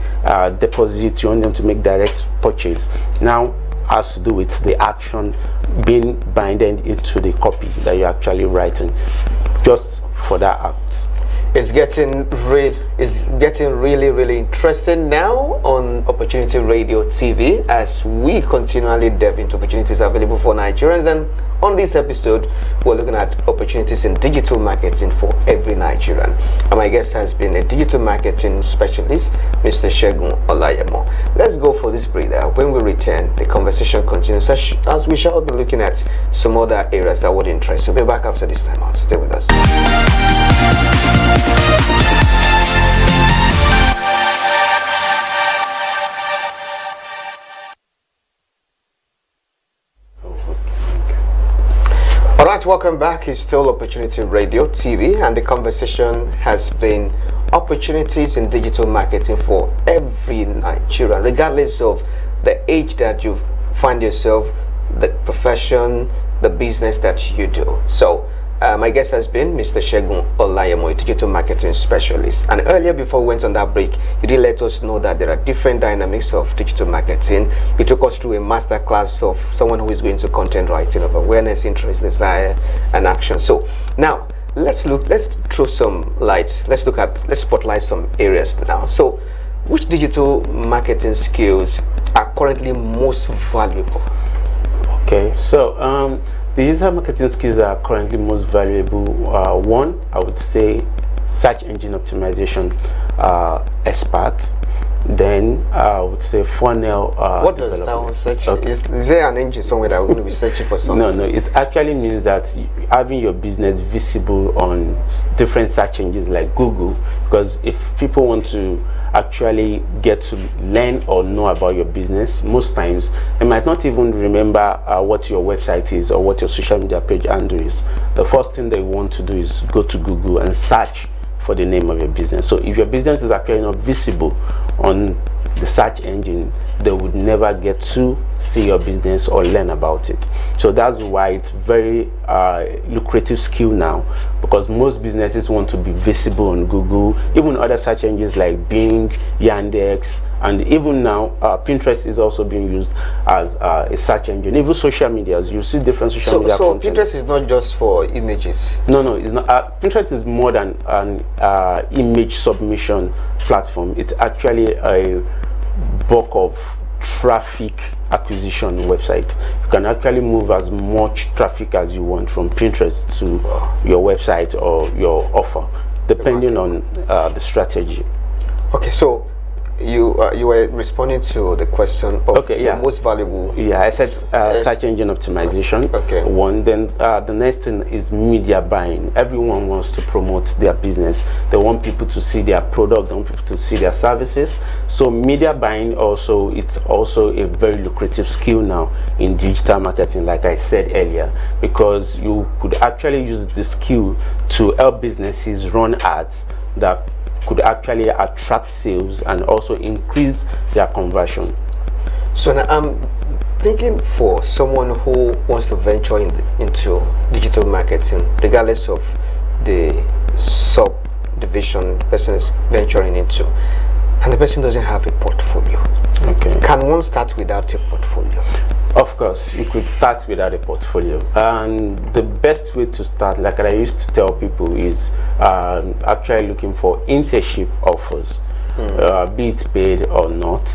S14: deposits, you want them to make direct purchase. Now has to do with the action being binded into the copy that you're actually writing just for that act.
S13: It's getting really interesting now on Opportunity Radio TV as we continually delve into opportunities available for Nigerians. And on this episode, we're looking at opportunities in digital marketing for every Nigerian. And my guest has been a digital marketing specialist, Mr. Segun Olayemo. Let's go for this breather. When we return, the conversation continues as we shall be looking at some other areas that would interest. So we'll be back after this time out. Stay with us. Alright, welcome back. It's still Opportunity Radio TV, and the conversation has been opportunities in digital marketing for every Nigerian, regardless of the age that you find yourself, the profession, the business that you do. So my guest has been Mr. Segun Olayemo, a digital marketing specialist. And earlier, before we went on that break, you did let us know that there are different dynamics of digital marketing. You took us through a masterclass of someone who is going to content writing, of awareness, interest, desire, and action. So now let's throw some light. Let's spotlight some areas now. So which digital marketing skills are currently most valuable?
S14: Okay, so digital marketing skills that are currently most valuable. One, I would say search engine optimization experts. Then I would say funnel.
S13: What does that search? Okay. Is there an engine somewhere that we're going to be searching for something?
S14: No, it actually means that having your business visible on different search engines like Google, because if people want to actually get to learn or know about your business, most times they might not even remember what your website is or what your social media page handle is. The first thing they want to do is go to Google and search for the name of your business. So if your business is actually not visible on the search engine, they would never get to see your business or learn about it. So that's why it's very lucrative skill now, because most businesses want to be visible on Google, even other search engines like Bing, Yandex, and even now Pinterest is also being used as a search engine. Even social medias, you see different social media content.
S13: Pinterest is not just for images?
S14: No, it's not. Pinterest is more than an image submission platform. It's actually a bulk of traffic acquisition website. You can actually move as much traffic as you want from Pinterest to your website or your offer, depending on the strategy.
S13: Okay, so you were responding to the question of the most valuable.
S14: Yeah, I said search engine optimization.
S13: Okay.
S14: One. Then the next thing is media buying. Everyone wants to promote their business. They want people to see their product. They want people to see their services. So media buying also, it's also a very lucrative skill now in digital marketing, like I said earlier, because you could actually use this skill to help businesses run ads that could actually attract sales and also increase their conversion.
S13: So now I'm thinking for someone who wants to venture into digital marketing, regardless of the subdivision the person is venturing into, and the person doesn't have a portfolio.
S14: Okay.
S13: Can one start without a portfolio?
S14: Of course, you could start without a portfolio, and the best way to start, like I used to tell people, is actually looking for internship offers, be it paid or not.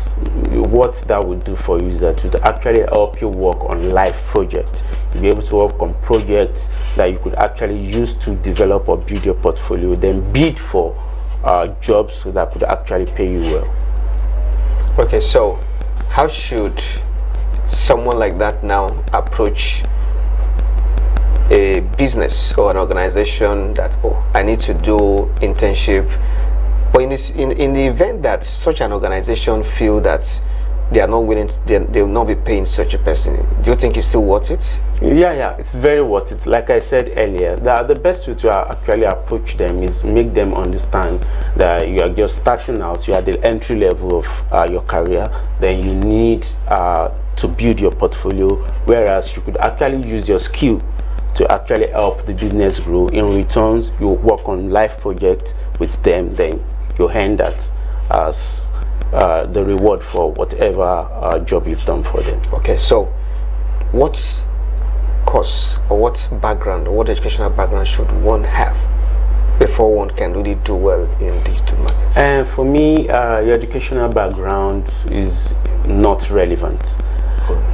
S14: What that would do for you is that it would actually help you work on live projects. You'll be able to work on projects that you could actually use to develop or build your portfolio, then bid for jobs that could actually pay you well.
S13: Okay, so how should someone like that now approach a business or an organization that, oh, I need to do internship? But in the event that such an organization feel that they are not willing, they will not be paying such a person, do you think it's still worth it?
S14: Yeah, it's very worth it. Like I said earlier, the best way to actually approach them is make them understand that you are just starting out, you are at the entry level of your career, then you need to build your portfolio, whereas you could actually use your skill to actually help the business grow. In returns, you work on live projects with them, then you hand that as the reward for whatever job you've done for them.
S13: Okay, so what course or what background or what educational background should one have before one can really do well in digital marketing?
S14: And for me, your educational background is not relevant.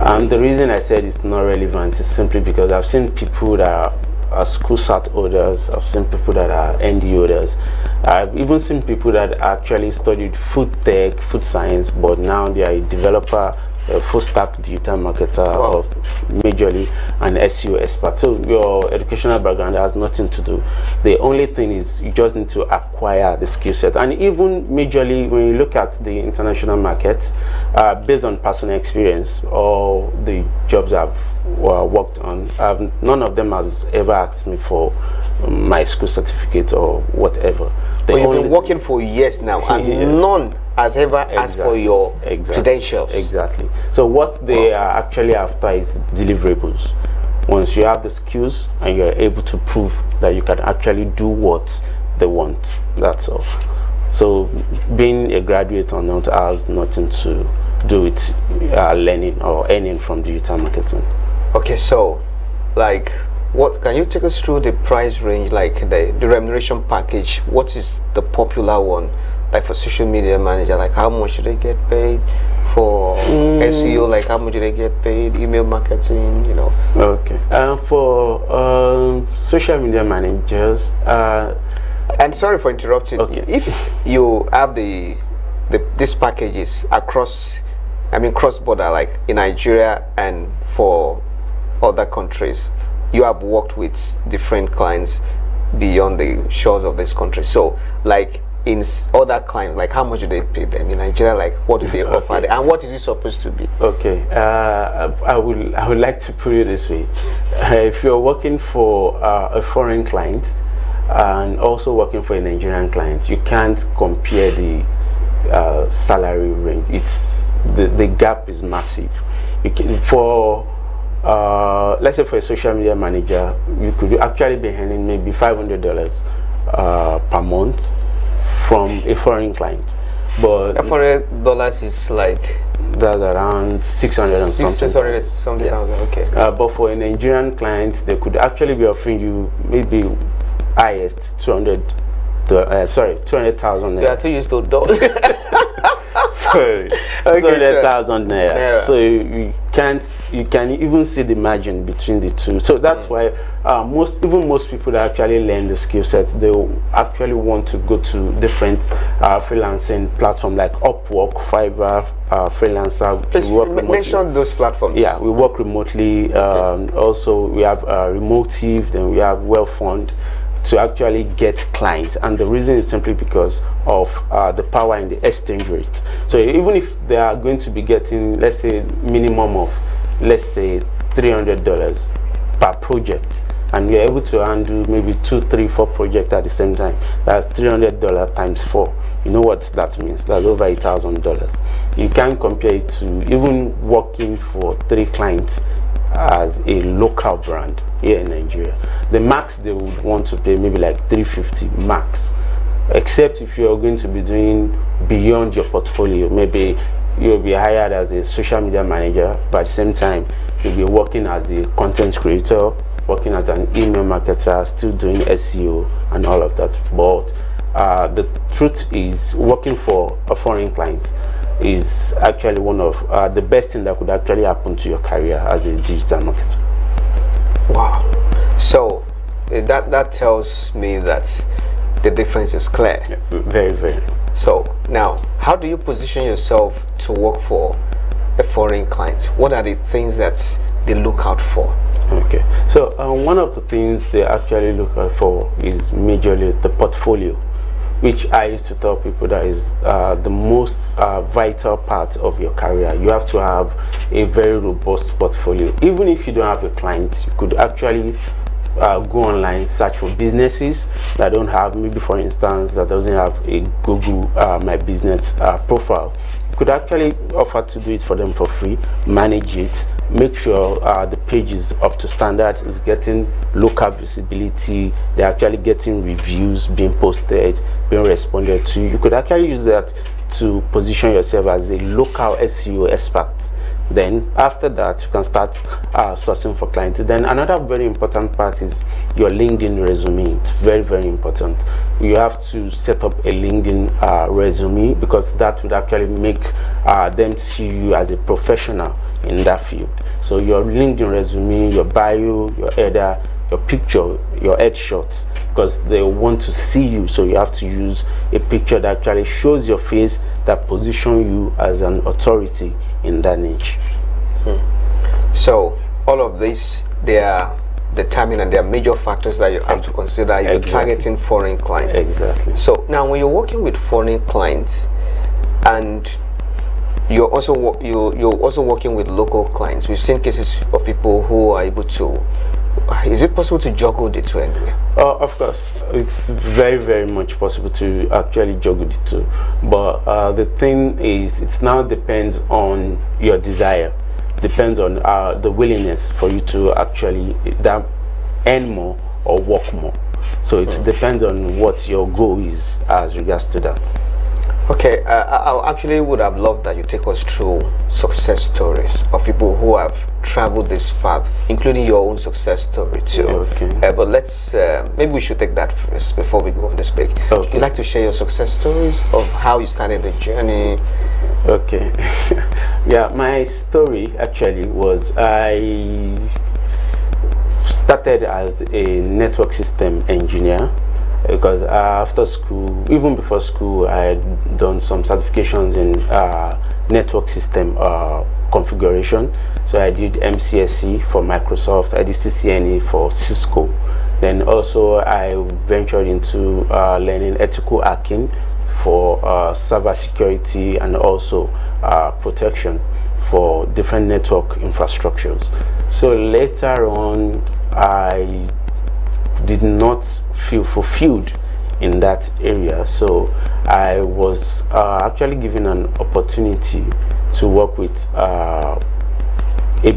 S14: And the reason I said it's not relevant is simply because I've seen people that are school cert holders, I've seen people that are ND holders, I've even seen people that actually studied food tech, food science, but now they are a developer, a full stack digital marketer, or majorly an SEO expert. So your educational background has nothing to do. The only thing is you just need to acquire the skill set. And even majorly when you look at the international market, based on personal experience or the jobs I've worked on, none of them has ever asked me for my school certificate or whatever.
S13: But you've been working for years now, and none has ever asked for your credentials.
S14: Exactly. So what they are actually after is deliverables. Once you have the skills and you're able to prove that you can actually do what they want, that's all. So being a graduate or not has nothing to do with learning or earning from digital marketing.
S13: Okay, so like, what can you take us through the price range, like the remuneration package? What is the popular one, like for social media manager? Like how much do they get paid? For SEO, like how much do they get paid? Email marketing, you know?
S14: Okay. For social media managers,
S13: and sorry for interrupting. Okay. If you have these packages across, I mean cross-border, like in Nigeria and for other countries, you have worked with different clients beyond the shores of this country. So like in other clients, like how much do they pay them in Nigeria? Like what do they offer them, and what is it supposed to be?
S14: Okay, I would like to put it this way. If you're working for a foreign client and also working for a Nigerian client, you can't compare the salary range. It's the gap is massive. You can, for let's say for a social media manager, you could actually be earning maybe $500 per month from a foreign client. But
S13: $400 is like,
S14: that's around 600 and something.
S13: 600 something thousand. Okay.
S14: But for a Nigerian client, they could actually be offering you maybe highest 200,000.
S13: They are too used to dollars.
S14: Sorry, 200,000 naira. So you can even see the margin between the two. So that's why most people that actually learn the skill sets, they actually want to go to different freelancing platforms like Upwork, Fiverr, Freelancer.
S13: Please mention those platforms.
S14: Yeah, we work remotely. Also, we have Remotive, then we have Wellfund to actually get clients, and the reason is simply because of the power in the exchange rate. So even if they are going to be getting, let's say, minimum of, let's say, $300 per project, and we are able to handle maybe 2, 3, 4 projects at the same time, that's $300 times 4. You know what that means? That's over $8,000. You can compare it to even working for 3 clients as a local brand here in Nigeria. The max they would want to pay maybe like $350 max, except if you're going to be doing beyond your portfolio. Maybe you'll be hired as a social media manager, but at the same time you'll be working as a content creator, working as an email marketer, still doing SEO and all of that. But the truth is, working for a foreign client is actually one of the best thing that could actually happen to your career as a digital marketer.
S13: Wow. So that tells me that the difference is clear.
S14: Yeah, very, very.
S13: So now, how do you position yourself to work for a foreign client? What are the things that they look out for?
S14: Okay, so one of the things they actually look out for is majorly the portfolio, which I used to tell people that is the most vital part of your career. You have to have a very robust portfolio. Even if you don't have a client, you could actually go online, search for businesses that don't have, maybe for instance, that doesn't have a Google My Business profile. You could actually offer to do it for them for free, manage it, make sure the page is up to standard, is getting local visibility, they're actually getting reviews being posted, being responded to. You could actually use that to position yourself as a local SEO expert. Then after that, you can start sourcing for clients. Then another very important part is your LinkedIn resume. It's very, very important. You have to set up a LinkedIn resume, because that would actually make them see you as a professional in that field. So your LinkedIn resume, your bio, your header your picture, your headshots, because they want to see you. So you have to use a picture that actually shows your face, that position you as an authority in that niche.
S13: So all of this, they are determined, and there are major factors that you have to consider. You're targeting foreign clients.
S14: Exactly.
S13: So now when you're working with foreign clients, and you're also working with local clients, we've seen cases of people who are able to. Is it possible to juggle the two anyway?
S14: Of course, it's very, very much possible to actually juggle the two. But the thing is, it now depends on your desire, depends on the willingness for you to actually earn more or work more. So it depends on what your goal is as regards to that.
S13: Okay, I actually would have loved that you take us through success stories of people who have traveled this far, including your own success story too.
S14: Okay.
S13: But let's maybe we should take that first before we go on this break. Okay. Would you like to share your success stories of how you started the journey?
S14: Okay. Yeah, my story actually was I started as a network system engineer. Because after school, even before school, I had done some certifications in network system configuration. So I did MCSE for Microsoft, I did CCNA for Cisco. Then also I ventured into learning ethical hacking for cyber security and also protection for different network infrastructures. So later on, I did not feel fulfilled in that area, so I was actually given an opportunity to work with a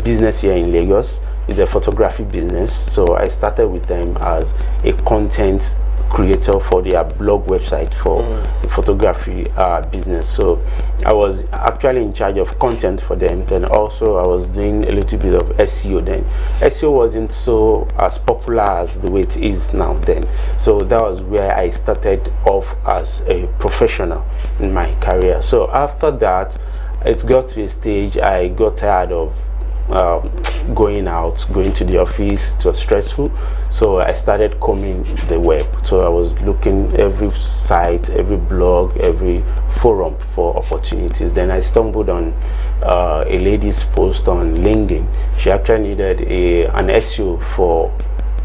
S14: business here in Lagos. It's a photography business, so I started with them as a content creator for their blog website for the photography business. So I was actually in charge of content for them. Then also I was doing a little bit of SEO then. SEO wasn't so as popular as the way it is now then. So that was where I started off as a professional in my career. So after that, it got to a stage I got tired of going to the office. It was stressful, so I started combing the web. So I was looking every site, every blog, every forum for opportunities. Then I stumbled on a lady's post on LinkedIn. She actually needed an SEO for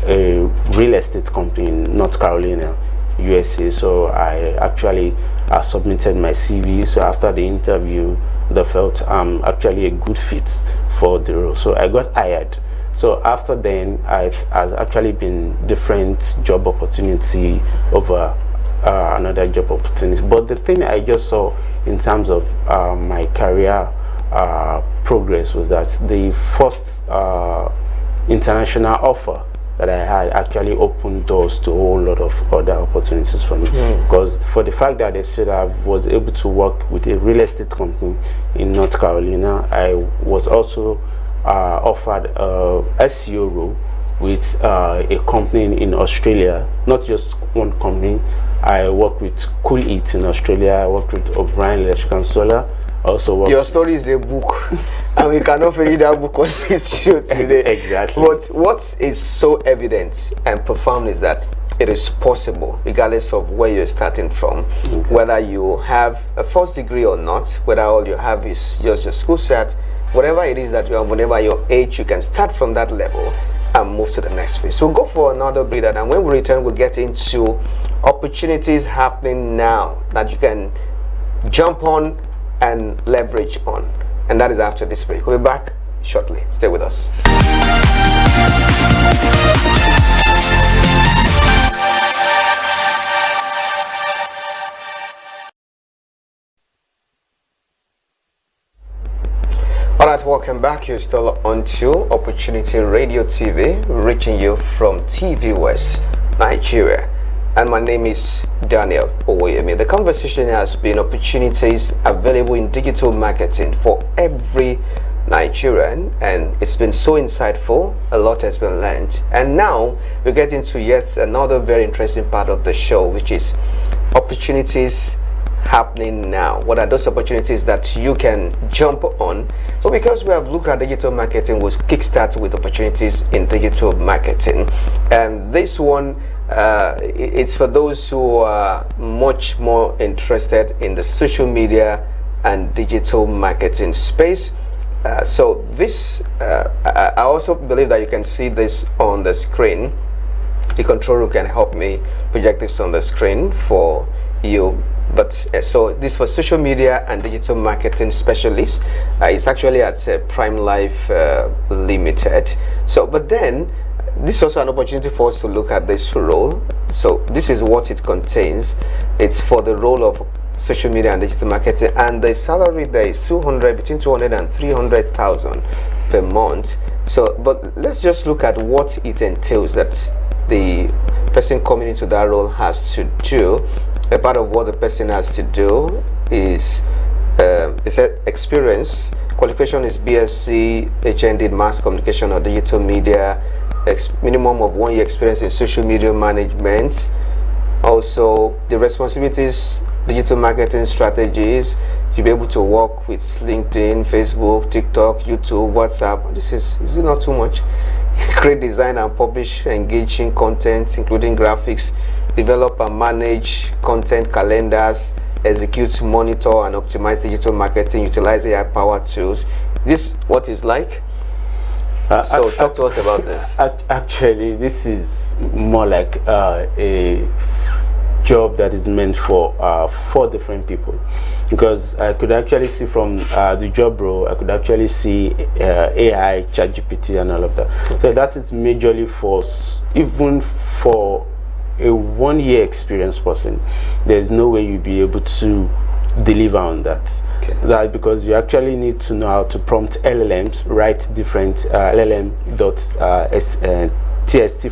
S14: a real estate company in North Carolina, USA. So I actually submitted my CV. So after the interview, they felt I'm actually a good fit for the role, so I got hired. So after then, it has actually been different job opportunity over another job opportunity. But the thing I just saw in terms of my career progress was that the first international offer that I had actually opened doors to a whole lot of other opportunities for me. Because for the fact that they said I was able to work with a real estate company in North Carolina, I was also offered a SEO role with a company in Australia, not just one company. I worked with Cool Eats in Australia, I worked with O'Brien Electric and Solar. Also
S13: your story is a book, and we cannot finish that book on this show today.
S14: Exactly.
S13: But what is so evident and profound is that it is possible, regardless of where you're starting from, whether you have a first degree or not, whether all you have is just your school set, whatever it is that you have, whatever your age, you can start from that level and move to the next phase. So we'll go for another breather, and when we return, we'll get into opportunities happening now that you can jump on and leverage on, and that is after this break. We'll be back shortly. Stay with us. Alright, welcome back. You're still on to Opportunity Radio TV, reaching you from TVWest, Nigeria. And my name is Daniel Owoyemi. The conversation has been opportunities available in digital marketing for every Nigerian, and it's been so insightful. A lot has been learned, and now we get into yet another very interesting part of the show, which is opportunities happening now? What are those opportunities that you can jump on? So because we have looked at digital marketing, we'll kickstart with opportunities in digital marketing. And this one, it's for those who are much more interested in the social media and digital marketing space. So this, I also believe that you can see this on the screen. The control room can help me project this on the screen for you. But so this for social media and digital marketing specialists. It's actually at Prime Life Limited. So, but then this is also an opportunity for us to look at this role. So this is what it contains. It's for the role of social media and digital marketing, and the salary there is between 200 and 300,000 per month. So, but let's just look at what it entails that the person coming into that role has to do. A part of what the person has to do is experience. Qualification is BSc, HND in mass communication or digital media. Minimum of 1 year experience in social media management. Also, the responsibilities, digital marketing strategies. You'll be able to work with LinkedIn, Facebook, TikTok, YouTube, WhatsApp. This is it not too much? Create, design, and publish engaging content, including graphics. Develop and manage content calendars. Execute, monitor, and optimize digital marketing. Utilize AI-powered tools. This what it's like. So talk to us about this.
S14: Actually, this is more like a job that is meant for 4 different people, because I could actually see from the job role, I could actually see AI, ChatGPT, and all of that. Okay. So that is majorly for even for a 1 year experienced person. There's no way you'll be able to deliver on that. Okay. That because you actually need to know how to prompt LLMs, write different LLM.txt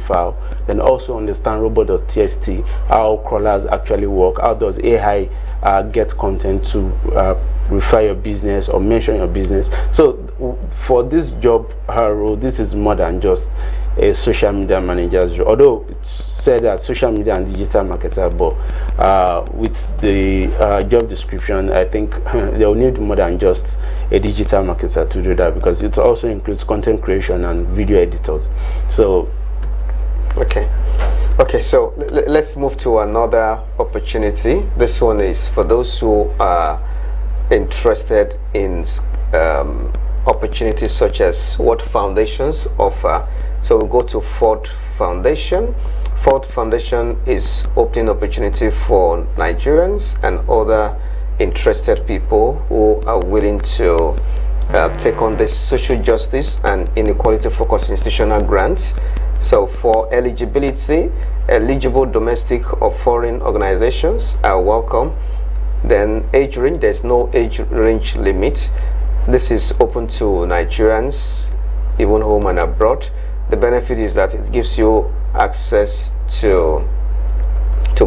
S14: file, then also understand robot.txt, how crawlers actually work, how does AI get content to refer your business or mention your business. So for this job role, this is more than just a social media manager's job, although it's said that social media and digital marketer, but with the job description, I think they'll need more than just a digital marketer to do that, because it also includes content creation and video editors. So
S13: okay, so let's move to another opportunity. This one is for those who are interested in opportunities such as what foundations offer. So we'll go to Ford Foundation. Ford Foundation is opening opportunity for Nigerians and other interested people who are willing to take on this social justice and inequality focused institutional grants. So for eligibility, eligible domestic or foreign organizations are welcome. Then age range, there's no age range limit. This is open to Nigerians, even home and abroad. The benefit is that it gives you access to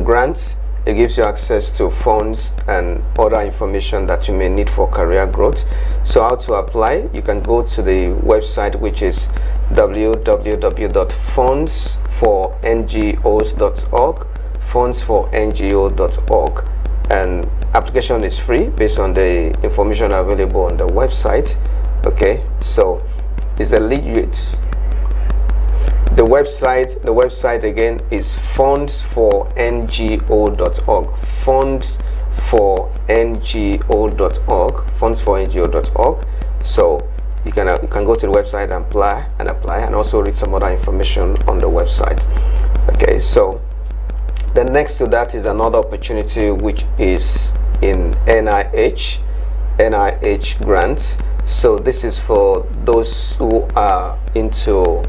S13: grants, it gives you access to funds and other information that you may need for career growth. So how to apply? You can go to the website, which is www.fundsforngos.org, fundsforngo.org, and application is free based on the information available on the website. Okay, so it's a legit. The website again is fundsforngo.org, fundsforngo.org, fundsforngo.org. So you can go to the website and apply and also read some other information on the website. Okay, so the next to that is another opportunity, which is in NIH grants. So this is for those who are into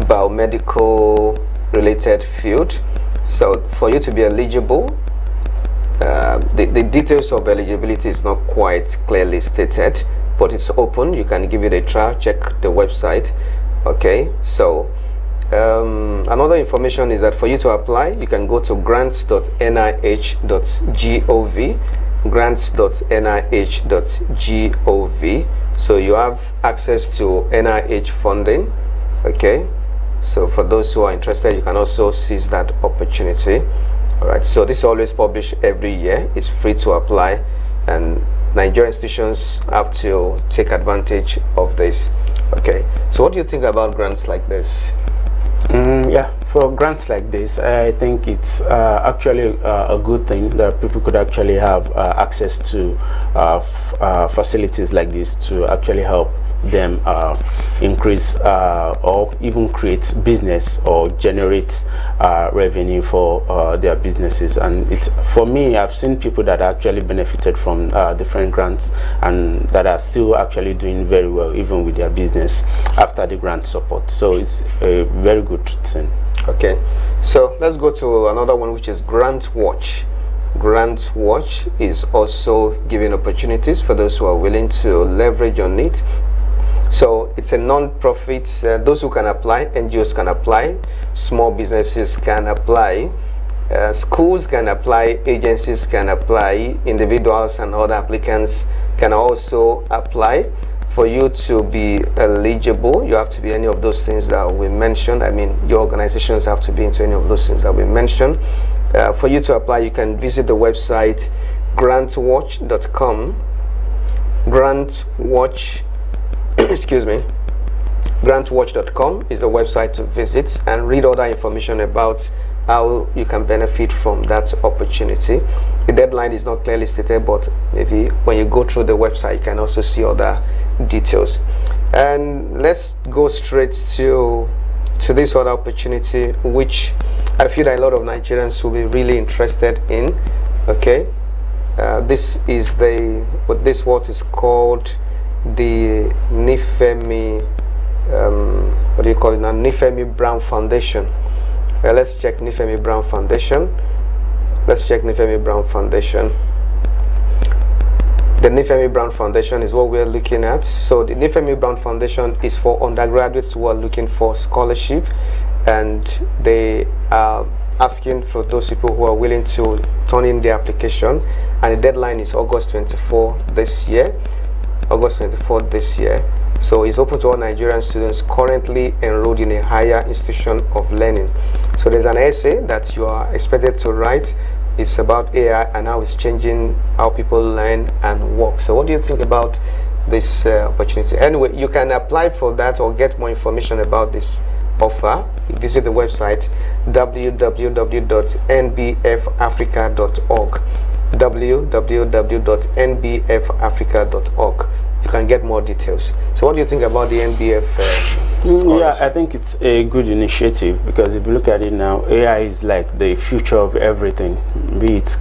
S13: biomedical related field. So for you to be eligible, the details of eligibility is not quite clearly stated, but it's open. You can give it a try, check the website. Okay, so another information is that for you to apply, you can go to grants.nih.gov, grants.nih.gov. so you have access to NIH funding. Okay, so for those who are interested, you can also seize that opportunity. All right, so this is always published every year. It's free to apply, and Nigerian institutions have to take advantage of this. Okay, so what do you think about grants like this?
S14: Yeah, for grants like this, I think it's actually a good thing that people could actually have access to facilities like this to actually help them increase or even create business or generate revenue for their businesses. And it's, for me, I've seen people that actually benefited from different grants and that are still actually doing very well even with their business after the grant support. So it's a very good thing.
S13: Okay, so let's go to another one, which is Grant Watch. Grant Watch is also giving opportunities for those who are willing to leverage on it. So it's a non-profit, those who can apply, NGOs can apply, small businesses can apply, schools can apply, agencies can apply, individuals and other applicants can also apply. For you to be eligible, you have to be any of those things that we mentioned. I mean, your organizations have to be into any of those things that we mentioned. For you to apply, you can visit the website grantwatch.com. Grantwatch excuse me, grantwatch.com is a website to visit and read other information about how you can benefit from that opportunity. The deadline is not clearly stated, but maybe when you go through the website, you can also see other details. And let's go straight to this other opportunity, which I feel that a lot of Nigerians will be really interested in. Okay, this is what is called the Nifemi, what do you call it now? Nifemi Brown Foundation. Let's check Nifemi Brown Foundation. Let's check Nifemi Brown Foundation. The Nifemi Brown Foundation is what we're looking at. So the Nifemi Brown Foundation is for undergraduates who are looking for scholarship, and they are asking for those people who are willing to turn in their application, and the deadline is August 24 this year. August 24th this year. So it's open to all Nigerian students currently enrolled in a higher institution of learning. So there's an essay that you are expected to write. It's about AI and how it's changing how people learn and work. So what do you think about this opportunity? Anyway, you can apply for that or get more information about this offer. Visit the website www.nbfafrica.org. www.nbfafrica.org. You can get more details. So what do you think about the NBF
S14: yeah, I think it's a good initiative, because if you look at it now, AI is like the future of everything, be it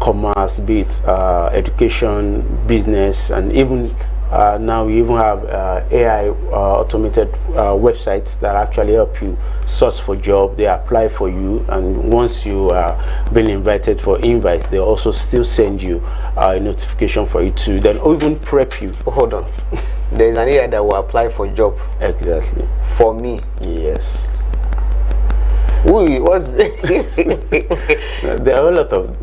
S14: commerce, be it education, business, and even now we even have AI automated websites that actually help you search for job. They apply for you, and once you are being invited for invites, they also still send you a notification for it to then even prep you.
S13: Hold on, there's an AI that will apply for job.
S14: Exactly.
S13: For me?
S14: Yes.
S13: What's
S14: there are a lot of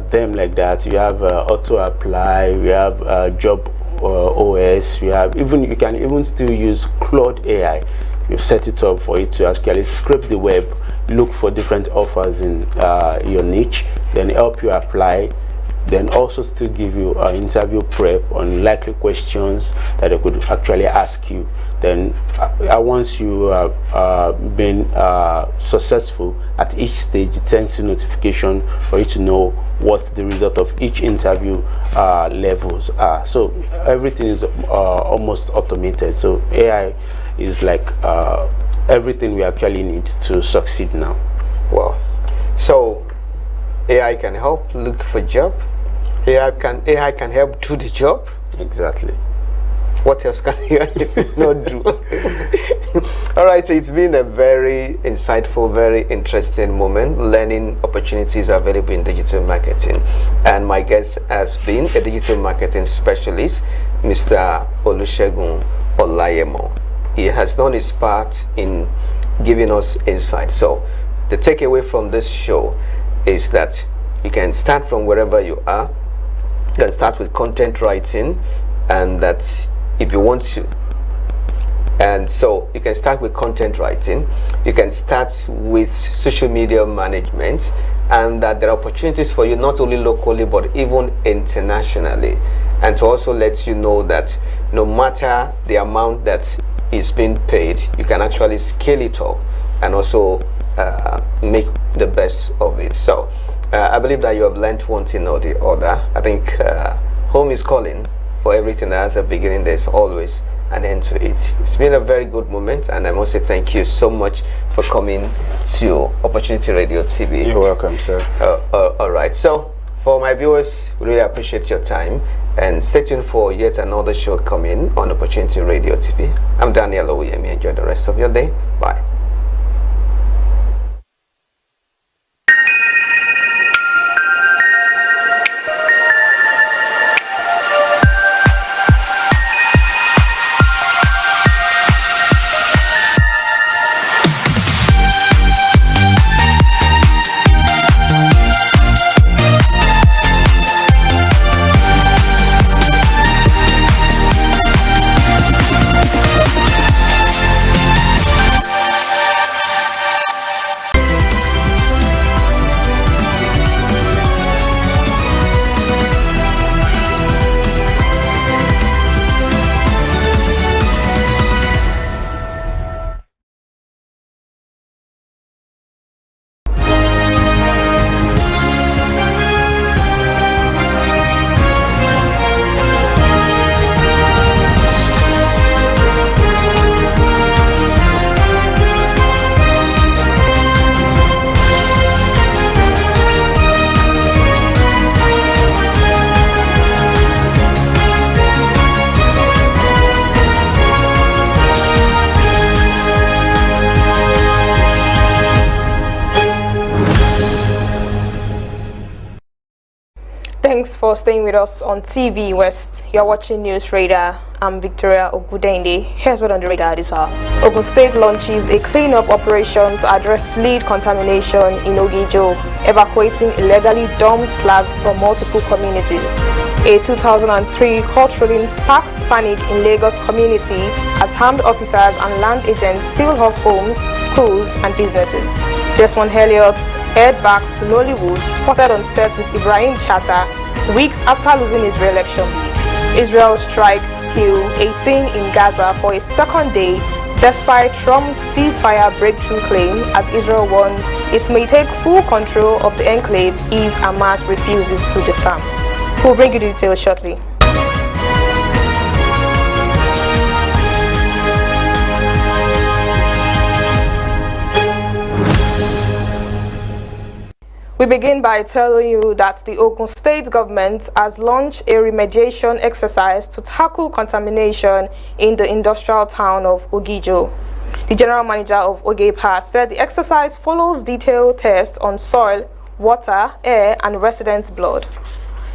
S14: them like that. You have auto apply, we have job OS, we have you can even still use Claude AI. You set it up for it to actually scrape the web, look for different offers in your niche, then help you apply, then also still give you an interview prep on likely questions that they could actually ask you. Then once you have been successful at each stage, it sends you notification for you to know what the result of each interview levels are. So everything is almost automated. So AI is like everything we actually need to succeed now.
S13: Wow. So AI can help look for job. AI can help do the job.
S14: Exactly.
S13: What else can AI not do? All right, so it's been a very insightful, very interesting moment. Learning opportunities available in digital marketing, and my guest has been a digital marketing specialist, Mr. Olusegun Olayemo. He has done his part in giving us insight. So the takeaway from this show is that you can start from wherever you are. You can start with content writing, and that if you want to And so you can start with content writing, you can start with social media management, and that there are opportunities for you not only locally but even internationally. And to also let you know that no matter the amount that is being paid, you can actually scale it up and also make the best of it. So I believe that you have learned one thing or the other. I think home is calling. For everything that has a beginning, there's always an end to it. It's been a very good moment, and I must say thank you so much for coming to Opportunity Radio TV.
S14: You're welcome, sir.
S13: All right, so for my viewers, we really appreciate your time, and stay tuned for yet another show coming on Opportunity Radio TV. I'm Daniel Oyemi. Enjoy the rest of your day. Bye.
S16: Thanks for staying with us on TV West. You're watching News Radar. I'm Victoria Ogudende. Here's what on the radar this hour. Ogun State launches a cleanup operation to address lead contamination in Ogijo, evacuating illegally dumped slag from multiple communities. A 2003 court ruling sparks panic in Lagos community as armed officers and land agents seal off homes, schools and businesses. Desmond Elliott head back to Nollywood, spotted on set with Ibrahim Chatta weeks after losing his re-election bid. Israel strikes kill 18 in Gaza for a second day despite Trump's ceasefire breakthrough claim, as Israel warns it may take full control of the enclave if Hamas refuses to disarm. We'll bring you the details shortly. We begin by telling you that the Ogun State government has launched a remediation exercise to tackle contamination in the industrial town of Ogijo. The general manager of Ogepa said the exercise follows detailed tests on soil, water, air, and residents' blood.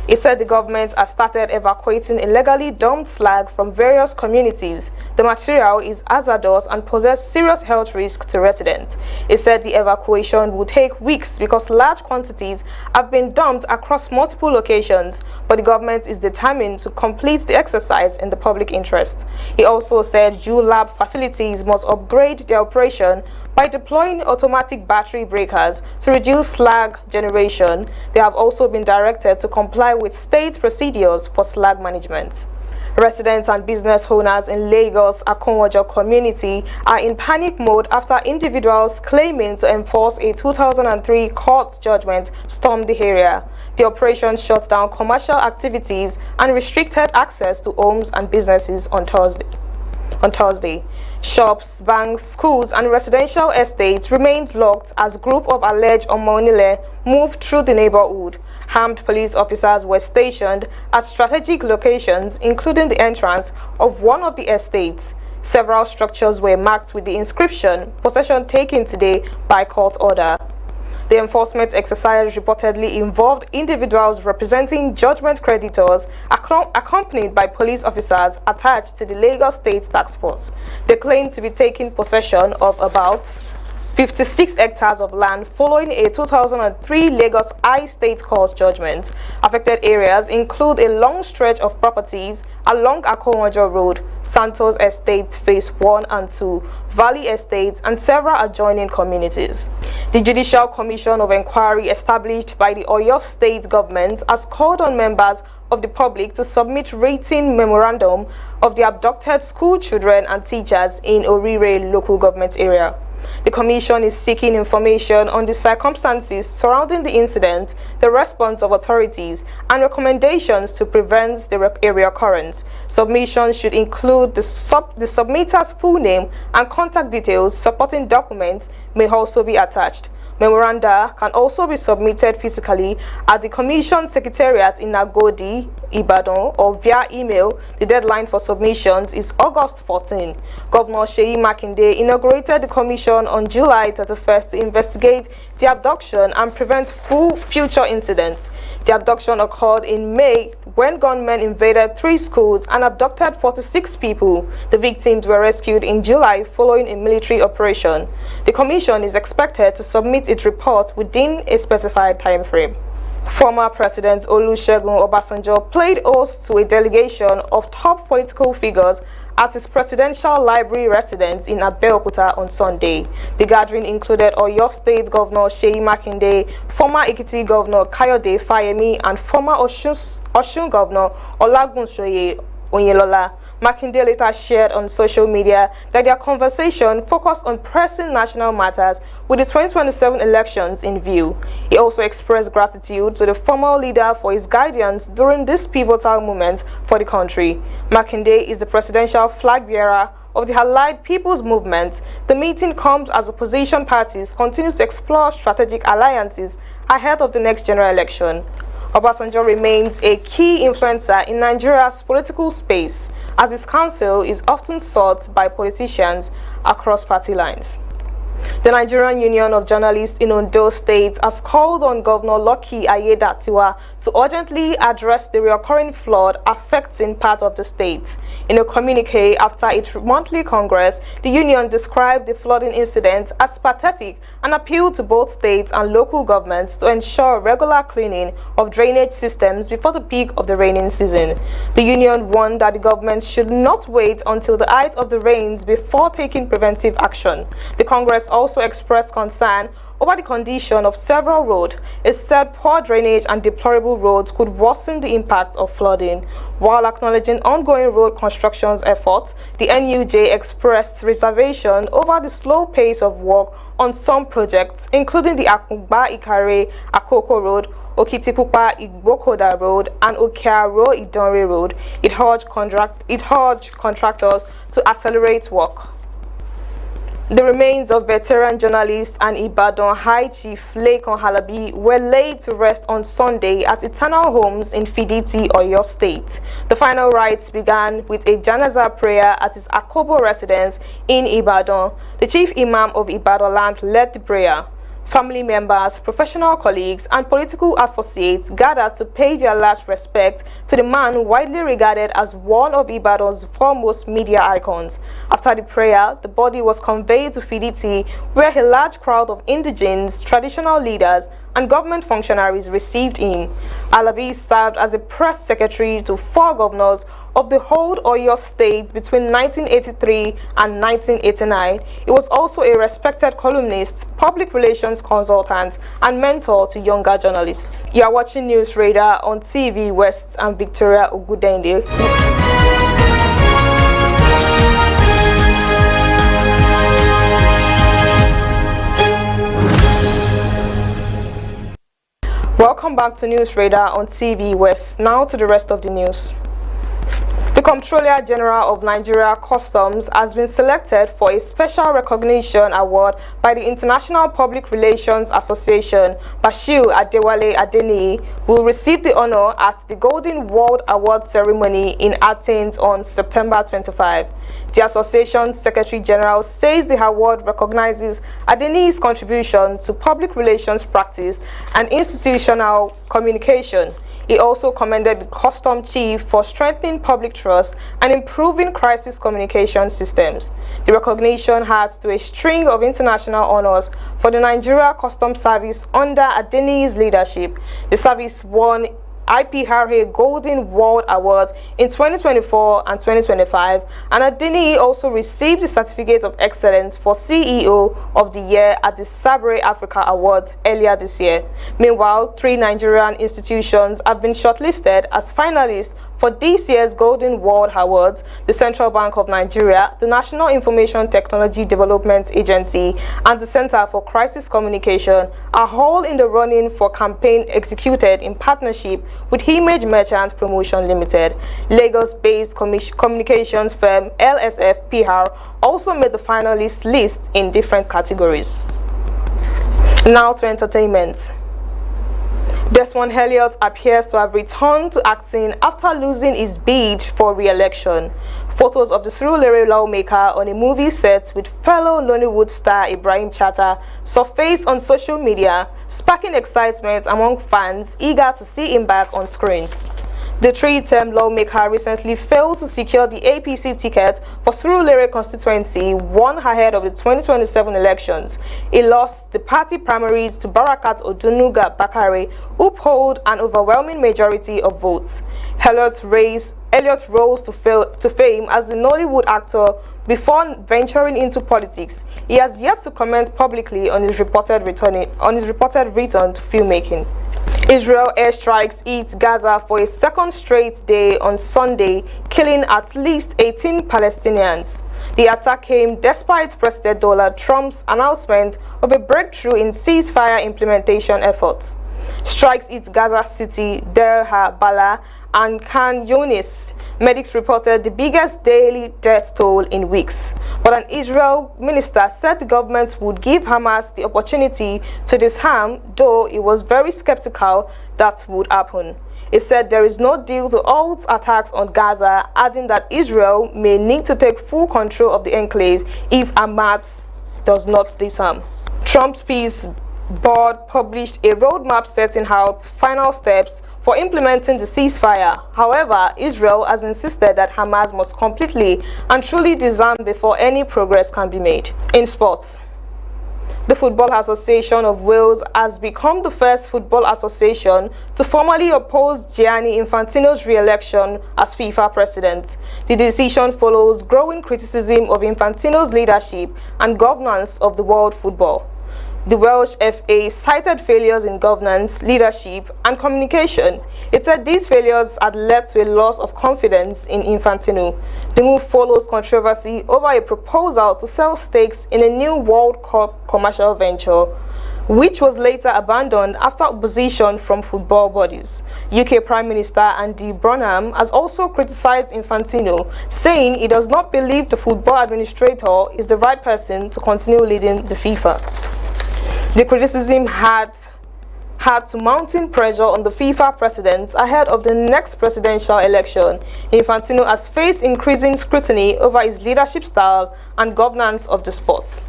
S16: He said the government has started evacuating illegally dumped slag from various communities. The material is hazardous and poses serious health risk to residents. He said the evacuation would take weeks because large quantities have been dumped across multiple locations, but the government is determined to complete the exercise in the public interest. He also said U-Lab facilities must upgrade their operation by deploying automatic battery breakers to reduce slag generation. They have also been directed to comply with state procedures for slag management. Residents and business owners in Lagos Akonwojo community are in panic mode after individuals claiming to enforce a 2003 court judgment stormed the area. The operation shut down commercial activities and restricted access to homes and businesses on Thursday. Shops, banks, schools and residential estates remained locked as a group of alleged Omonile moved through the neighborhood. Armed police officers were stationed at strategic locations, including the entrance of one of the estates. Several structures were marked with the inscription, "Possession taken today by court order." The enforcement exercise reportedly involved individuals representing judgment creditors accompanied by police officers attached to the Lagos State Task Force. They claim to be taking possession of about 56 hectares of land following a 2003 Lagos High State Court judgment. Affected areas include a long stretch of properties along Akomojo Road, Santos Estates Phase 1 and 2, Valley Estates, and several adjoining communities. The Judicial Commission of Inquiry established by the Oyo State government has called on members of the public to submit rating memorandum of the abducted school children and teachers in Orire local government area. The Commission is seeking information on the circumstances surrounding the incident, the response of authorities, and recommendations to prevent the reoccurrence. Submissions should include the submitter's full name and contact details. Supporting documents may also be attached. Memoranda can also be submitted physically at the Commission Secretariat in Agodi, Ibadan, or via email. The deadline for submissions is August 14. Governor Seyi Makinde inaugurated the Commission on July 31st to investigate the abduction and prevent future incidents. The abduction occurred in May when gunmen invaded 3 schools and abducted 46 people. The victims were rescued in July following a military operation. The Commission is expected to submit its report within a specified time frame. Former President Olusegun Obasanjo played host to a delegation of top political figures at his presidential library residence in Abeokuta on Sunday. The gathering included Oyo State Governor Seyi Makinde, former Ekiti Governor Kayode Fayemi, and former Osun Governor Olagunsoye Onyelola. Makinde later shared on social media that their conversation focused on pressing national matters with the 2027 elections in view. He also expressed gratitude to the former leader for his guidance during this pivotal moment for the country. Makinde is the presidential flag bearer of the Allied People's Movement. The meeting comes as opposition parties continue to explore strategic alliances ahead of the next general election. Obasanjo remains a key influencer in Nigeria's political space, as his counsel is often sought by politicians across party lines. The Nigerian Union of Journalists in Ondo State has called on Governor Lucky Ayedatiwa to urgently address the recurring flood affecting part of the state. In a communique after its monthly congress, the union described the flooding incident as pathetic and appealed to both states and local governments to ensure regular cleaning of drainage systems before the peak of the raining season. The union warned that the government should not wait until the height of the rains before taking preventive action. The Congress also expressed concern over the condition of several roads. It said poor drainage and deplorable roads could worsen the impact of flooding. While acknowledging ongoing road construction efforts, the NUJ expressed reservation over the slow pace of work on some projects, including the Akungba Ikare Akoko Road, Okitipupa Igbokoda Road, and Okearo Idonre Road. It urged contractors to accelerate work. The remains of veteran journalist and Ibadan High Chief Lekon Halabi were laid to rest on Sunday at Eternal Homes in Fiditi, Oyo State. The final rites began with a janaza prayer at his Akobo residence in Ibadan. The Chief Imam of Ibadan land led the prayer. Family members, professional colleagues, and political associates gathered to pay their last respect to the man widely regarded as one of Ibadan's foremost media icons. After the prayer, the body was conveyed to Fiditi, where a large crowd of indigenes, traditional leaders, and government functionaries received him. Alabi served as a press secretary to 4 governors of the whole Oyo State between 1983 and 1989. He was also a respected columnist, public relations consultant, and mentor to younger journalists. You are watching News Radar on TVWest and Victoria Ogudende. Welcome back to News Radar on TVWest. Now to the rest of the news. The Comptroller General of Nigeria Customs has been selected for a special recognition award by the International Public Relations Association. Bashir Adewale Adeniyi will receive the honor at the Golden World Award ceremony in Athens on September 25. The association's Secretary General says the award recognizes Adeniyi's contribution to public relations practice and institutional communication. He also commended the Customs Chief for strengthening public trust and improving crisis communication systems. The recognition adds to a string of international honors for the Nigeria Customs Service under Adeniyi's leadership. The service won
S15: IPRA Golden World Awards in 2024 and 2025, and Adini also received the Certificate of Excellence for CEO of the Year at the Sabre Africa Awards earlier this year. Meanwhile, 3 Nigerian institutions have been shortlisted as finalists for this year's Golden World Awards: the Central Bank of Nigeria, the National Information Technology Development Agency, and the Center for Crisis Communication are all in the running for campaign executed in partnership with Image Merchants Promotion Limited. Lagos-based communications firm LSF PR also made the finalist list in different categories. Now to entertainment. Desmond Elliott appears to have returned to acting after losing his bid for re-election. Photos of the Surulere lawmaker on a movie set with fellow Nollywood star Ibrahim Chatta surfaced on social media, sparking excitement among fans eager to see him back on screen. The 3-term lawmaker recently failed to secure the APC ticket for Surulere constituency, one ahead of the 2027 elections. He lost the party primaries to Barakat Odunuga Bakare, who polled an overwhelming majority of votes. Elliott rose to fame as a Nollywood actor before venturing into politics. He has yet to comment publicly on his reported return to filmmaking. Israel airstrikes hit Gaza for a second straight day on Sunday, killing at least 18 Palestinians. The attack came despite President Donald Trump's announcement of a breakthrough in ceasefire implementation efforts. Strikes hit Gaza City, Deir al-Balah, and Khan Yunis. Medics reported the biggest daily death toll in weeks. But an Israel minister said the government would give Hamas the opportunity to disarm, though he was very skeptical that would happen. He said there is no deal to halt attacks on Gaza, adding that Israel may need to take full control of the enclave if Hamas does not disarm. Trump's peace board published a roadmap setting out final steps for implementing the ceasefire. However, Israel has insisted that Hamas must completely and truly disarm before any progress can be made. In sports, the Football Association of Wales has become the first football association to formally oppose Gianni Infantino's re-election as FIFA president. The decision follows growing criticism of Infantino's leadership and governance of the world football. The Welsh FA cited failures in governance, leadership, and communication. It said these failures had led to a loss of confidence in Infantino. The move follows controversy over a proposal to sell stakes in a new World Cup commercial venture, which was later abandoned after opposition from football bodies. UK Prime Minister Andy Burnham has also criticized Infantino, saying he does not believe the football administrator is the right person to continue leading the FIFA. The criticism had to mounting pressure on the FIFA president ahead of the next presidential election. Infantino has faced increasing scrutiny over his leadership style and governance of the sport.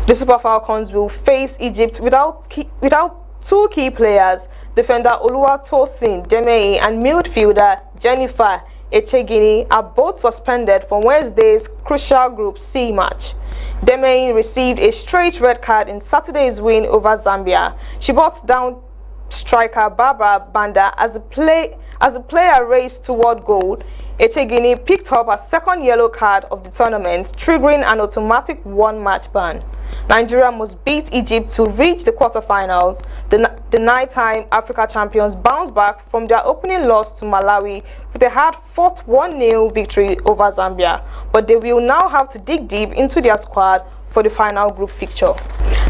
S15: The Super Falcons will face Egypt without 2 key players, defender Oluwatosin Demei and midfielder Jennifer Echegini are both suspended from Wednesday's crucial Group C match. Demei received a straight red card in Saturday's win over Zambia. She brought down striker Barbara Banda as the player raced toward goal. Echegini picked up her second yellow card of the tournament, triggering an automatic 1-match ban. Nigeria must beat Egypt to reach the quarterfinals. The nighttime Africa champions bounced back from their opening loss to Malawi with a hard-fought 1-0 victory over Zambia, but they will now have to dig deep into their squad for the final group fixture.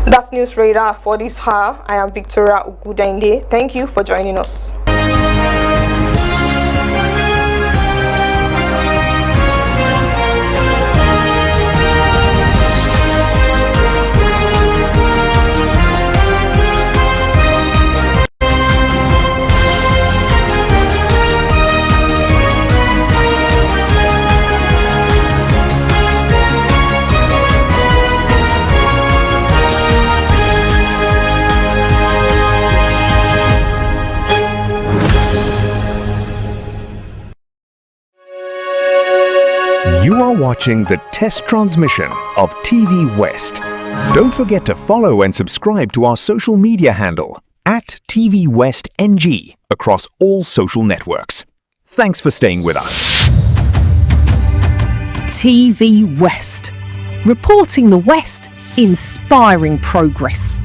S15: That's News Radar for this hour. I am Victoria Ugudende. Thank you for joining us.
S1: You are watching the test transmission of TVWest. Don't forget to follow and subscribe to our social media handle at TVWest NG across all social networks. Thanks for staying with us.
S2: TV West. Reporting the West, inspiring progress.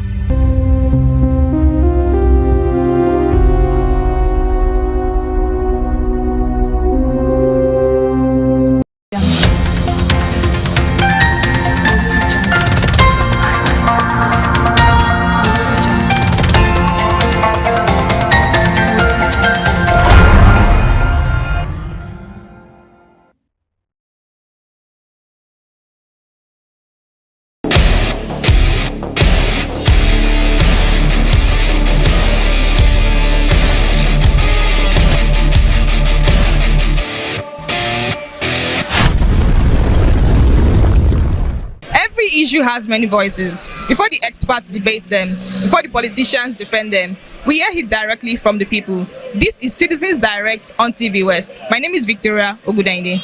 S16: Issue has many voices. Before the experts debate them, before the politicians defend them, we hear it directly from the people. This is Citizens Direct on TV West. My name is Victoria Ogudainde.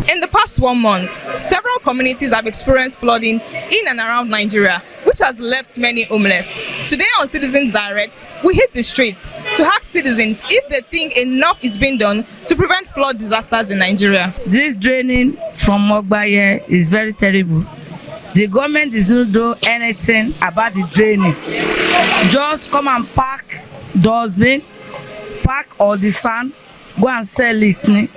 S16: In the past 1 month, several communities have experienced flooding in and around Nigeria, which has left many homeless. Today on Citizens Direct, we hit the streets to ask citizens if they think enough is being done to prevent flood disasters in Nigeria.
S19: This draining from Mogbaye is very terrible. The government is not doing anything about the draining. Just come and pack dustbin, pack all the sand, go and sell it.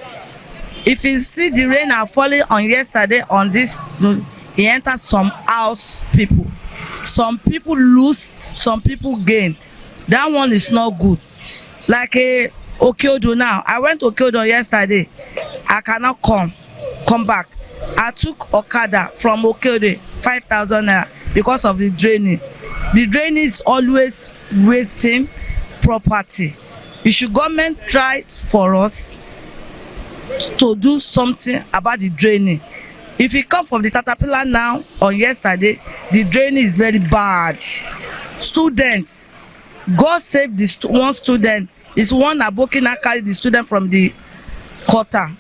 S19: If you see the rain are falling on yesterday on this, it enters some house people. Some people lose, some people gain. That one is not good. Like Okyodo now. I went to Okyodo yesterday. I cannot come back. I took Okada from Okyodo, 5,000 naira because of the draining. The draining is always wasting property. It should government try for us to do something about the draining. If you come from the Caterpillar now or yesterday, the draining is very bad. Students, God save this one student. It's one Abokina carry the student from the quarter,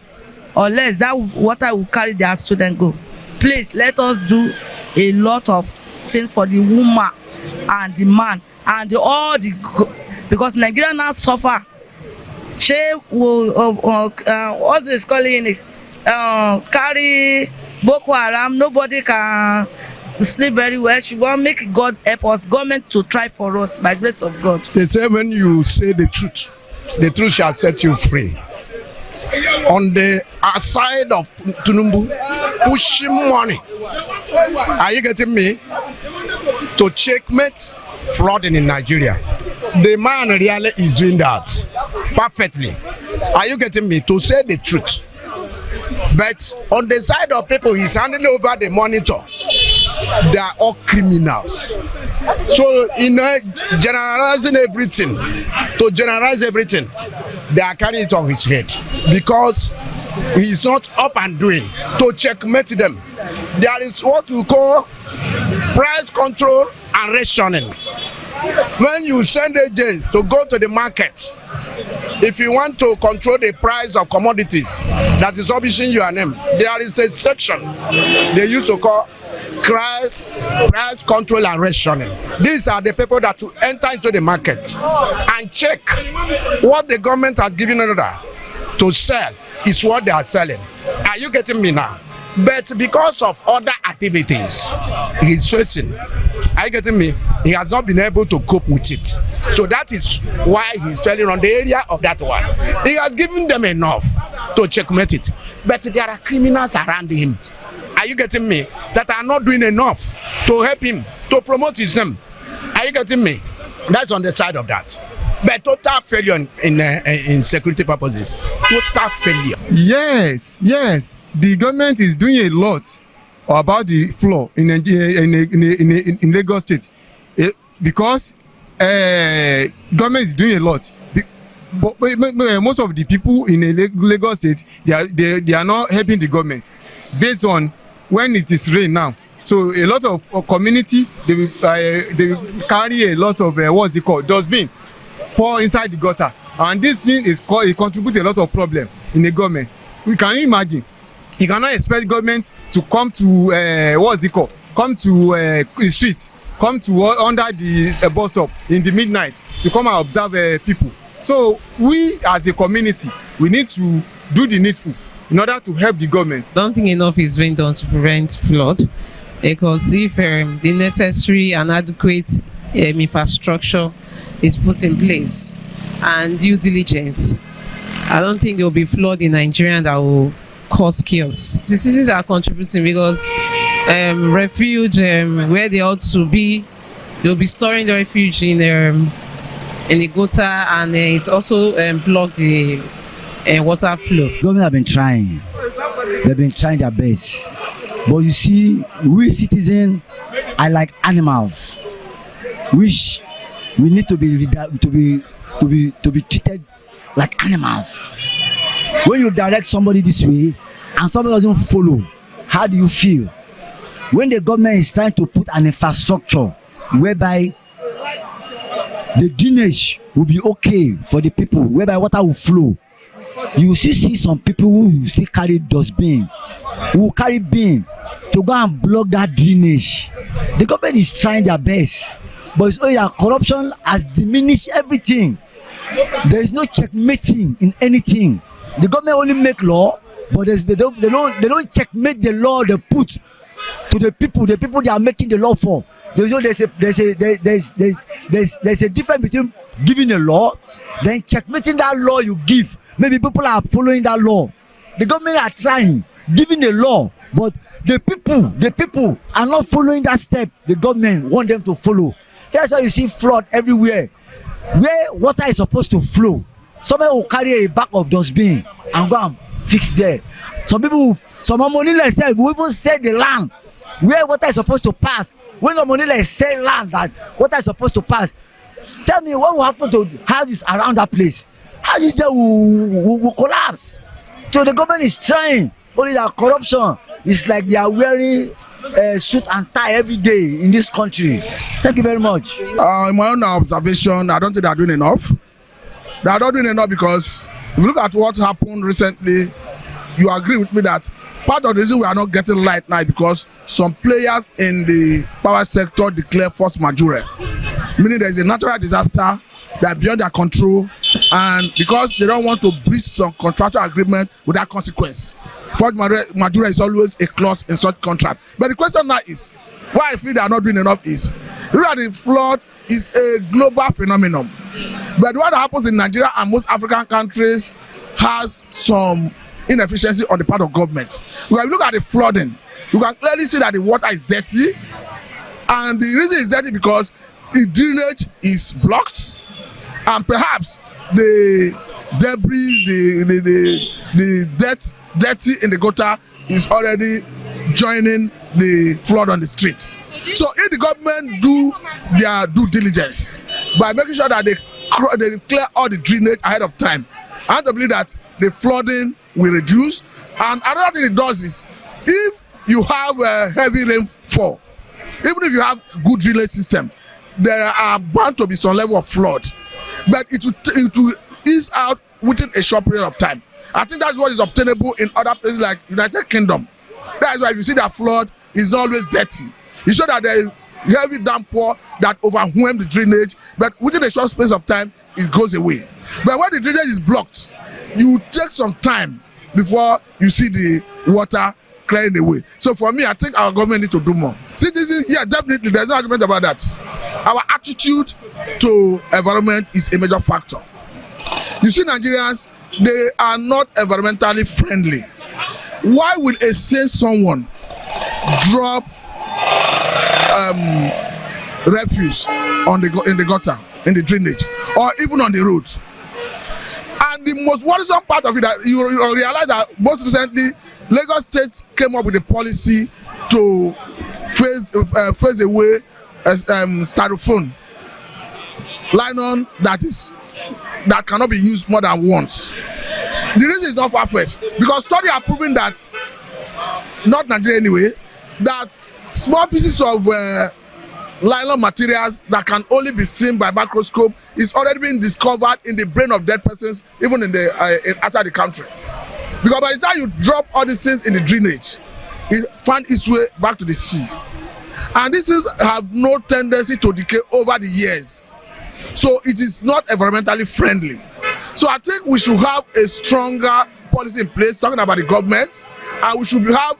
S19: or less that water will carry their student go. Please let us do a lot of things for the woman and the man and because Nigeria now suffer. She will what is calling it? Carry Boko Haram. Nobody can sleep very well. She won't make God help us. Government to try for us by grace of God.
S20: They say when you say the truth shall set you free. On the side of Tinubu, pushing money. Are you getting me? To checkmate flooding in Nigeria. The man really is doing that perfectly. Are you getting me? To say the truth. But on the side of people, he's handing over the monitor. They are all criminals. So in generalizing everything, to generalize everything, they are carrying it on his head because he's not up and doing to checkmate them. There is what we call price control and rationing. When you send agents to go to the market, if you want to control the price of commodities that is publishing your name, there is a section they used to call price control and rationing. These are the people that will enter into the market and check what the government has given order to sell is what they are selling. Are you getting me now? But because of other activities he's facing, are you getting me? He has not been able to cope with it. So that is why he's selling on the area of that one. He has given them enough to checkmate it. But there are criminals around him. Are you getting me? That are not doing enough to help him, to promote his name. Are you getting me? That's on the side of that. But total failure in security purposes. Total failure.
S21: Yes. The government is doing a lot about the flood in Lagos State because government is doing a lot. But most of the people in Lagos State, they are not helping the government based on when it is rain now. So a lot of community they will carry a lot of what's it called, dustbin, pour inside the gutter, and this thing is it contributes a lot of problem in the government. We can imagine He cannot expect government to come to what's it called? Come to the street, come to under the bus stop in the midnight to come and observe people. So we as a community, we need to do the needful in order to help the government.
S17: I don't think enough is being done to prevent flood, because if the necessary and adequate infrastructure is put in place and due diligence, I don't think there will be flood in Nigeria that will cause chaos. The citizens are contributing because refuge where they ought to be, they'll be storing the refuge in the gutter, and it's also blocked the water flow.
S18: Government have been trying. They've been trying their best. But you see, we citizens are like animals, which we need to be treated like animals. When you direct somebody this way and somebody doesn't follow, how do you feel? When the government is trying to put an infrastructure whereby the drainage will be okay for the people, whereby water will flow, you see some people who still carry dustbin, who will carry bin to go and block that drainage. The government is trying their best, but it's only that corruption has diminished everything. There is no checkmating in anything. The government only make law, but they don't checkmate the law they put to the people they are making the law for. There's a difference between giving a law, then checkmating that law you give. Maybe people are following that law. The government are trying, giving a law, but the people are not following that step the government want them to follow. That's why you see flood everywhere. Where water is supposed to flow, somebody will carry a bag of dustbin and go and fix there. Some money themselves will even sell the land where water is supposed to pass. When the money sell land that water is supposed to pass, tell me what will happen to houses around that place? Houses there will collapse. So the government is trying, only that corruption is like they are wearing suit and tie every day in this country. Thank you very much.
S22: In my own observation, I don't think they are doing enough. They are not doing enough because if you look at what happened recently, you agree with me that part of the reason we are not getting light now is because some players in the power sector declare force majeure, meaning there is a natural disaster that beyond their control, and because they don't want to breach some contractual agreement without consequence. Force majeure is always a clause in such contract. But the question now is, why I feel they are not doing enough is, look at the flood is a global phenomenon. But what happens in Nigeria and most African countries has some inefficiency on the part of government. When you look at the flooding, you can clearly see that the water is dirty, and the reason it's dirty because the drainage is blocked, and perhaps the debris, the dirty in the gutter is already joining the flood on the streets. So if the government do their due diligence by making sure that they clear all the drainage ahead of time, I have to believe that the flooding will reduce. And another thing it does is, if you have a heavy rainfall, even if you have good drainage system, there are bound to be some level of flood, but it will ease out within a short period of time. I think that's what is obtainable in other places like United Kingdom. That is why if you see that flood is always dirty. It shows that there is heavy downpour that overwhelm the drainage, but within a short space of time, it goes away. But when the drainage is blocked, you take some time before you see the water clearing away. So for me, I think our government needs to do more. Citizens, yeah, definitely, there's no argument about that. Our attitude to environment is a major factor. You see, Nigerians, they are not environmentally friendly. Why will a sane someone drop refuse in the gutter, in the drainage, or even on the road? And the most worrisome part of it, that you realize that most recently, Lagos State came up with a policy to phase away styrofoam nylon that cannot be used more than once. The reason is not far-fetched, because studies are proving that, not Nigeria anyway, that small pieces of nylon materials that can only be seen by microscope is already being discovered in the brain of dead persons, even in outside the country. Because by the time you drop all these things in the drainage, it finds its way back to the sea. And these things have no tendency to decay over the years. So it is not environmentally friendly. So I think we should have a stronger policy in place talking about the government, and we should have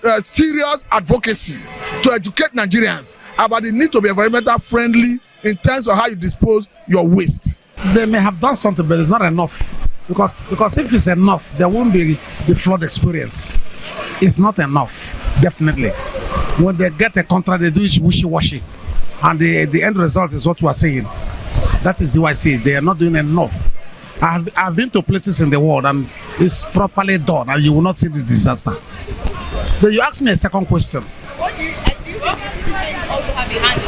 S22: a serious advocacy to educate Nigerians about the need to be environmental friendly in terms of how you dispose your waste.
S4: They may have done something, but it's not enough. Because if it's enough, there won't be the flood experience. It's not enough, definitely. When they get a contract, they do it wishy-washy. And the end result is what we are saying. That is the way I see it. They are not doing enough. I've been to places in the world and it's properly done and you will not see the disaster. Then you ask me a second question.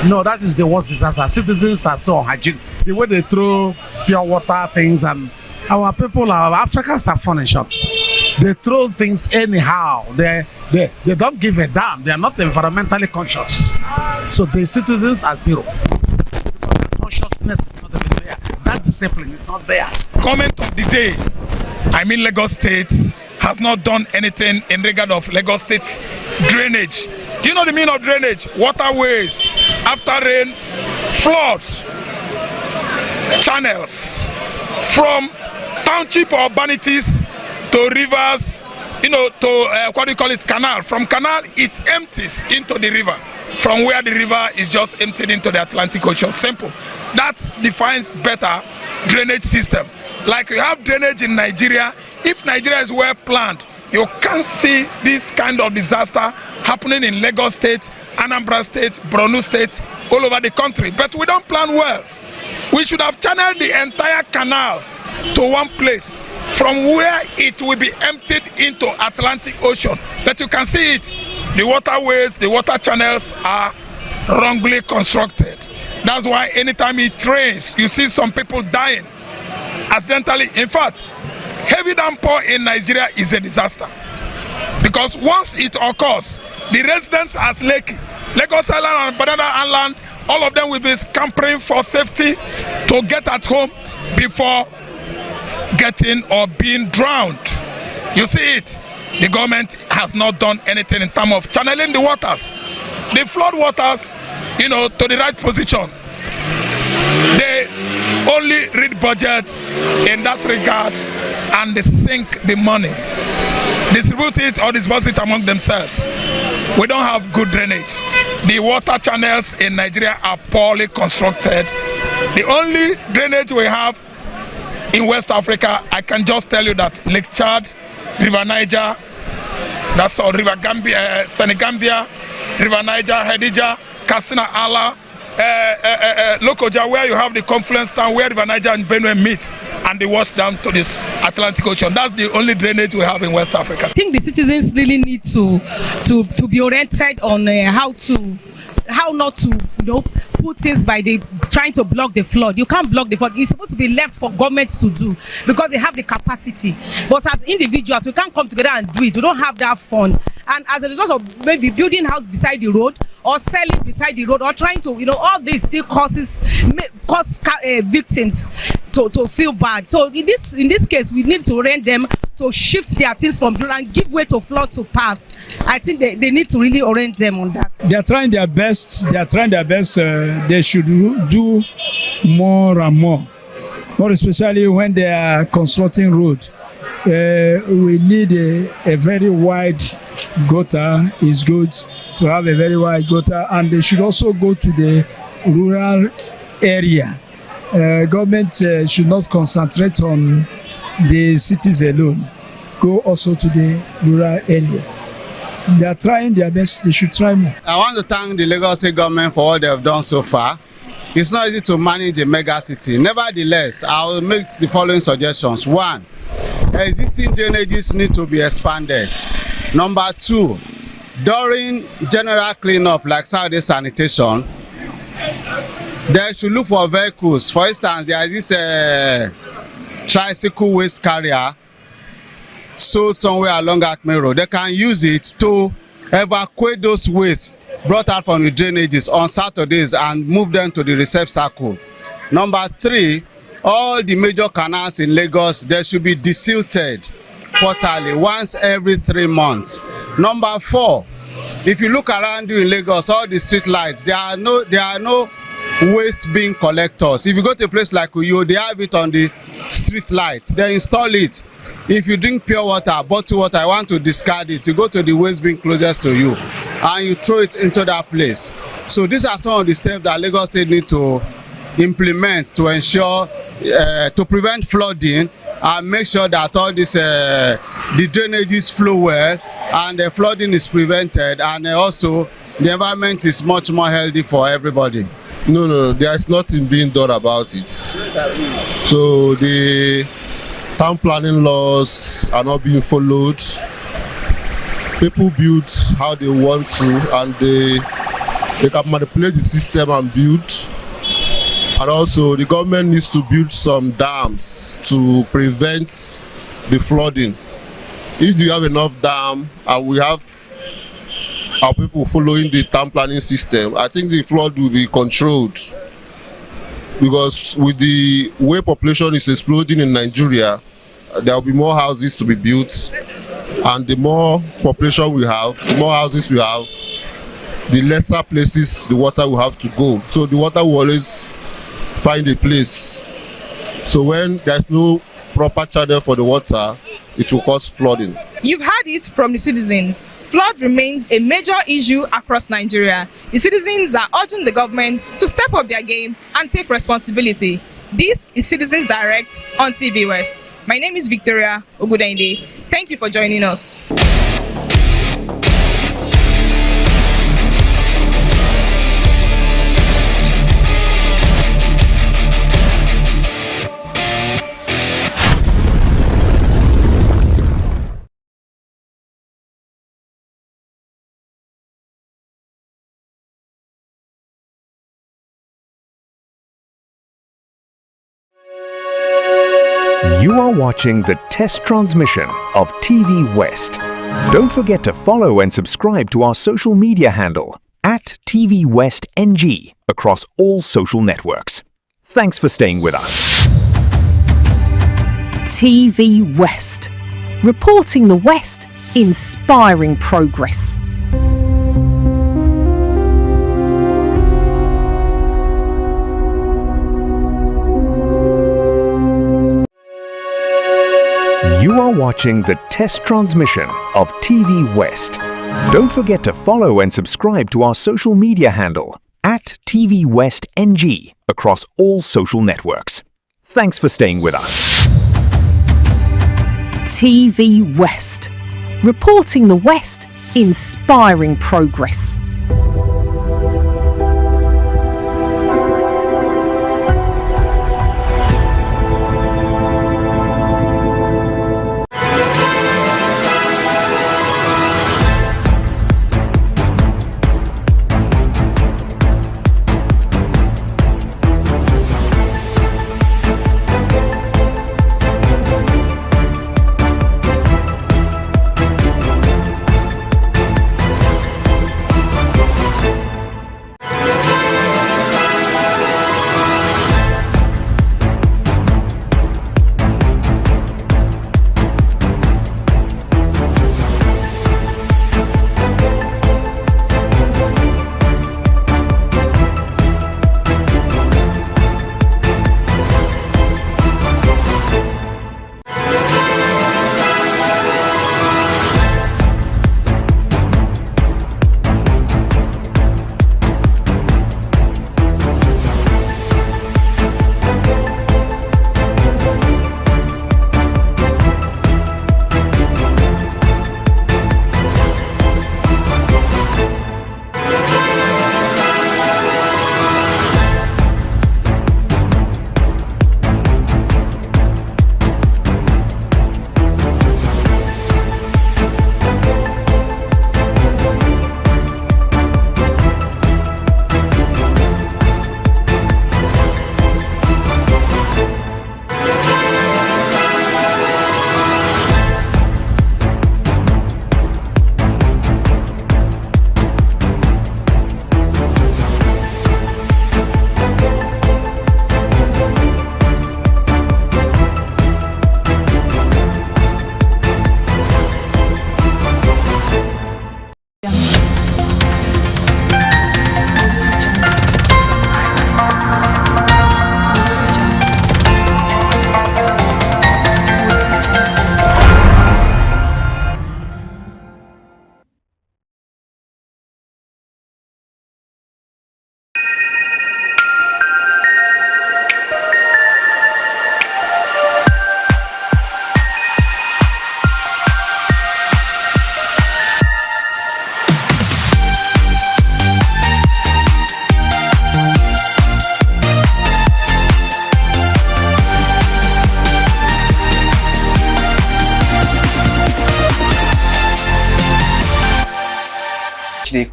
S4: No, that is the worst disaster. Citizens are so hygienic. The way they throw pure water things, and our people, our Africans are fun and short. They throw things anyhow. They don't give a damn. They are not environmentally conscious. So the citizens are zero. Consciousness is not even there. That discipline is not there.
S6: Comment of the day. I mean, Lagos State has not done anything in regard of Lagos State drainage. Do you know the meaning of drainage? Waterways, after rain, floods, channels, from township or urbanities to rivers, to what do you call it, canal. From canal, it empties into the river. From where the river is just emptied into the Atlantic Ocean. Simple. That defines better drainage system. Like you have drainage in Nigeria. If Nigeria is well planned, you can't see this kind of disaster happening in Lagos State, Anambra State, Borno State, all over the country. But we don't plan well. We should have channeled the entire canals to one place from where it will be emptied into Atlantic Ocean. But you can see it. The waterways, the water channels are wrongly constructed. That's why anytime it rains, you see some people dying accidentally. In fact, heavy downpour in Nigeria is a disaster. Because once it occurs, the residents as Lagos Island and Banana Island, all of them will be scampering for safety to get at home before getting or being drowned. You see it. The government has not done anything in terms of channeling the waters. The flood waters, to the right position. They only read budgets in that regard and they sink the money. Distribute it or disperse it among themselves. We don't have good drainage. The water channels in Nigeria are poorly constructed. The only drainage we have in West Africa, I can just tell you that Lake Chad, River Niger, that's all, River Gambia, Senegambia, River Niger, Hadija, Katsina Allah, Lokoja, where you have the confluence town where River Niger and Benue meets and they wash down to this Atlantic Ocean. That's the only drainage we have in West Africa.
S7: I think the citizens really need to be oriented on how not to put things by trying to block the flood. You can't block the flood. It's supposed to be left for government to do because they have the capacity. But as individuals, we can't come together and do it. We don't have that fund. And as a result of maybe building house beside the road or selling beside the road or trying to, all this still cause victims to feel bad. So in this case, we need to orient them to shift their things from road and give way to flood to pass. I think they need to really orient them on that.
S24: They are trying their best. They should do more and more especially when they are constructing road. We need a very wide gutter. It's good to have a very wide gutter, and they should also go to the rural area. Government should not concentrate on the cities alone. Go also to the rural area. They are trying their best. They should try more.
S25: I want to thank the Lagos State government for what they have done so far. It's not easy to manage a mega city. Nevertheless, I will make the following suggestions. 1, existing drainages need to be expanded. Number 2, during general cleanup like Saturday sanitation, they should look for vehicles. For instance, there is this tricycle waste carrier sold somewhere along Acme Road. They can use it to evacuate those waste brought out from the drainages on Saturdays and move them to the receptacle. Number 3, all the major canals in Lagos, they should be desilted quarterly, once every 3 months. Number 4, if you look around you in Lagos, all the street lights, there are no waste bin collectors. If you go to a place like Uyo, they have it on the street lights. They install it. If you drink pure water, bottled water, I want to discard it, you go to the waste bin closest to you and you throw it into that place. So these are some of the steps that Lagos State need to implement to ensure, to prevent flooding and make sure that all this, the drainages flow well and the flooding is prevented, and also the environment is much more healthy for everybody.
S3: No, there is nothing being done about it. So the town planning laws are not being followed. People build how they want to, and they can manipulate the system and build. And also the government needs to build some dams to prevent the flooding. If you have enough dam and we have our people following the town planning system, I think the flood will be controlled. Because with the way population is exploding in Nigeria, there will be more houses to be built, and the more population we have, the more houses we have, the lesser places the water will have to go. So the water will always find a place. So when there's no proper channel for the water, it will cause flooding.
S16: You've heard it from the citizens. Flood remains a major issue across Nigeria. The citizens are urging the government to step up their game and take responsibility. This is Citizens Direct on TVWest. My name is Victoria Ogudende. Thank you for joining us.
S1: You are watching the test transmission of TVWest. Don't forget to follow and subscribe to our social media handle at TVWestNG across all social networks. Thanks for staying with us.
S2: TV West. Reporting the West, inspiring progress.
S1: You are watching the test transmission of TVWest. Don't forget to follow and subscribe to our social media handle at TVWestNG across all social networks. Thanks for staying with us.
S2: TV West. Reporting the West, inspiring progress.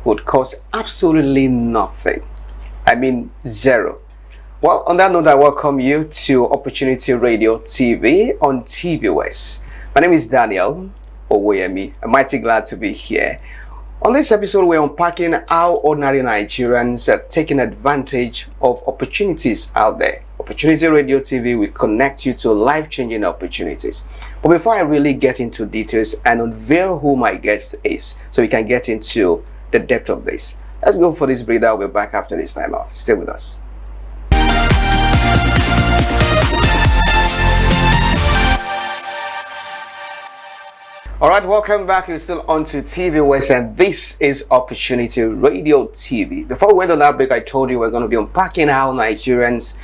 S13: would cost absolutely nothing. I mean, zero. Well, on that note, I welcome you to Opportunity Radio TV on TVWest. My name is Daniel Owoyemi. I'm mighty glad to be here. On this episode, we're unpacking how ordinary Nigerians are taking advantage of opportunities out there. Opportunity Radio TV will connect you to life-changing opportunities. But before I really get into details and unveil who my guest is, so we can get into the depth of this, let's go for this breather. I'll be back after this time out. Stay with us. Alright, welcome back. You're still on to TVWest, and this is Opportunity Radio TV. Before we went on that break, I told you we're going to be unpacking how Nigerians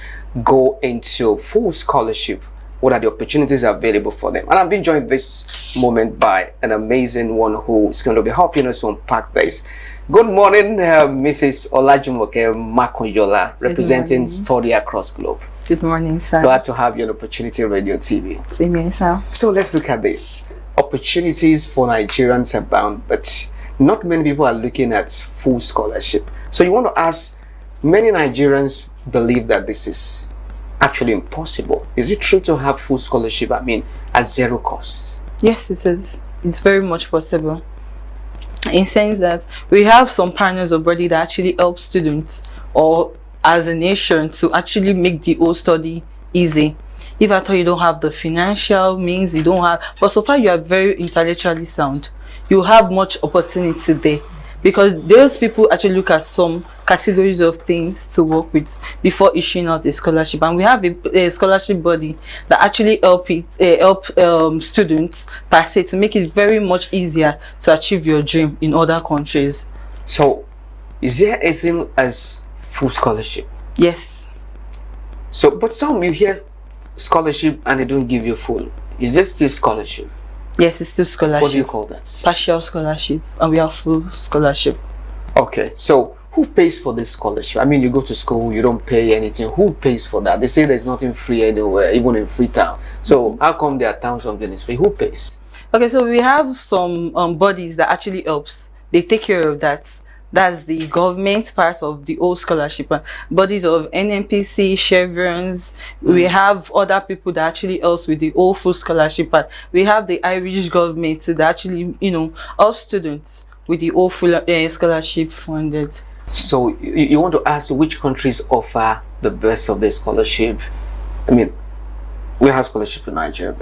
S13: go into full scholarship. What are the opportunities available for them? And I'm being joined this moment by an amazing one who is going to be helping us to unpack this. Good morning, Mrs. Olajumoke Makonyola, representing Study Across Globe.
S5: Good morning, sir.
S13: Glad to have you on Opportunity Radio TV.
S5: Same here, sir.
S13: So let's look at this. Opportunities for Nigerians abound, but not many people are looking at full scholarship. So you want to ask, many Nigerians believe that this is actually impossible. Is it true to have full scholarship, I mean, at zero cost?
S5: Yes, it is. It's very much possible. In sense that we have some partners of body that actually help students or as a nation to actually make the whole study easy. If at all you don't have the financial means, you don't have, but so far you are very intellectually sound, you have much opportunity there, because those people actually look at some categories of things to work with before issuing out a scholarship. And we have a scholarship body that actually help students per se to make it very much easier to achieve your dream in other countries.
S13: So is there anything as full scholarship?
S5: Yes.
S13: So but some you hear scholarship and they don't give you full. Is this still scholarship?
S5: Yes, it's still scholarship.
S13: What do you call that?
S5: Partial scholarship, and we have full scholarship.
S13: Okay, so who pays for this scholarship? I mean, you go to school, you don't pay anything. Who pays for that? They say there's nothing free anywhere, even in Freetown. So how come there are towns something is free? Who pays?
S5: Okay, so we have some bodies that actually helps. They take care of that. That's the government part of the whole scholarship. Bodies of NNPC, Chevrons. We have other people that actually helps with the whole full scholarship part. We have the Irish government that actually, you know, help students with the whole full scholarship funded.
S13: So you want to ask which countries offer the best of the scholarship? I mean, we have scholarship in Nigeria,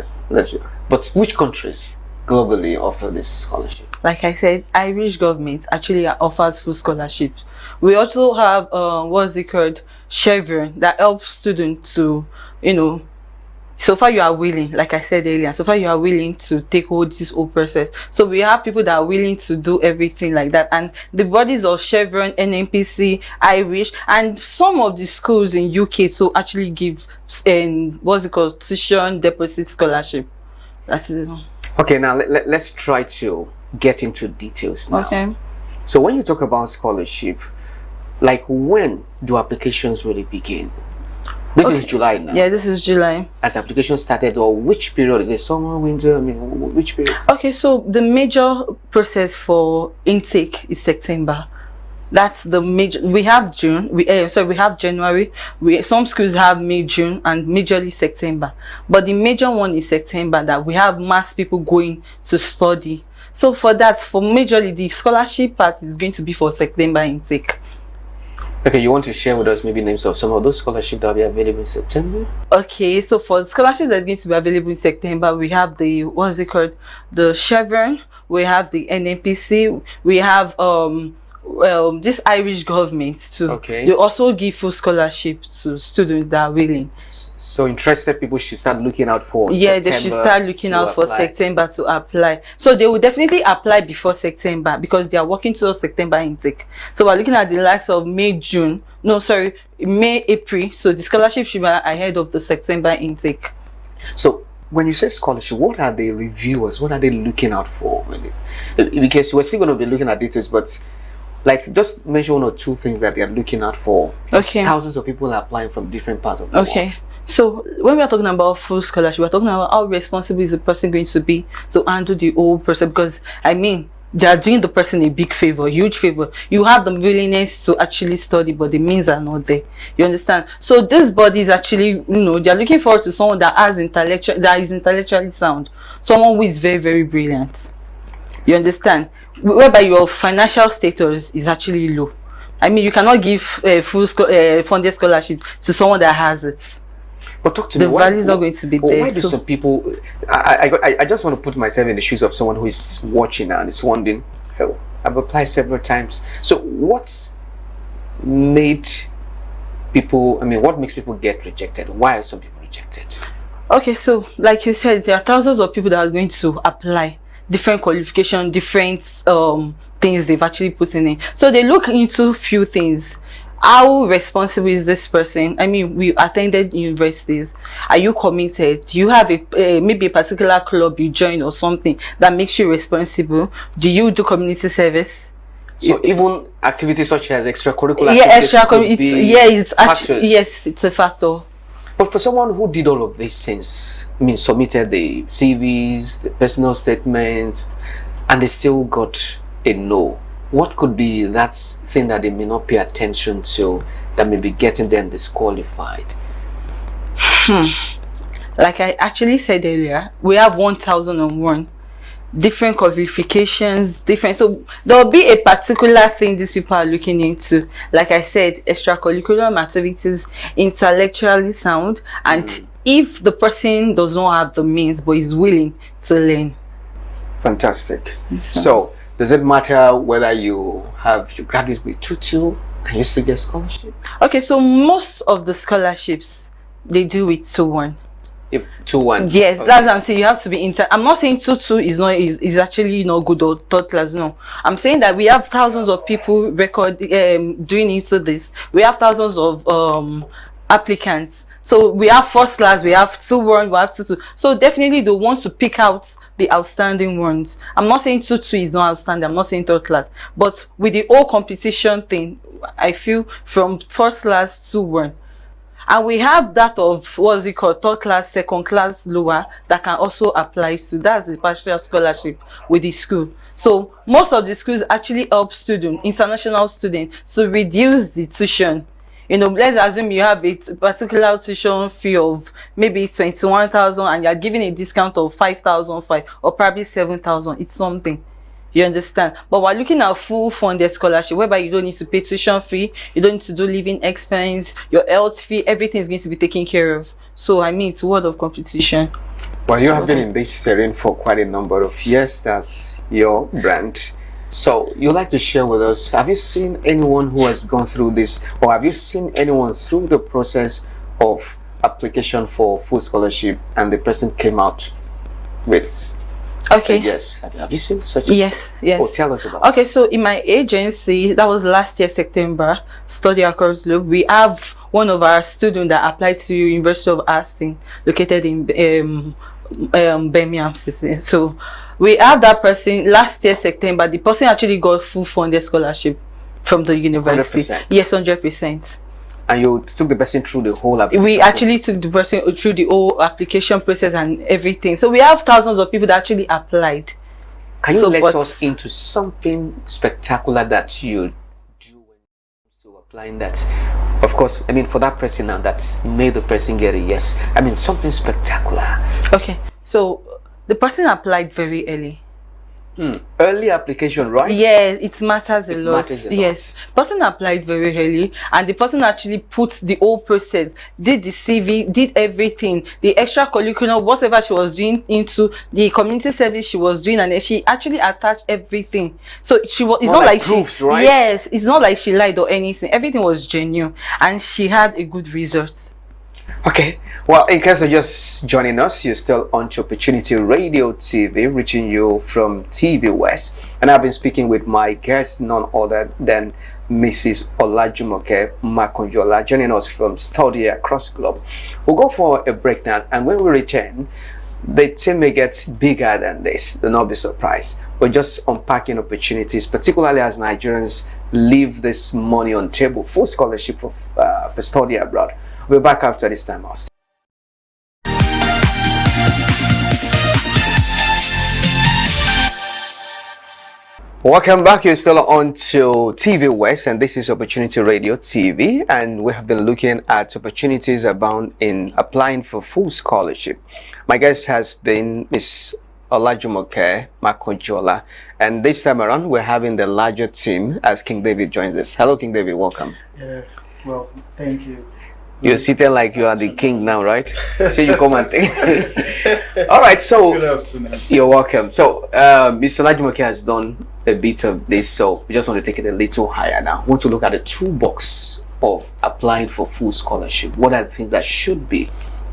S13: but which countries globally offer this scholarship?
S5: Like I said, Irish government actually offers full scholarship. We also have what's it called, Chevron, that helps students to, you know, so far you are willing, like I said earlier, so far you are willing to take hold this whole process. So we have people that are willing to do everything like that, and the bodies of Chevron, NNPC, Irish, and some of the schools in UK to actually give what's it called, tuition deposit scholarship. That is it.
S13: Okay, now let's try to get into details now.
S5: Okay.
S13: So when you talk about scholarship, like when do applications really begin? This is July now.
S5: Yeah, this is July.
S13: As applications started, or which period is it? Summer, winter? I mean, which period?
S5: Okay, so the major process for intake is September. That's the major. We have June. We have January. Some schools have May, June, and majorly September. But the major one is September, that we have mass people going to study. So for that, for majorly the scholarship part is going to be for September intake.
S13: Okay, you want to share with us maybe names of some of those scholarships that will be available in September?
S5: Okay, so for scholarships that's going to be available in September, we have the what's it called, the Chevron, we have the NNPC, we have this Irish government too.
S13: Okay.
S5: They also give full scholarship to students that are willing.
S13: So interested people should start looking out for
S5: September. They should start looking out for September to apply. So they will definitely apply before September because they are working towards September intake. So we're looking at the likes of May, June. No, sorry, May, April. So the scholarship should be ahead of the September intake.
S13: So when you say scholarship, what are the reviewers? What are they looking out for? Because we're still going to be looking at details, but like just mention one or two things that they are looking out for.
S5: Okay.
S13: Thousands of people are applying from different parts of the world.
S5: So when we are talking about full scholarship, we're talking about how responsible is the person going to be to handle the whole process. Because I mean, they are doing the person a big favor, huge favor. You have the willingness to actually study, but the means are not there. You understand? So this body is actually, you know, they are looking forward to someone that has that is intellectually sound, someone who is very, very brilliant. You understand? Whereby your financial status is actually low. I mean, you cannot give full funded scholarship to someone that has it.
S13: But talk to
S5: me. The
S13: value
S5: is not going to be there.
S13: Why do some people? I just want to put myself in the shoes of someone who is watching and is wondering, oh, I've applied several times. So what made people? I mean, what makes people get rejected? Why are some people rejected?
S5: Okay, so like you said, there are thousands of people that are going to apply, different qualification, different things they've actually put in it. So they look into few things. How responsible is this person? I mean, we attended universities. Are you committed? Do you have a maybe a particular club you join or something that makes you responsible? Do you do community service?
S13: So even activities such as extracurricular
S5: activities, yes, it's a factor.
S13: But for someone who did all of these things, I mean, submitted the CVs, the personal statements, and they still got a no, what could be that thing that they may not pay attention to that may be getting them disqualified?
S5: Like I actually said earlier, we have 1001 different qualifications, different, so there will be a particular thing these people are looking into. Like I said, extracurricular activities, intellectually sound, and if the person does not have the means but is willing to learn.
S13: Fantastic. So does it matter whether you graduate with 2-2? Can you still get scholarship?
S5: Okay, so most of the scholarships they do with 2-1.
S13: 2-1.
S5: Yes,
S13: okay.
S5: That's what I'm saying. You have to be I'm not saying 2-2 is actually not good or third class. No, I'm saying that we have thousands of people doing into this. We have thousands of applicants. So we have first class, we have 2-1, we have 2-2. So definitely they want to pick out the outstanding ones. I'm not saying 2-2 is not outstanding. I'm not saying third class. But with the whole competition thing, I feel from first class to 1. And we have that of what's it called, third class, second class, lower, that can also apply to. That's the partial scholarship with the school. So most of the schools actually help international students to reduce the tuition. You know, let's assume you have a particular tuition fee of maybe 21,000 and you're giving a discount of 5,500 or probably 7,000. It's something. You understand? But we're looking at full funded scholarship whereby you don't need to pay tuition fee, you don't need to do living expense, your health fee, everything is going to be taken care of. So I mean, it's a world of competition.
S13: Well, you have been in this terrain for quite a number of years. That's your brand. So you'd like to share with us, have you seen anyone who has gone through this, or have you seen anyone through the process of application for full scholarship and the person came out with yes? Have you seen such?
S5: Yes.
S13: Oh, tell us about
S5: it. So in my agency, that was last year September, Study Across Globe, we have one of our students that applied to University of Austin, located in Birmingham City. So we have that person last year September. The person actually got full funded scholarship from the university.
S13: 100%.
S5: Yes, 100%.
S13: And you took the person through the whole application?
S5: We actually took the person through the whole application process and everything. So we have thousands of people that actually applied.
S13: Can you let us into something spectacular that you do when it comes to applying that? Of course, I mean, for that person now that made the person get a yes. I mean, something spectacular.
S5: Okay, so the person applied very early.
S13: Early application, right?
S5: Yeah, it matters a lot. Yes, person applied very early, and the person actually put the whole process, did the CV, did everything, the extracurricular, whatever she was doing, into the community service she was doing, and then she actually attached everything. So it's not like she, right? Yes, it's not like she lied or anything. Everything was genuine, and she had a good result.
S13: Okay, well, in case you're just joining us, you're still on to Opportunity Radio TV, reaching you from TVWest, and I've been speaking with my guest, none other than Mrs. Olajumoke Makonjola, joining us from Study Across Globe. We'll go for a break now, and when we return, the team may get bigger than this. Do not be surprised. We're just unpacking opportunities, particularly as Nigerians leave this money on table for scholarship for study abroad. We'll be back after this time out. Welcome back. You're still on to TVWest, and this is Opportunity Radio TV, and we have been looking at opportunities abound in applying for full scholarship. My guest has been Ms. Olajumoke Makojola, and this time around we're having the larger team as King David joins us. Hello, King David. Welcome.
S8: Yeah, well, thank you.
S13: You're sitting like you are the king now, right? So you come and take. All right, so
S8: good afternoon.
S13: You're welcome. So Mr. Olajumoke has done a bit of this, so we just want to take it a little higher now. We want to look at the toolbox of applying for full scholarship. What are the things that should be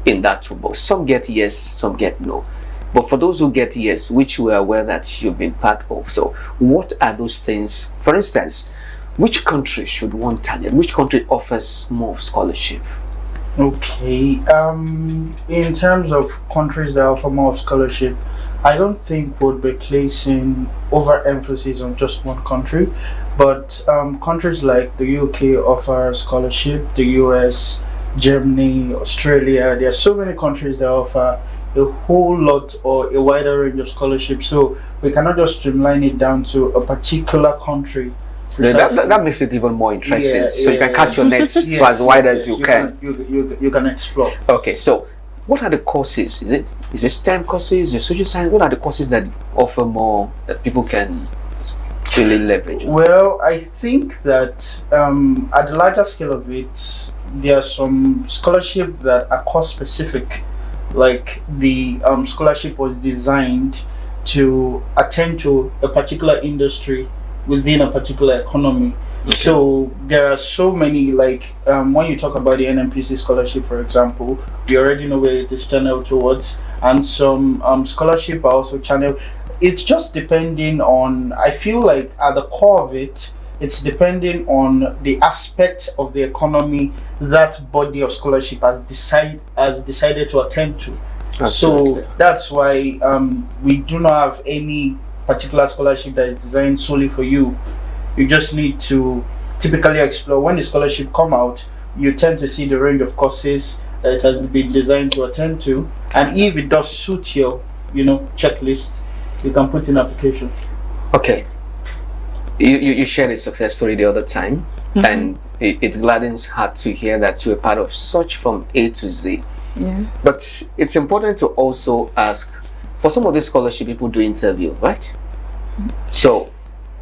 S13: in that toolbox? Some get yes, some get no. But for those who get yes, which we are aware that you've been part of, so what are those things? For instance, which country should one target? Which country offers more scholarship?
S8: Okay, in terms of countries that offer more scholarship, I don't think we'll be placing overemphasis on just one country, but countries like the UK offer scholarship, the US, Germany, Australia. There are so many countries that offer a whole lot or a wider range of scholarships, so we cannot just streamline it down to a particular country.
S13: That makes it even more interesting. Yeah, so you can cast your nets for as wide as you can.
S8: You can explore.
S13: Okay, so what are the courses? Is it STEM courses? Is it social science? What are the courses that offer more that people can really leverage?
S8: Well, I think that at the larger scale of it, there are some scholarships that are course specific. Like the scholarship was designed to attend to a particular industry within a particular economy. Okay. So there are so many, like when you talk about the NMPC scholarship, for example, we already know where it is channeled towards, and some scholarship are also channeled. It's just depending on, I feel like at the core of it, it's depending on the aspect of the economy that body of scholarship has decided to attend to. Absolutely. So that's why we do not have any particular scholarship that is designed solely for you. You just need to typically explore. When the scholarship come out, you tend to see the range of courses that it has been designed to attend to, and if it does suit your checklist, you can put in application.
S13: Okay, you shared a success story the other time, and it gladdens heart to hear that you were part of such from A to Z. Yeah. But it's important to also ask, for some of these scholarship, people do interview, right? So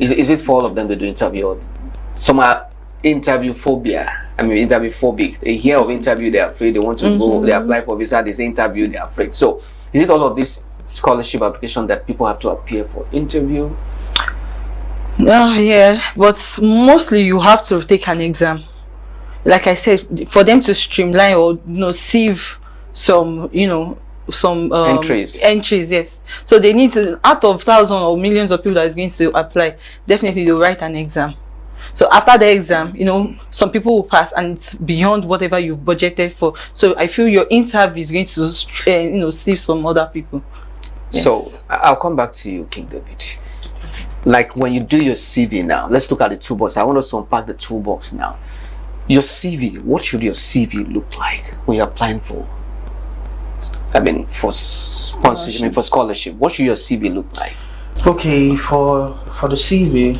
S13: is it for all of them to do interview? Or some are interview phobia. I mean, interview phobic. They hear of interview, they're afraid. They want to go, they apply for visa, they say interview, they're afraid. So is it all of this scholarship application that people have to appear for interview?
S5: Yeah, but mostly you have to take an exam. Like I said, for them to streamline or sieve some some entries, yes. So they need to, out of thousands or millions of people that is going to apply, definitely they'll write an exam. So after the exam, some people will pass, and it's beyond whatever you've budgeted for. So I feel your interview is going to sieve some other people. Yes.
S13: So I'll come back to you, King David. Like when you do your CV now, let's look at the toolbox. I want us to unpack the toolbox now. Your CV, what should your CV look like when you're applying for, for sponsorship, for scholarship? What should your CV look like?
S8: Okay, for the CV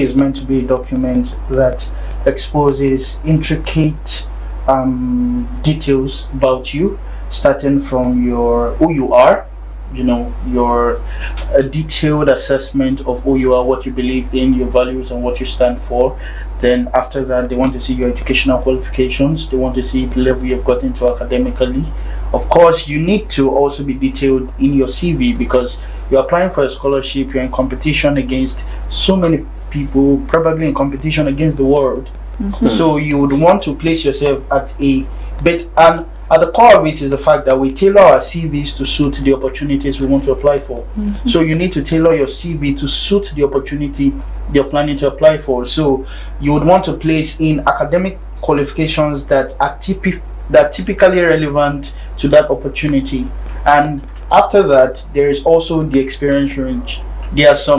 S8: is meant to be a document that exposes intricate details about you, starting from who you are, your detailed assessment of who you are, what you believe in, your values, and what you stand for. Then after that, they want to see your educational qualifications. They want to see the level you've got into academically. Of course, you need to also be detailed in your CV, because you're applying for a scholarship, you're in competition against so many people, probably in competition against the world. So you would want to place yourself at a bit, and at the core of it is the fact that we tailor our CVs to suit the opportunities we want to apply for. So you need to tailor your CV to suit the opportunity you're planning to apply for. So you would want to place in academic qualifications that are typically relevant to that opportunity. And after that, there is also the experience range. There are some